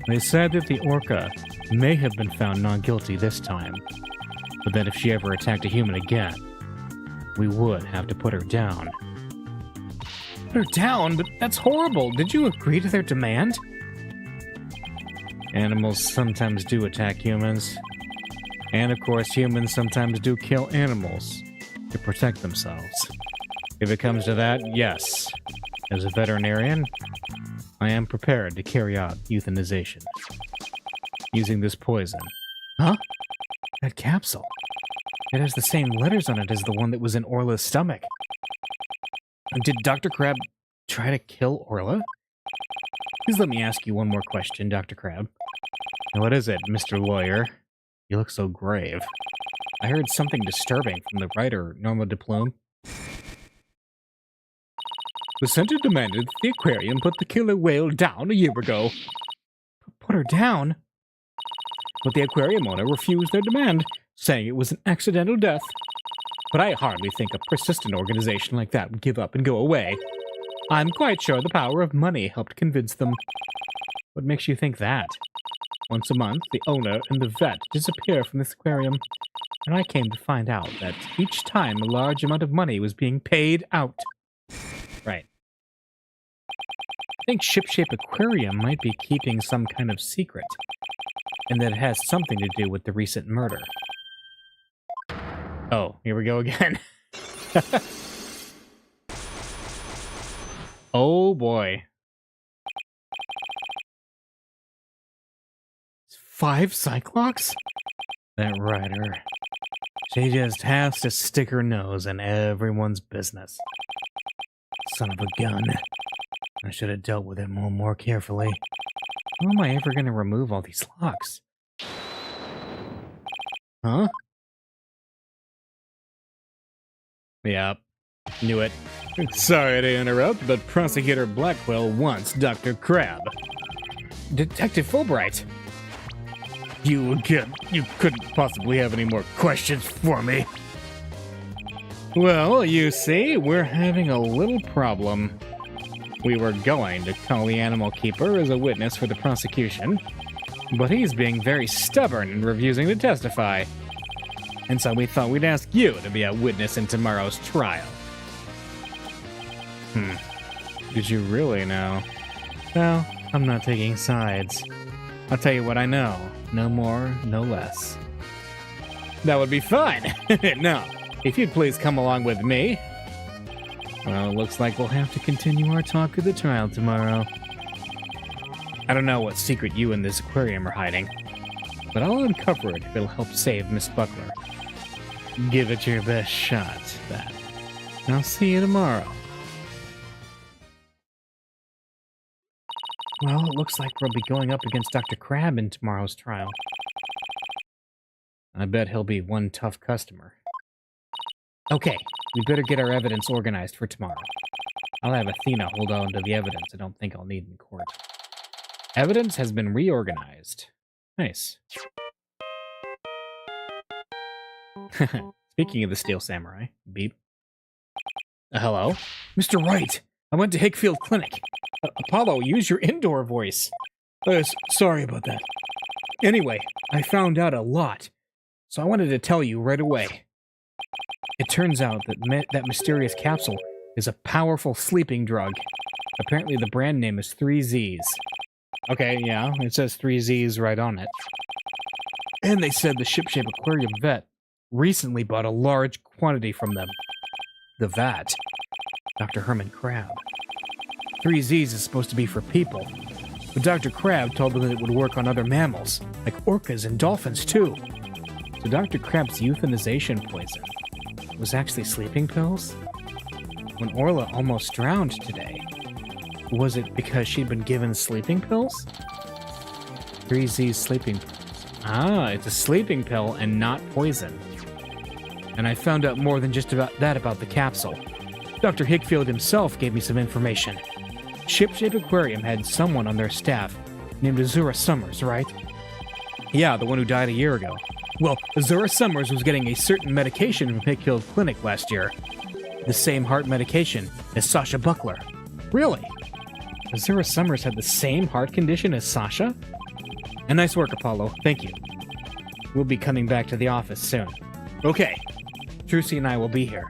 They said that the orca may have been found not guilty this time, but that if she ever attacked a human again, we would have to put her down. Put her down? But that's horrible. Did you agree to their demand? Animals sometimes do attack humans. And of course, humans sometimes do kill animals to protect themselves. If it comes to that, yes. As a veterinarian, I am prepared to carry out euthanization. Using this poison. Huh? That capsule. It has the same letters on it as the one that was in Orla's stomach. Did Dr. Crab try to kill Orla? Please let me ask you one more question, Dr. Crab. What is it, Mr. Lawyer? You look so grave. I heard something disturbing from the writer, Norma Diplume. The center demanded that the aquarium put the killer whale down a year ago. Put her down? But the aquarium owner refused their demand, saying it was an accidental death. But I hardly think a persistent organization like that would give up and go away. I'm quite sure the power of money helped convince them. What makes you think that? Once a month, the owner and the vet disappear from this aquarium, and I came to find out that each time a large amount of money was being paid out. Right. I think Shipshape Aquarium might be keeping some kind of secret, and that it has something to do with the recent murder. Oh, here we go again. Oh boy. 5 Cyclops? That writer. She just has to stick her nose in everyone's business. Son of a gun. I should have dealt with it more carefully. How am I ever going to remove all these locks? Huh? Yep. Knew it. Sorry to interrupt, but Prosecutor Blackwell wants Dr. Crab. Detective Fulbright. You couldn't possibly have any more questions for me. Well, you see, we're having a little problem. We were going to call the animal keeper as a witness for the prosecution, but he's being very stubborn and refusing to testify. And so we thought we'd ask you to be a witness in tomorrow's trial. Did you really know? Well, I'm not taking sides. I'll tell you what I know. No more, no less. That would be fine. Now, if you'd please come along with me. Well, it looks like we'll have to continue our talk at the trial tomorrow. I don't know what secret you and this aquarium are hiding, but I'll uncover it if it'll help save Miss Buckler. Give it your best shot, then. I'll see you tomorrow. Well, it looks like we'll be going up against Dr. Crab in tomorrow's trial. I bet he'll be one tough customer. Okay, we better get our evidence organized for tomorrow. I'll have Athena hold on to the evidence I don't think I'll need in court. Evidence has been reorganized. Nice. Speaking of the Steel Samurai, beep. Hello? Mr. Wright, I went to Hickfield Clinic. Apollo, use your indoor voice. Sorry about that. Anyway, I found out a lot, so I wanted to tell you right away. It turns out that that mysterious capsule is a powerful sleeping drug. Apparently the brand name is 3Zs. Okay, yeah, it says 3Zs right on it. And they said the Shipshape Aquarium vet recently bought a large quantity from them. The vat, Dr. Herman Crab. 3Zs is supposed to be for people, but Dr. Crab told them that it would work on other mammals, like orcas and dolphins too. So Dr. Crab's euthanization poison was actually sleeping pills? When Orla almost drowned today, was it because she'd been given sleeping pills? 3Z's sleeping pills. Ah, it's a sleeping pill and not poison. And I found out more than just about that about the capsule. Dr. Hickfield himself gave me some information. Shipshape Aquarium had someone on their staff named Azura Summers, right? Yeah, the one who died a year ago. Well, Azura Summers was getting a certain medication from Hickfield Clinic last year. The same heart medication as Sasha Buckler. Really? Azura Summers had the same heart condition as Sasha? And nice work, Apollo. Thank you. We'll be coming back to the office soon. Okay. Trucy and I will be here.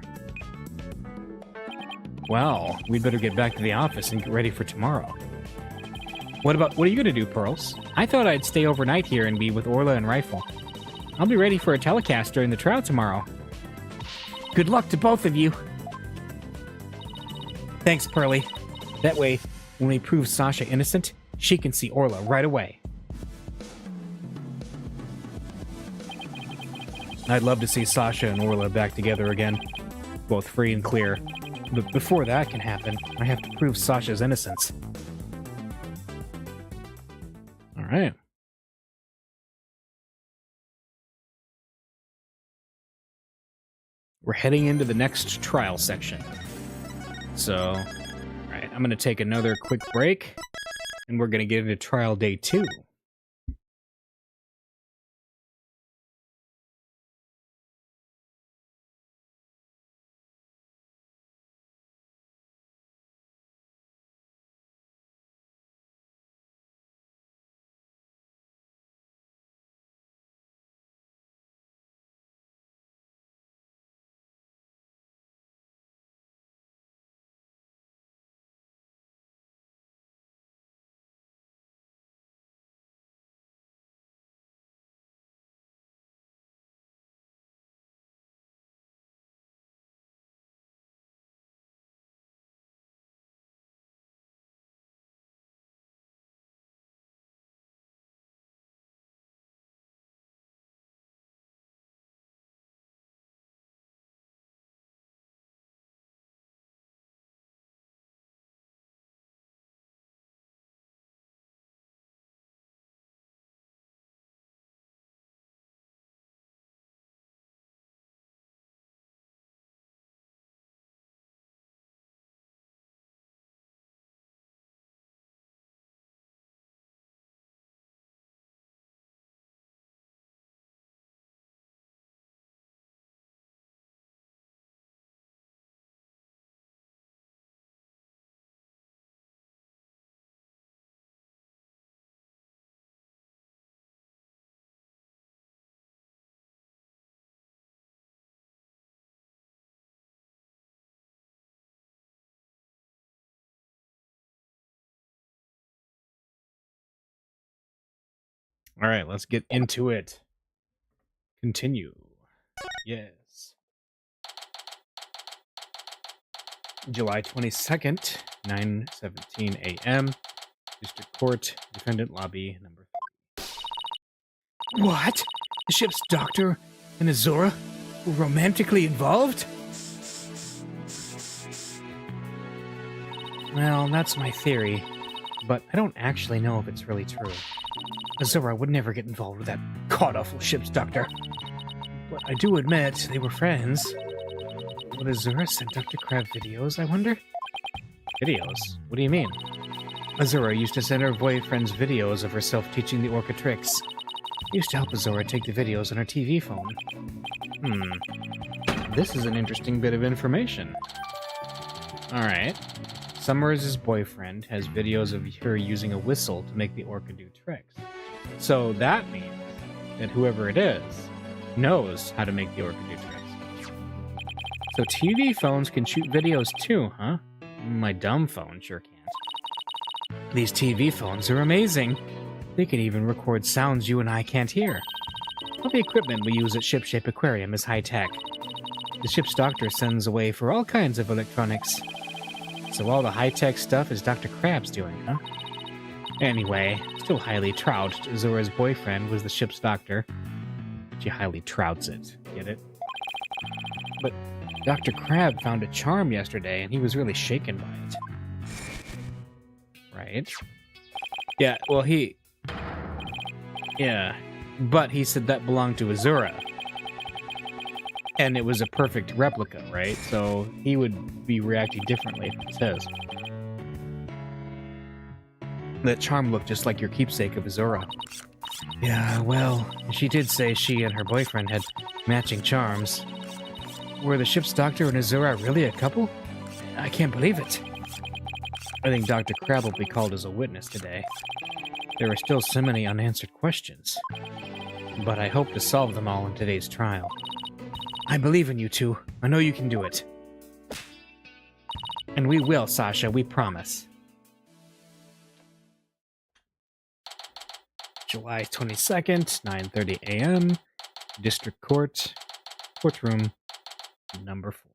Well, we'd better get back to the office and get ready for tomorrow. What are you gonna do, Pearls? I thought I'd stay overnight here and be with Orla and Rifle. I'll be ready for a telecast during the trial tomorrow. Good luck to both of you. Thanks, Pearly. That way, when we prove Sasha innocent, she can see Orla right away. I'd love to see Sasha and Orla back together again, both free and clear. But before that can happen, I have to prove Sasha's innocence. All right. We're heading into the next trial section. So, all right, I'm going to take another quick break, and we're going to get into trial day 2. All right, let's get into it. Continue. Yes. July 22nd, 9:17 a.m. District Court, Defendant Lobby, number 3. What? The ship's doctor and Azura were romantically involved? Well, that's my theory, but I don't actually know if it's really true. Azura would never get involved with that god-awful ship's doctor. But I do admit they were friends. Would Azura send Dr. Crab videos, I wonder? Videos? What do you mean? Azura used to send her boyfriends videos of herself teaching the orca tricks. I used to help Azura take the videos on her TV phone. This is an interesting bit of information. Alright. Summers' boyfriend has videos of her using a whistle to make the orca do tricks. So that means that whoever it is knows how to make the orca do tricks. So TV phones can shoot videos too, huh? My dumb phone sure can't. These TV phones are amazing. They can even record sounds you and I can't hear. All the equipment we use at Shipshape Aquarium is high-tech. The ship's doctor sends away for all kinds of electronics. So all the high-tech stuff is Dr. Crab's doing, huh? Anyway, still highly trounced, Azura's boyfriend was the ship's doctor. She highly trouts it. Get it? But Dr. Crab found a charm yesterday, and he was really shaken by it. Right? Yeah, well, Yeah, but he said that belonged to Azura. And it was a perfect replica, right? So he would be reacting differently if it says. That charm looked just like your keepsake of Azura. Yeah, well, she did say she and her boyfriend had matching charms. Were the ship's doctor and Azura really a couple? I can't believe it. I think Dr. Crab will be called as a witness today. There are still so many unanswered questions. But I hope to solve them all in today's trial. I believe in you two. I know you can do it. And we will, Sasha, we promise. July 22nd, 9:30 a.m. District Court, courtroom number 4.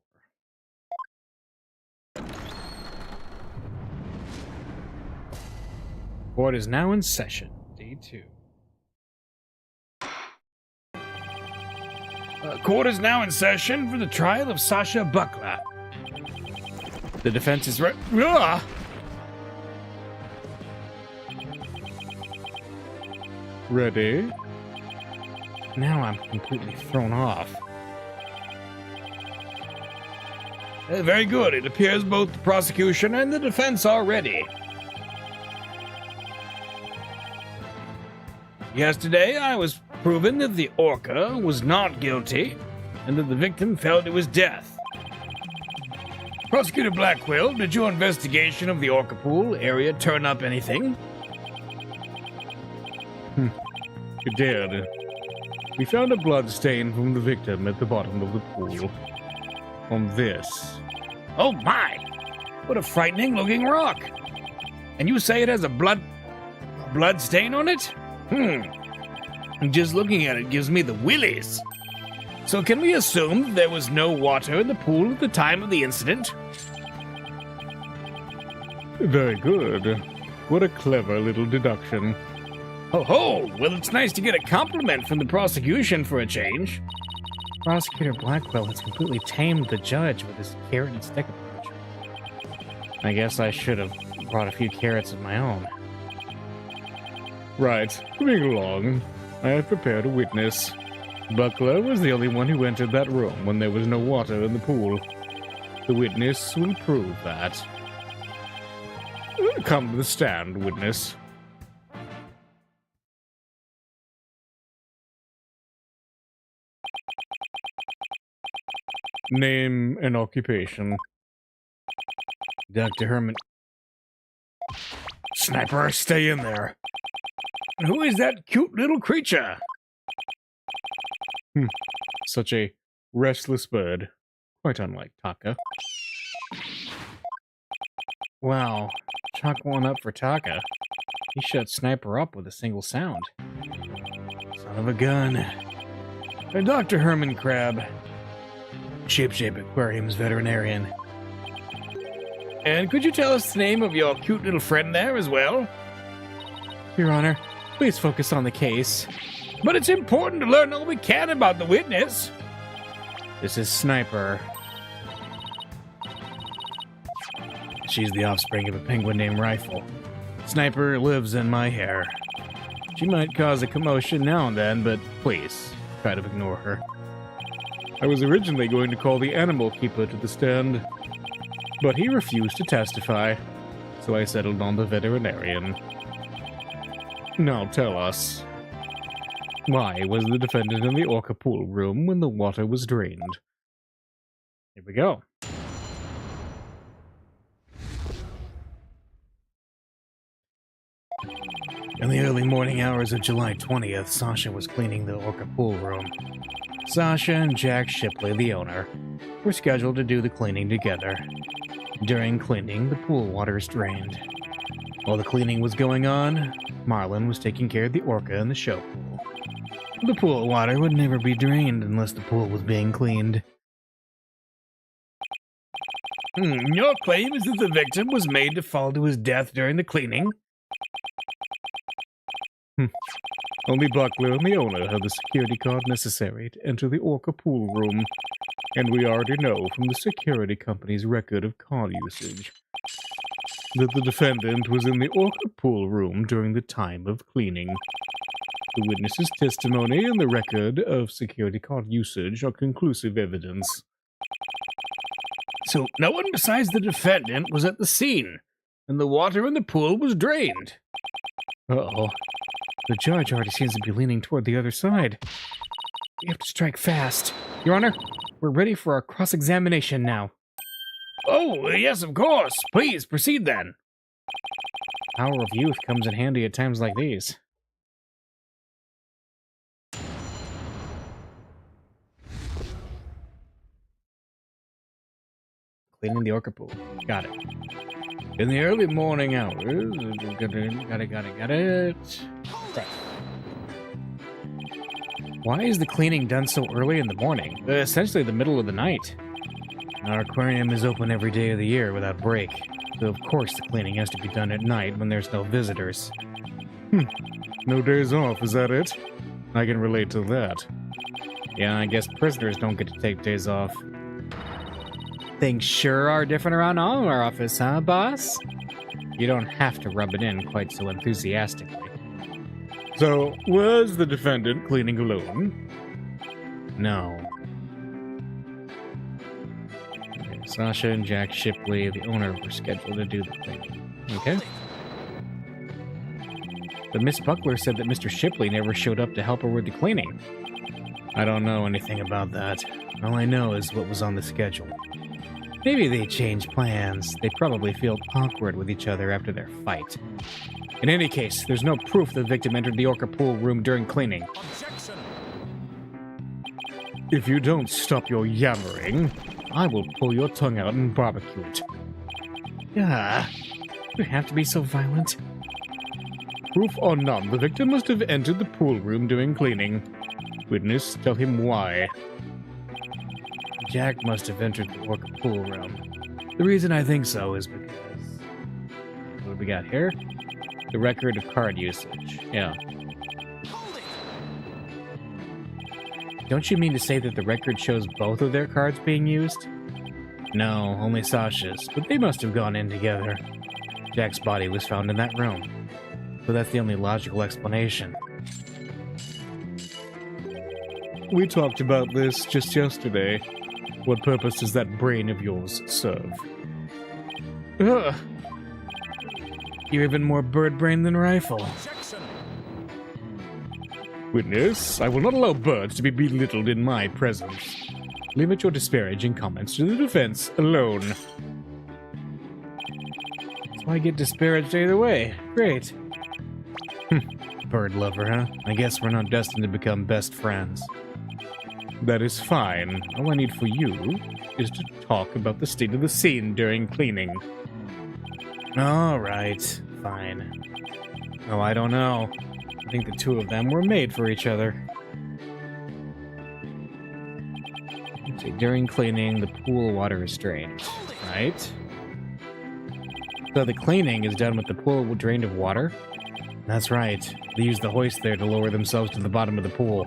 Court is now in session, day 2. Court is now in session for the trial of Sasha Buckler. The defense is ready. Now I'm completely thrown off. Very good. It appears both the prosecution and the defense are ready. Yesterday, I was proven that the orca was not guilty and that the victim fell to his death. Prosecutor Blackwell, did your investigation of the orca pool area turn up anything? It did. We found a blood stain from the victim at the bottom of the pool. On this. Oh my! What a frightening looking rock! And you say it has a blood stain on it? Just looking at it gives me the willies. So can we assume that there was no water in the pool at the time of the incident? Very good. What a clever little deduction. Oh, well, it's nice to get a compliment from the prosecution for a change. Prosecutor Blackwell has completely tamed the judge with his carrot and stick approach. I guess I should have brought a few carrots of my own. Right, moving along. I have prepared a witness. Buckler was the only one who entered that room when there was no water in the pool. The witness will prove that. Come to the stand, witness. Name and occupation. Dr. Herman. Sniper, stay in there. Who is that cute little creature? Such a restless bird. Quite unlike Taka. Wow. Chalk one up for Taka. He shut Sniper up with a single sound. Son of a gun. Dr. Herman Crab. Shapeshape Aquarium's veterinarian. And could you tell us the name of your cute little friend there as well? Your Honor, please focus on the case. But it's important to learn all we can about the witness. This is Sniper. She's the offspring of a penguin named Rifle. Sniper lives in my hair. She might cause a commotion now and then, but please, try to ignore her. I was originally going to call the animal keeper to the stand, but he refused to testify, so I settled on the veterinarian. Now tell us, why was the defendant in the orca pool room when the water was drained? Here we go. In the early morning hours of July 20th, Sasha was cleaning the orca pool room. Sasha and Jack Shipley, the owner, were scheduled to do the cleaning together. During cleaning, the pool water is drained. While the cleaning was going on, Marlin was taking care of the orca in the show pool. The pool water would never be drained unless the pool was being cleaned. Your claim is that the victim was made to fall to his death during the cleaning? Only Buckler and the owner have the security card necessary to enter the orca pool room, and we already know from the security company's record of card usage that the defendant was in the orca pool room during the time of cleaning. The witness's testimony and the record of security card usage are conclusive evidence. So no one besides the defendant was at the scene, and the water in the pool was drained. Uh-oh. The judge already seems to be leaning toward the other side. We have to strike fast. Your Honor, we're ready for our cross-examination now. Oh, yes, of course. Please, proceed then. Power of youth comes in handy at times like these. Cleaning the orca pool. Got it. In the early morning hours... Got it. Right. Why is the cleaning done so early in the morning? Essentially the middle of the night. Our aquarium is open every day of the year without break, so of course the cleaning has to be done at night when there's no visitors. No days off, is that it? I can relate to that. Yeah, I guess prisoners don't get to take days off. Things sure are different around our office, huh, boss? You don't have to rub it in quite so enthusiastically. So, was the defendant cleaning alone? No. Okay, Sasha and Jack Shipley, the owner, were scheduled to do the cleaning. Okay. But Miss Buckler said that Mr. Shipley never showed up to help her with the cleaning. I don't know anything about that. All I know is what was on the schedule. Maybe they changed plans. They probably feel awkward with each other after their fight. In any case, there's no proof the victim entered the Orca pool room during cleaning. Objection. If you don't stop your yammering, I will pull your tongue out and barbecue it. Ah, you have to be so violent. Proof or none, the victim must have entered the pool room during cleaning. Witness, tell him why. Jack must have entered the Orca pool room. The reason I think so is because... What do we got here? The record of card usage. Yeah. Don't you mean to say that the record shows both of their cards being used? No, only Sasha's, but they must have gone in together. Jack's body was found in that room, so that's the only logical explanation. We talked about this just yesterday. What purpose does that brain of yours serve? Ugh. You're even more bird brain than rifle. Objection. Witness, I will not allow birds to be belittled in my presence. Limit your disparaging comments to the defense alone. So I get disparaged either way. Great. Bird lover, huh? I guess we're not destined to become best friends. That is fine. All I need for you is to talk about the state of the scene during cleaning. All right, fine. Oh, I don't know. I think the two of them were made for each other. Let's see, during cleaning, the pool water is drained, right? So the cleaning is done with the pool drained of water? That's right. They use the hoist there to lower themselves to the bottom of the pool.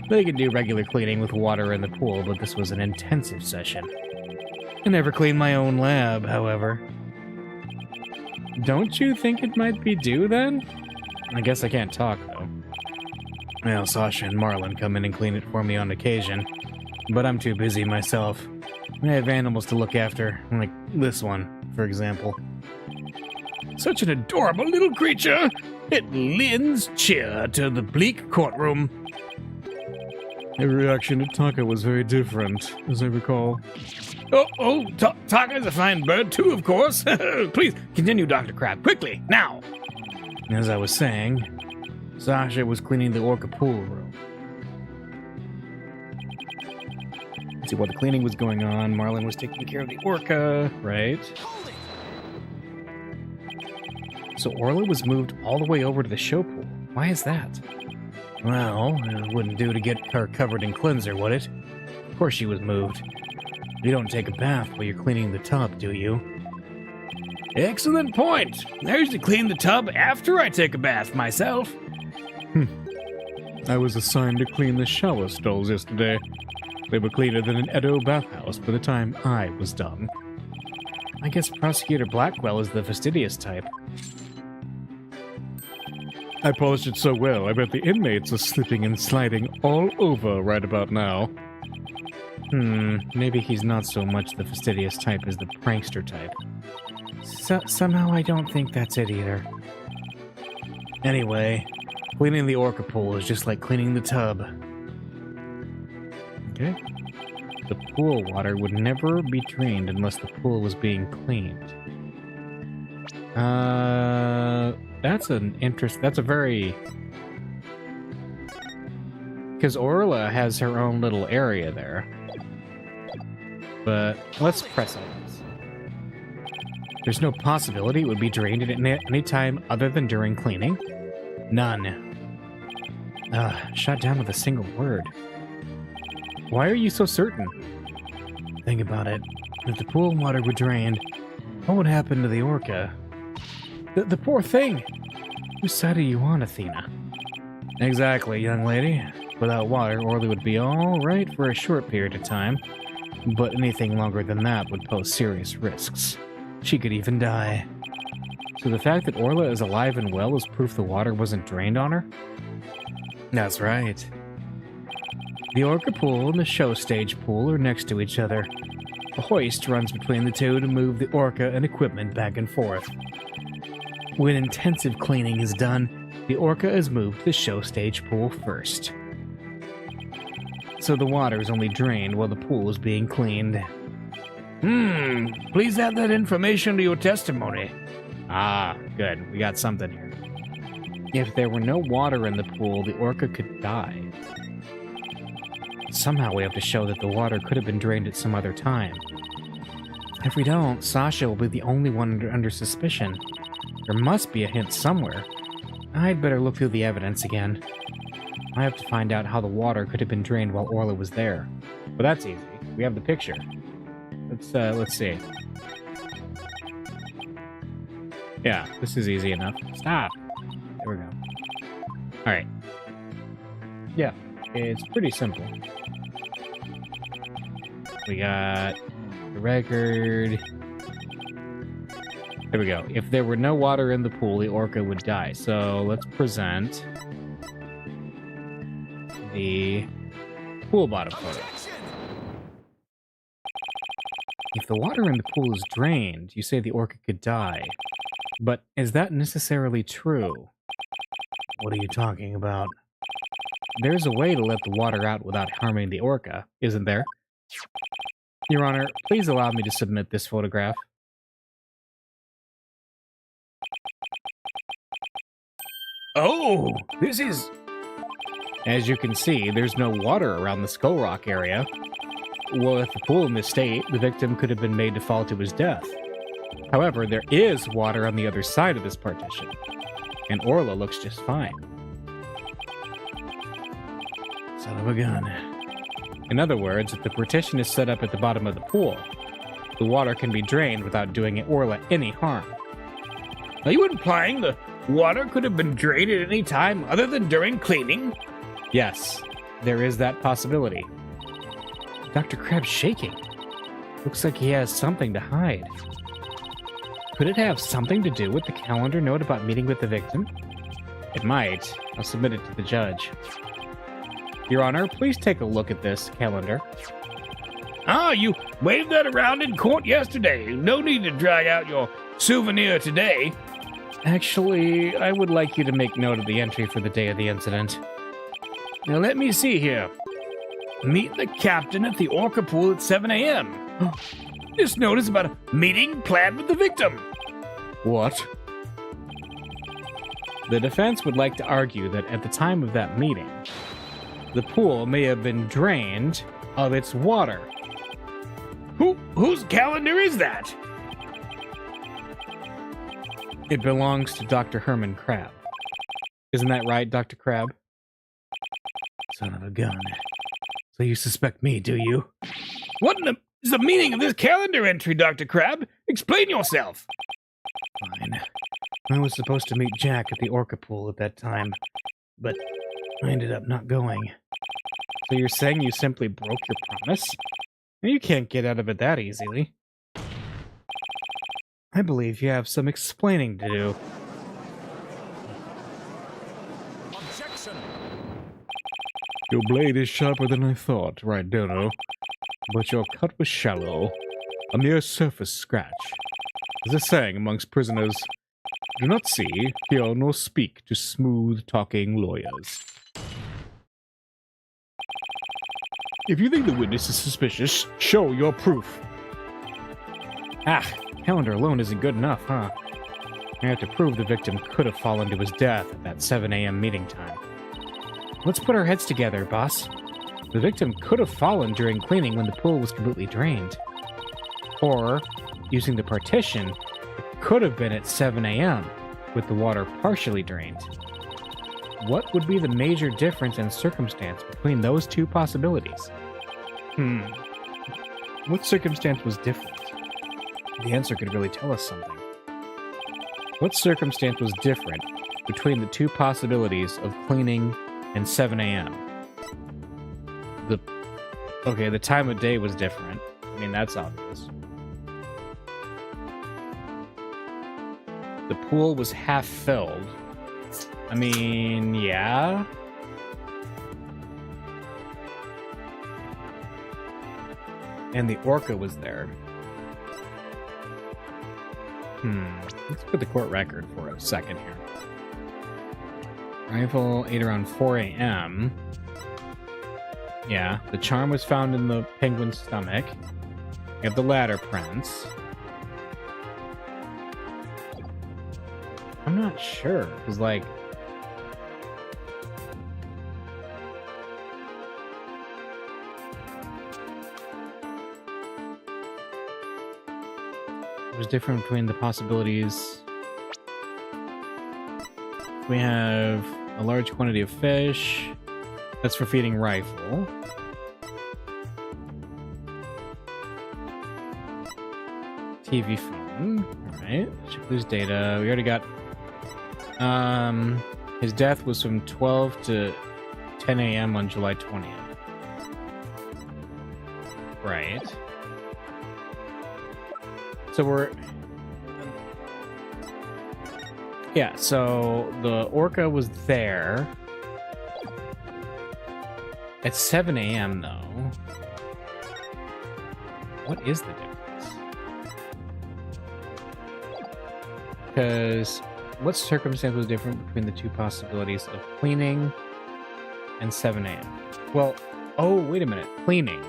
They can do regular cleaning with water in the pool, but this was an intensive session. I never cleaned my own lab, however. Don't you think it might be due, then? I guess I can't talk, though. Well, Sasha and Marlin come in and clean it for me on occasion, but I'm too busy myself. I have animals to look after, like this one, for example. Such an adorable little creature! It lends cheer to the bleak courtroom. Every reaction to Taka was very different, as I recall. Taka's a fine bird too, of course. Please, continue, Dr. Crab, quickly, now! As I was saying, Sasha was cleaning the Orca pool room. Let's see, while the cleaning was going on, Marlin was taking care of the Orca, right? So Orla was moved all the way over to the show pool. Why is that? Well, it wouldn't do to get her covered in cleanser, would it? Of course she was moved. You don't take a bath while you're cleaning the tub, do you? Excellent point! I usually clean the tub after I take a bath myself. I was assigned to clean the shower stalls yesterday. They were cleaner than an Edo bathhouse by the time I was done. I guess Prosecutor Blackwell is the fastidious type. I polished it so well, I bet the inmates are slipping and sliding all over right about now. Maybe he's not so much the fastidious type as the prankster type. Somehow I don't think that's it either. Anyway, cleaning the Orca pool is just like cleaning the tub. Okay. The pool water would never be drained unless the pool was being cleaned. That's a very... Because Orla has her own little area there. But let's press on this. There's no possibility it would be drained at any time other than during cleaning? None. Shot down with a single word. Why are you so certain? Think about it. If the pool water were drained, what would happen to the Orca? The poor thing! Whose side are you on, Athena? Exactly, young lady. Without water, Orly would be alright for a short period of time, but anything longer than that would pose serious risks. She could even die. So the fact that Orla is alive and well is proof the water wasn't drained on her? That's right. The Orca pool and the show stage pool are next to each other. A hoist runs between the two to move the Orca and equipment back and forth. When intensive cleaning is done, the Orca is moved to the show stage pool first. So the water is only drained while the pool is being cleaned. Please add that information to your testimony. Ah, good. We got something here. If there were no water in the pool, the Orca could die. Somehow we have to show that the water could have been drained at some other time. If we don't, Sasha will be the only one under suspicion. There must be a hint somewhere. I'd better look through the evidence again. I have to find out how the water could have been drained while Orla was there. But that's easy. We have the picture. Let's see. Yeah, this is easy enough. Stop. There we go. Alright. Yeah, it's pretty simple. We got the record. There we go. If there were no water in the pool, the Orca would die. So let's present the pool bottom photo. If the water in the pool is drained, you say the Orca could die. But is that necessarily true? What are you talking about? There's a way to let the water out without harming the Orca, isn't there? Your Honor, please allow me to submit this photograph. Oh, this is... As you can see, there's no water around the Skull Rock area. Well, if the pool in this state, the victim could have been made to fall to his death. However, there is water on the other side of this partition, and Orla looks just fine. Son of a gun. In other words, if the partition is set up at the bottom of the pool, the water can be drained without doing Orla any harm. Are you implying the water could have been drained at any time other than during cleaning? Yes, there is that possibility. Dr. Crab's shaking. Looks like he has something to hide. Could it have something to do with the calendar note about meeting with the victim? It might. I'll submit it to the judge. Your Honor, please take a look at this calendar. Ah, you waved that around in court yesterday. No need to drag out your souvenir today. Actually, I would like you to make note of the entry for the day of the incident. Now let me see here. Meet the captain at the Orca pool at 7 a.m. This note is about a meeting planned with the victim. What? The defense would like to argue that at the time of that meeting, the pool may have been drained of its water. Whose calendar is that? It belongs to Dr. Herman Crab. Isn't that right, Dr. Crab? Son of a gun. So you suspect me, do you? What in the is the meaning of this calendar entry, Dr. Crab? Explain yourself. Fine. I was supposed to meet Jack at the Orca pool at that time, but I ended up not going. So you're saying you simply broke your promise? You can't get out of it that easily. I believe you have some explaining to do. Objection! Your blade is sharper than I thought, right, Dono? But your cut was shallow, a mere surface scratch. There's a saying amongst prisoners, do not see, hear, nor speak to smooth-talking lawyers. If you think the witness is suspicious, show your proof. Ah, calendar alone isn't good enough, huh? I have to prove the victim could have fallen to his death at that 7 a.m. meeting time. Let's put our heads together, boss. The victim could have fallen during cleaning when the pool was completely drained. Or, using the partition, it could have been at 7 a.m., with the water partially drained. What would be the major difference in circumstance between those two possibilities? What circumstance was different? The answer could really tell us something. What circumstance was different between the two possibilities of cleaning and 7 a.m.? Okay, the time of day was different. I mean, that's obvious. The pool was half filled. I mean, yeah. And the orca was there. Let's put the court record for a second here. Rifle ate around 4 a.m. Yeah, the charm was found in the penguin's stomach. We have the ladder prints. I'm not sure, because, like... it was different between the possibilities. We have a large quantity of fish. That's for feeding rifle. TV phone. Alright. Check lose data. We already got... his death was from 12 to 10 a.m. on July 20th. Right. So we're... yeah, so the orca was there at 7 a.m. though. What is the difference? Because what circumstance was different between the two possibilities of cleaning and 7 a.m.? Well, oh, wait a minute. Cleaning.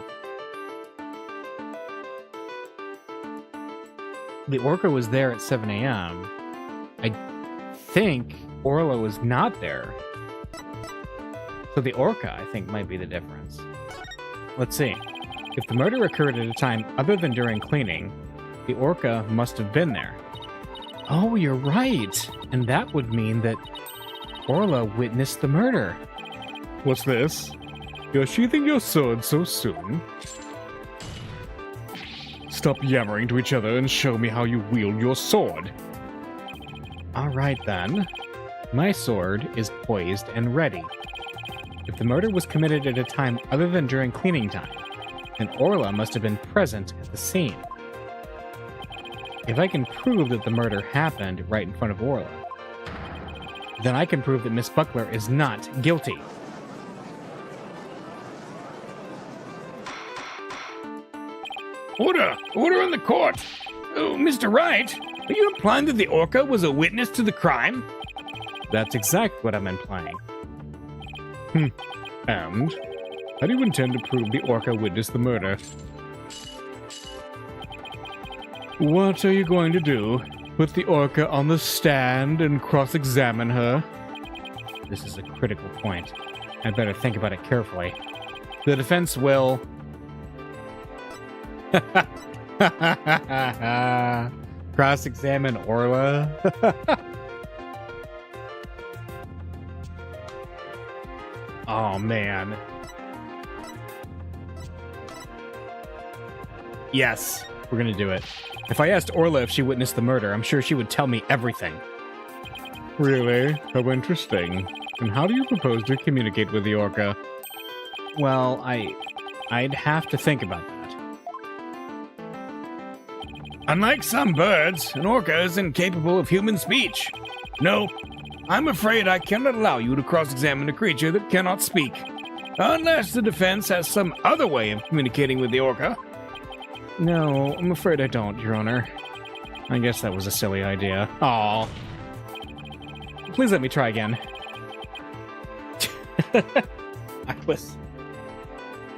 The orca was there at 7 a.m. I think Orla was not there. So the orca, I think, might be the difference. Let's see. If the murder occurred at a time other than during cleaning, the orca must have been there. Oh, you're right. And that would mean that Orla witnessed the murder. What's this? You're sheathing your sword so soon? Stop yammering to each other and show me how you wield your sword. Alright then. My sword is poised and ready. If the murder was committed at a time other than during cleaning time, then Orla must have been present at the scene. If I can prove that the murder happened right in front of Orla, then I can prove that Miss Buckler is not guilty. Order! Order in the court! Oh, Mr. Wright, are you implying that the orca was a witness to the crime? That's exactly what I'm implying. And? How do you intend to prove the orca witnessed the murder? What are you going to do? Put the orca on the stand and cross-examine her? This is a critical point. I'd better think about it carefully. The defense will... cross-examine Orla? Oh, man. Yes, we're gonna do it. If I asked Orla if she witnessed the murder, I'm sure she would tell me everything. Really? How interesting. And how do you propose to communicate with the orca? Well, I'd have to think about that. Unlike some birds, an orca is incapable of human speech. No, I'm afraid I cannot allow you to cross-examine a creature that cannot speak. Unless the defense has some other way of communicating with the orca. No, I'm afraid I don't, Your Honor. I guess that was a silly idea. Aw. Please let me try again. I was...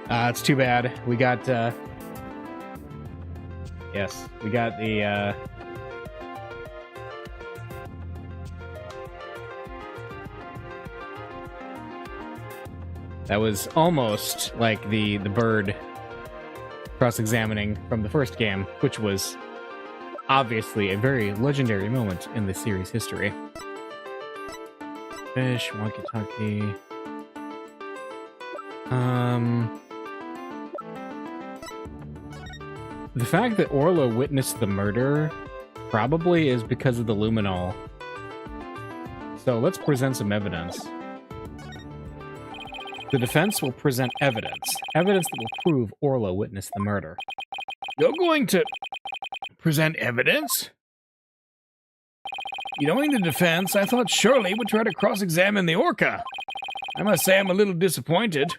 it's too bad. We got, yes, we got the, that was almost like the bird cross-examining from the first game, which was obviously a very legendary moment in the series' history. Fish, walkie-talkie. The fact that Orla witnessed the murder probably is because of the luminol. So let's present some evidence. The defense will present evidence. Evidence that will prove Orla witnessed the murder. You're going to present evidence? Knowing the defense, I thought Shirley would try to cross-examine the orca. I must say I'm a little disappointed.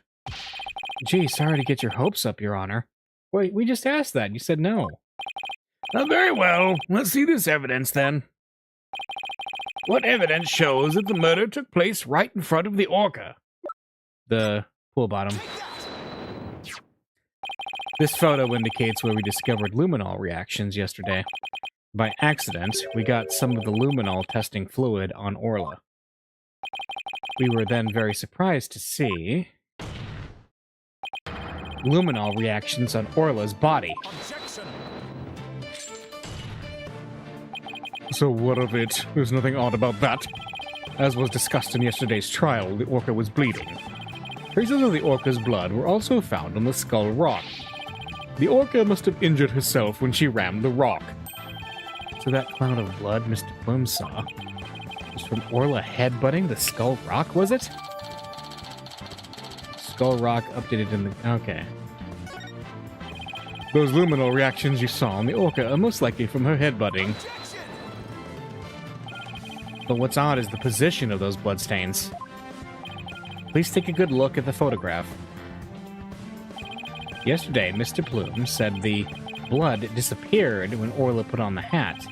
Gee, sorry to get your hopes up, Your Honor. Wait, we just asked that. You said no. Very well. Let's see this evidence, then. What evidence shows that the murder took place right in front of the orca? The pool bottom. This photo indicates where we discovered luminol reactions yesterday. By accident, we got some of the luminol testing fluid on Orla. We were then very surprised to see luminol reactions on Orla's body. Objection. So what of it? There's nothing odd about that. As was discussed in yesterday's trial, the orca was bleeding. Traces of the orca's blood were also found on the skull rock. The orca must have injured herself when she rammed the rock. So that cloud of blood Mr. Bloom saw was from Orla headbutting the skull rock, was it? Skull rock updated in the... Okay. Those luminol reactions you saw on the orca are most likely from her headbutting. But what's odd is the position of those bloodstains. Please take a good look at the photograph. Yesterday, Mr. Plume said the blood disappeared when Orla put on the hat.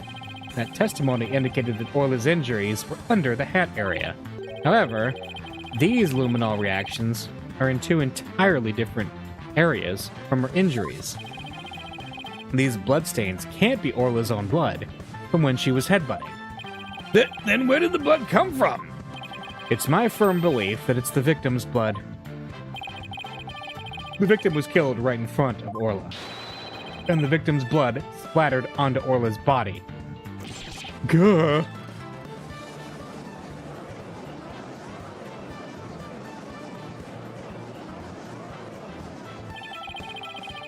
That testimony indicated that Orla's injuries were under the hat area. However, these luminol reactions are in two entirely different areas from her injuries. These bloodstains can't be Orla's own blood from when she was headbutting. Then where did the blood come from? It's my firm belief that it's the victim's blood. The victim was killed right in front of Orla, and the victim's blood splattered onto Orla's body. Gah!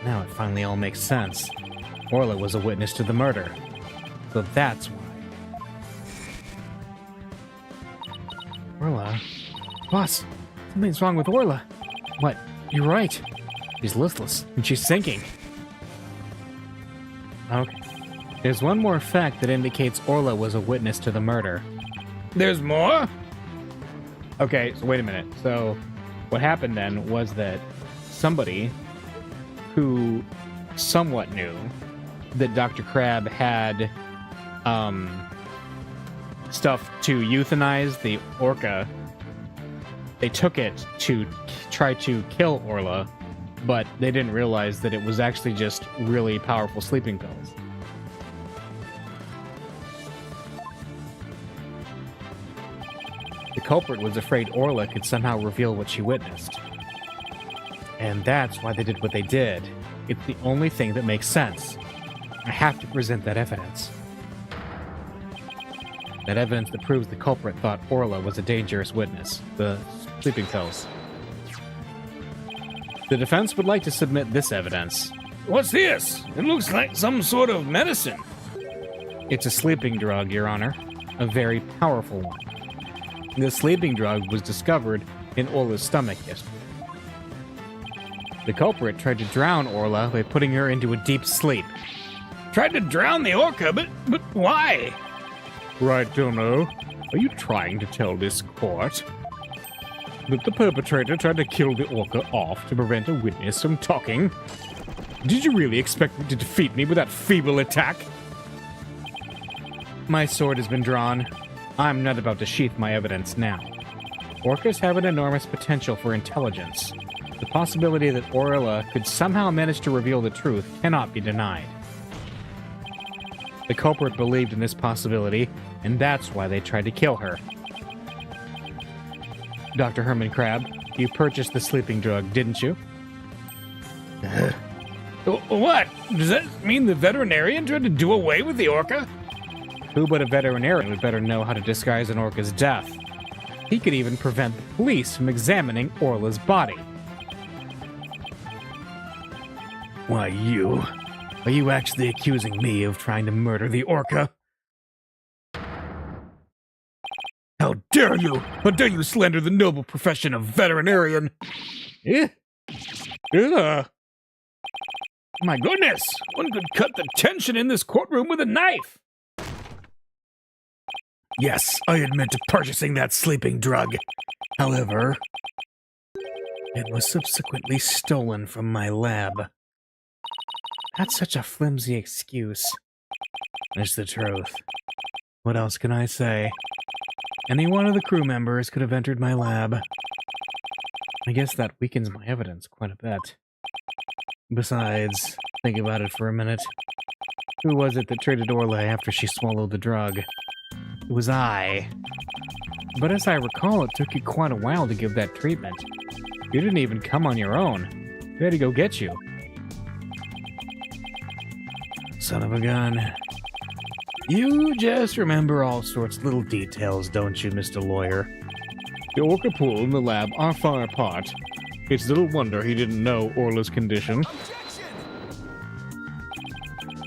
Now it finally all makes sense. Orla was a witness to the murder, so that's why. Orla? Boss, something's wrong with Orla. What? You're right. She's listless, and she's sinking. Okay. There's one more fact that indicates Orla was a witness to the murder. There's more? Okay, so wait a minute. So, what happened then was that somebody who somewhat knew that Dr. Crab had, stuff to euthanize the orca, they took it to try to kill Orla, but they didn't realize that it was actually just really powerful sleeping pills. The culprit was afraid Orla could somehow reveal what she witnessed. And that's why they did what they did. It's the only thing that makes sense. I have to present that evidence. That evidence that proves the culprit thought Orla was a dangerous witness. The sleeping pills. The defense would like to submit this evidence. What's this? It looks like some sort of medicine. It's a sleeping drug, Your Honor. A very powerful one. The sleeping drug was discovered in Orla's stomach yesterday. The culprit tried to drown Orla by putting her into a deep sleep. Tried to drown the orca, but why? Right, don't know. Are you trying to tell this court that the perpetrator tried to kill the orca off to prevent a witness from talking? Did you really expect me to defeat me with that feeble attack? My sword has been drawn. I'm not about to sheath my evidence now. Orcas have an enormous potential for intelligence. The possibility that Orla could somehow manage to reveal the truth cannot be denied. The culprit believed in this possibility, and that's why they tried to kill her. Dr. Herman Crab, you purchased the sleeping drug, didn't you? What? Does that mean the veterinarian tried to do away with the orca? Who but a veterinarian would better know how to disguise an orca's death? He could even prevent the police from examining Orla's body. Why, you? Are you actually accusing me of trying to murder the orca? How dare you! How dare you slander the noble profession of veterinarian! Eh? Ugh. My goodness! One could cut the tension in this courtroom with a knife! Yes, I admit to purchasing that sleeping drug. However, it was subsequently stolen from my lab. That's such a flimsy excuse. It's the truth. What else can I say? Any one of the crew members could have entered my lab. I guess that weakens my evidence quite a bit. Besides, think about it for a minute. Who was it that traded Orla after she swallowed the drug? It was I. But as I recall, it took you quite a while to give that treatment. You didn't even come on your own. We had to go get you. Son of a gun. You just remember all sorts of little details, don't you, Mr. Lawyer? The orca pool and the lab are far apart. It's little wonder he didn't know Orla's condition.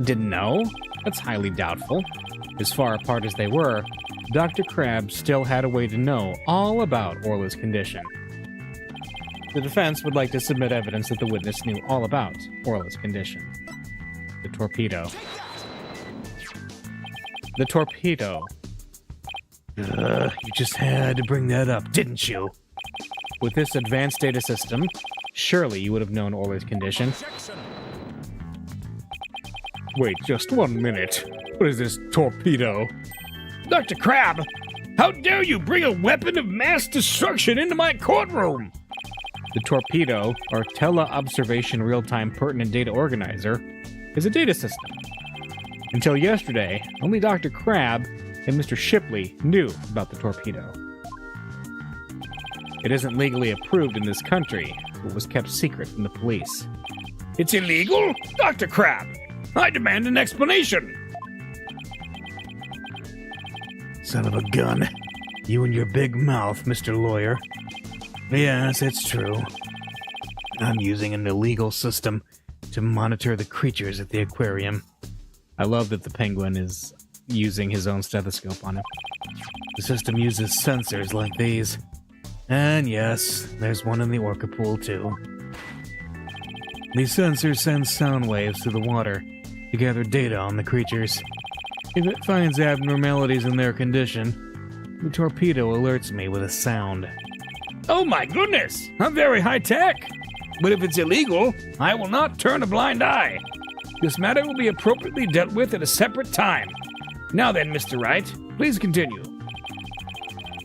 Didn't know? That's highly doubtful. As far apart as they were, Dr. Crabbe still had a way to know all about Orla's condition. The defense would like to submit evidence that the witness knew all about Orla's condition. The torpedo. The torpedo. You just had to bring that up, didn't you? With this advanced data system, surely you would have known Orla's condition. Objection. Wait just 1 minute. What is this torpedo? Dr. Crabbe! How dare you bring a weapon of mass destruction into my courtroom? The torpedo, or Tele-Observation Real-Time Pertinent Data Organizer, is a data system. Until yesterday, only Dr. Crabbe and Mr. Shipley knew about the torpedo. It isn't legally approved in this country, but was kept secret from the police. It's illegal? Dr. Crabbe! I demand an explanation! Son of a gun. You and your big mouth, Mr. Lawyer. Yes, it's true. I'm using an illegal system to monitor the creatures at the aquarium. I love that the penguin is using his own stethoscope on him. The system uses sensors like these. And yes, there's one in the orca pool too. These sensors send sound waves through the water to gather data on the creatures. If it finds abnormalities in their condition, the torpedo alerts me with a sound. Oh my goodness! I'm very high-tech! But if it's illegal, I will not turn a blind eye. This matter will be appropriately dealt with at a separate time. Now then, Mr. Wright, please continue.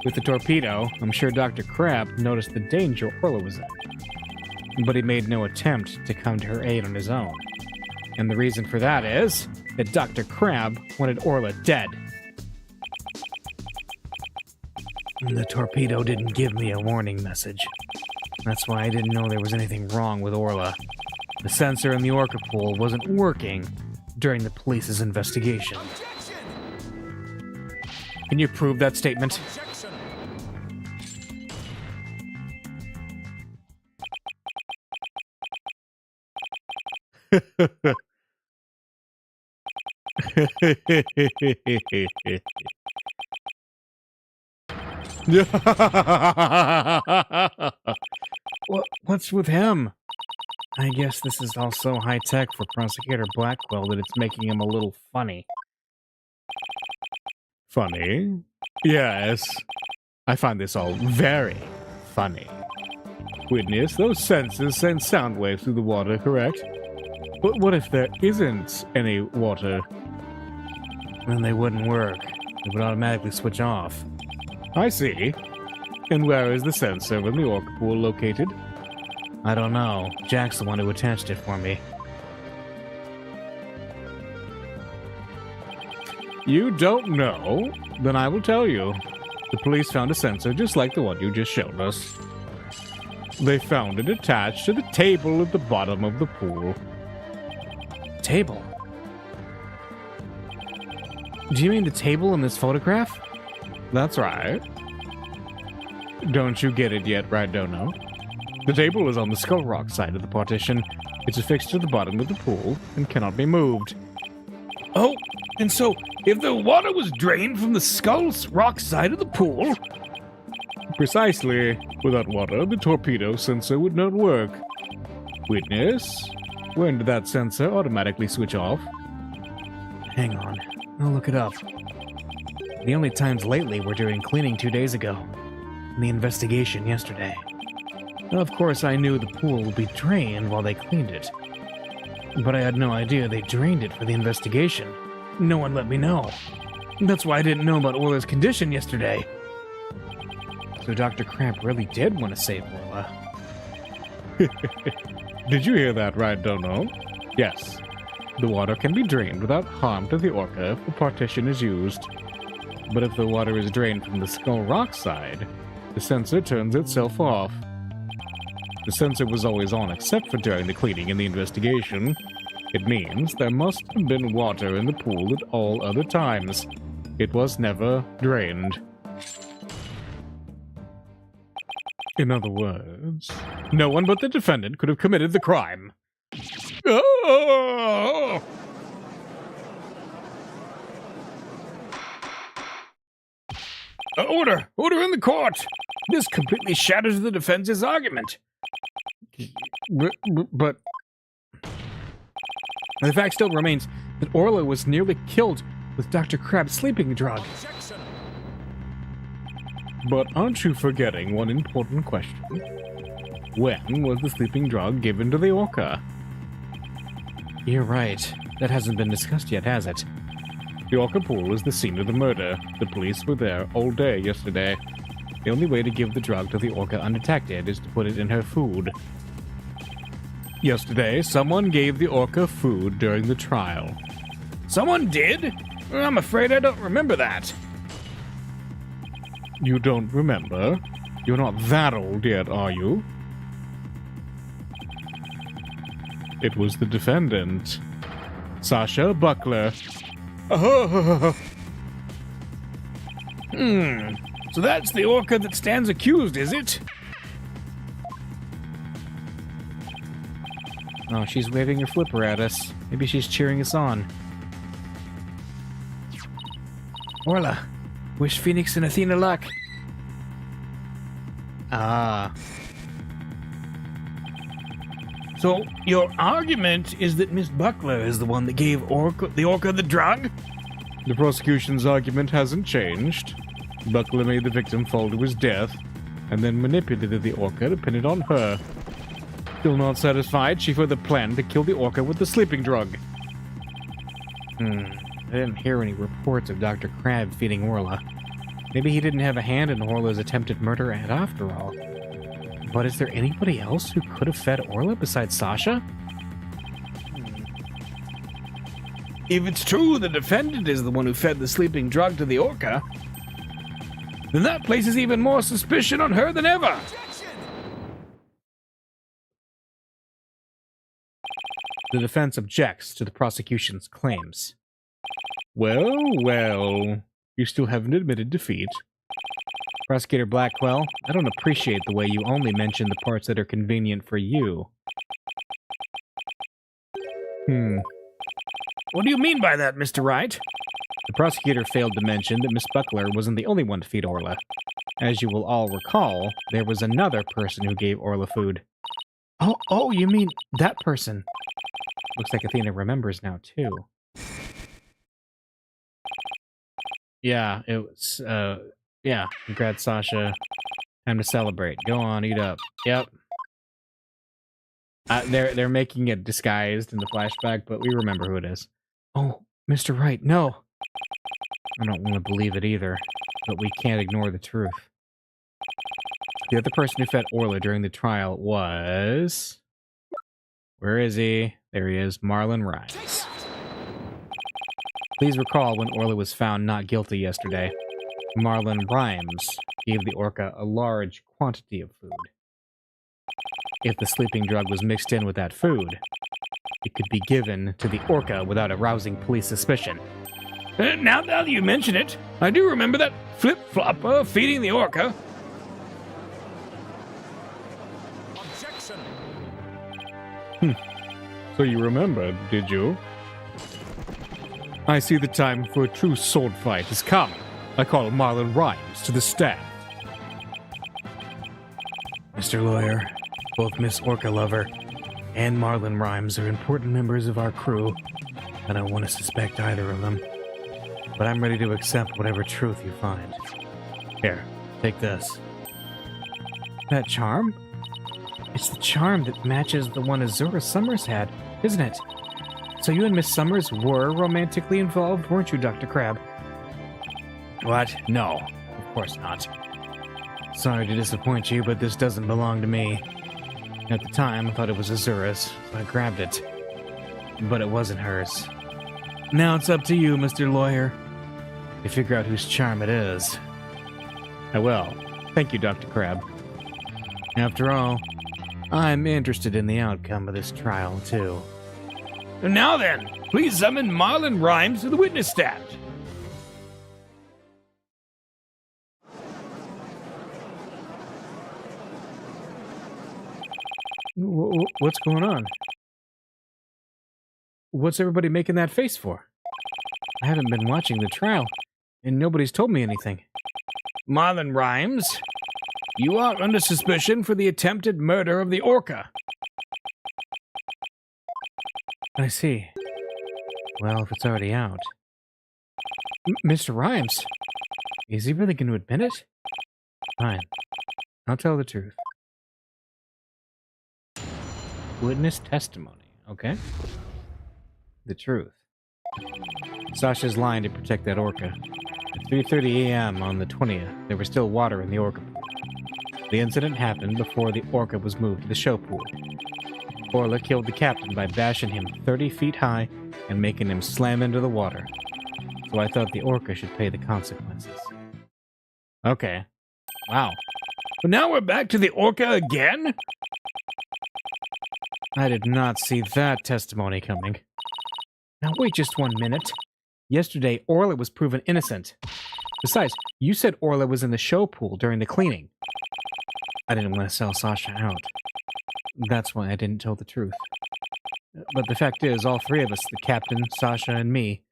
With the torpedo, I'm sure Dr. Crabbe noticed the danger Orla was in. But he made no attempt to come to her aid on his own. And the reason for that is that Dr. Crabbe wanted Orla dead. The torpedo didn't give me a warning message. That's why I didn't know there was anything wrong with Orla. The sensor in the orca pool wasn't working during the police's investigation. Objection. Can you prove that statement? Objection. What's with him? I guess this is all so high-tech for Prosecutor Blackwell that it's making him a little funny. Funny? Yes. I find this all very funny. Witness, those sensors send sound waves through the water, correct? But what if there isn't any water? Then they wouldn't work. They would automatically switch off. I see. And where is the sensor in the orca pool located? I don't know. Jack's the one who attached it for me. You don't know? Then I will tell you. The police found a sensor just like the one you just showed us. They found it attached to the table at the bottom of the pool. Table? Do you mean the table in this photograph? That's right. Don't you get it yet, right, Dono? The table is on the Skull Rock side of the partition. It's affixed to the bottom of the pool and cannot be moved. Oh, and so if the water was drained from the skull's rock side of the pool... Precisely. Without water, the torpedo sensor would not work. Witness? When did that sensor automatically switch off? Hang on. I'll look it up. The only times lately were during cleaning 2 days ago. And the investigation yesterday. Of course, I knew the pool would be drained while they cleaned it. But I had no idea they drained it for the investigation. No one let me know. That's why I didn't know about Orla's condition yesterday. So Dr. Crab really did want to save Orla. Did you hear that right, Dono? Yes. The water can be drained without harm to the orca if the partition is used. But if the water is drained from the skull rock side, the sensor turns itself off. The sensor was always on except for during the cleaning and the investigation. It means there must have been water in the pool at all other times. It was never drained. In other words, no one but the defendant could have committed the crime. Oh! Order! Order in the court! This completely shatters the defense's argument. But the fact still remains that Orla was nearly killed with Dr. Crab's sleeping drug. Objection. But aren't you forgetting one important question? When was the sleeping drug given to the orca? You're right. That hasn't been discussed yet, has it? The orca pool was the scene of the murder. The police were there all day yesterday. The only way to give the drug to the orca undetected is to put it in her food. Yesterday, someone gave the orca food during the trial. Someone did? I'm afraid I don't remember that. You don't remember? You're not that old yet, are you? It was the defendant, Sasha Buckler. So that's the orca that stands accused, is it? Oh, she's waving her flipper at us. Maybe she's cheering us on. Orla, wish Phoenix and Athena luck. Ah. So, your argument is that Miss Buckler is the one that gave the orca the drug? The prosecution's argument hasn't changed. Buckler made the victim fall to his death, and then manipulated the orca to pin it on her. Still not satisfied, she further planned to kill the orca with the sleeping drug. I didn't hear any reports of Dr. Crab feeding Orla. Maybe he didn't have a hand in Orla's attempted murder after all. But is there anybody else who could have fed Orla besides Sasha? If it's true the defendant is the one who fed the sleeping drug to the orca, then that places even more suspicion on her than ever. Objection. The defense objects to the prosecution's claims. Well, you still haven't admitted defeat. Prosecutor Blackwell, I don't appreciate the way you only mention the parts that are convenient for you. What do you mean by that, Mr. Wright? The prosecutor failed to mention that Miss Buckler wasn't the only one to feed Orla. As you will all recall, there was another person who gave Orla food. Oh, you mean that person? Looks like Athena remembers now, too. Yeah, it was, yeah, congrats, Sasha. Time to celebrate. Go on, eat up. Yep. They're making it disguised in the flashback, but we remember who it is. Oh, Mr. Wright, no. I don't want to believe it either, but we can't ignore the truth. The other person who fed Orla during the trial was... Where is he? There he is, Marlon Rhymes. Please recall when Orla was found not guilty yesterday. Marlon Rhymes gave the orca a large quantity of food. If the sleeping drug was mixed in with that food, it could be given to the orca without arousing police suspicion. Now that you mention it, I do remember that flip-flopper feeding the orca. Objection. So you remembered, did you? I see the time for a true sword fight has come. I call Marlon Rhymes to the stand. Mr. Lawyer, both Miss Orca Lover and Marlon Rhymes are important members of our crew. I don't want to suspect either of them, but I'm ready to accept whatever truth you find. Here, take this. That charm? It's the charm that matches the one Azura Summers had, isn't it? So you and Miss Summers were romantically involved, weren't you, Dr. Crab? What? No, of course not. Sorry to disappoint you, but this doesn't belong to me. At the time, I thought it was Azura's, so I grabbed it. But it wasn't hers. Now it's up to you, Mr. Lawyer, to figure out whose charm it is. I will. Thank you, Dr. Crab. After all, I'm interested in the outcome of this trial, too. And now then, please summon Marlon Rhymes to the witness stand. What's going on? What's everybody making that face for? I haven't been watching the trial, and nobody's told me anything. Marlon Rhymes, you are under suspicion for the attempted murder of the Orca. I see. Well, if it's already out. Mr. Rhymes, is he really going to admit it? Fine. I'll tell the truth. Witness testimony, okay? The truth. Sasha's lying to protect that Orca. At 3:30 a.m. on the 20th, there was still water in the Orca pool. The incident happened before the Orca was moved to the show pool. Orla killed the captain by bashing him 30 feet high and making him slam into the water. So I thought the Orca should pay the consequences. Okay. Wow. But now we're back to the Orca again? I did not see that testimony coming. Now wait just 1 minute. Yesterday, Orla was proven innocent. Besides, you said Orla was in the show pool during the cleaning. I didn't want to sell Sasha out. That's why I didn't tell the truth. But the fact is, all three of us, the captain, Sasha, and me,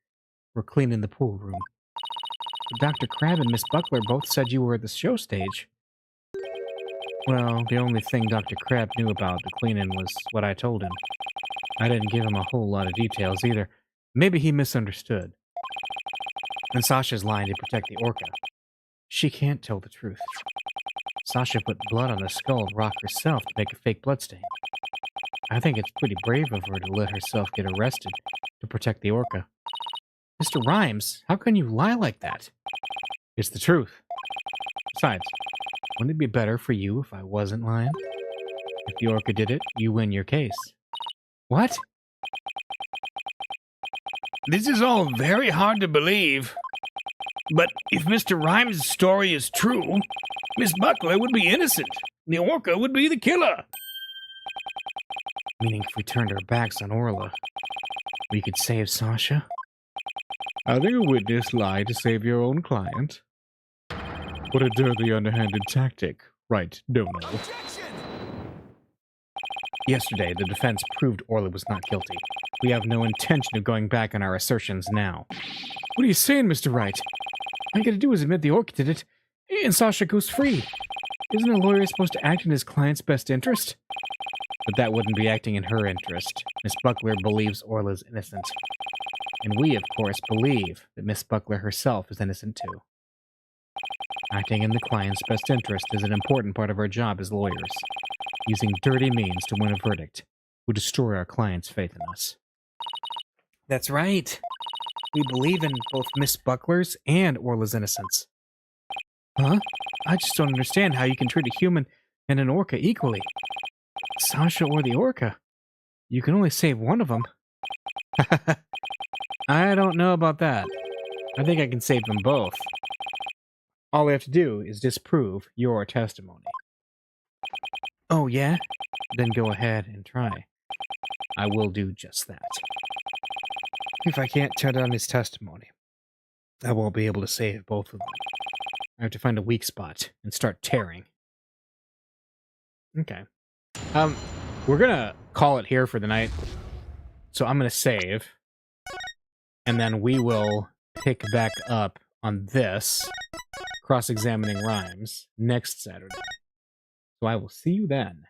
were cleaning the pool room. Dr. Crab and Miss Buckler both said you were at the show stage. Well, the only thing Dr. Crab knew about the cleaning was what I told him. I didn't give him a whole lot of details either. Maybe he misunderstood. And Sasha's lying to protect the Orca. She can't tell the truth. Sasha put blood on the skull of Rock herself to make a fake bloodstain. I think it's pretty brave of her to let herself get arrested to protect the Orca. Mr. Rhymes, how can you lie like that? It's the truth. Besides, wouldn't it be better for you if I wasn't lying? If the Orca did it, you win your case. What? This is all very hard to believe. But if Mr. Rhymes' story is true, Miss Buckler would be innocent. The Orca would be the killer. Meaning if we turned our backs on Orla, we could save Sasha? I think a witness lied to save your own client. What a dirty, underhanded tactic. Right, Dono? Objection! Yesterday, the defense proved Orla was not guilty. We have no intention of going back on our assertions now. What are you saying, Mr. Wright? All you gotta do is admit the Orca did it, and Sasha goes free. Isn't a lawyer supposed to act in his client's best interest? But that wouldn't be acting in her interest. Miss Buckler believes Orla's innocent. And we, of course, believe that Miss Buckler herself is innocent too. Acting in the client's best interest is an important part of our job as lawyers. Using dirty means to win a verdict would destroy our client's faith in us. That's right. We believe in both Miss Buckler's and Orla's innocence. Huh? I just don't understand how you can treat a human and an Orca equally. Sasha or the Orca? You can only save one of them. I don't know about that. I think I can save them both. All I have to do is disprove your testimony. Oh, yeah? Then go ahead and try. I will do just that. If I can't tear down his testimony, I won't be able to save both of them. I have to find a weak spot and start tearing. Okay. We're gonna call it here for the night. So I'm gonna save. And then we will pick back up on this, cross-examining rhymes, next Saturday. So I will see you then.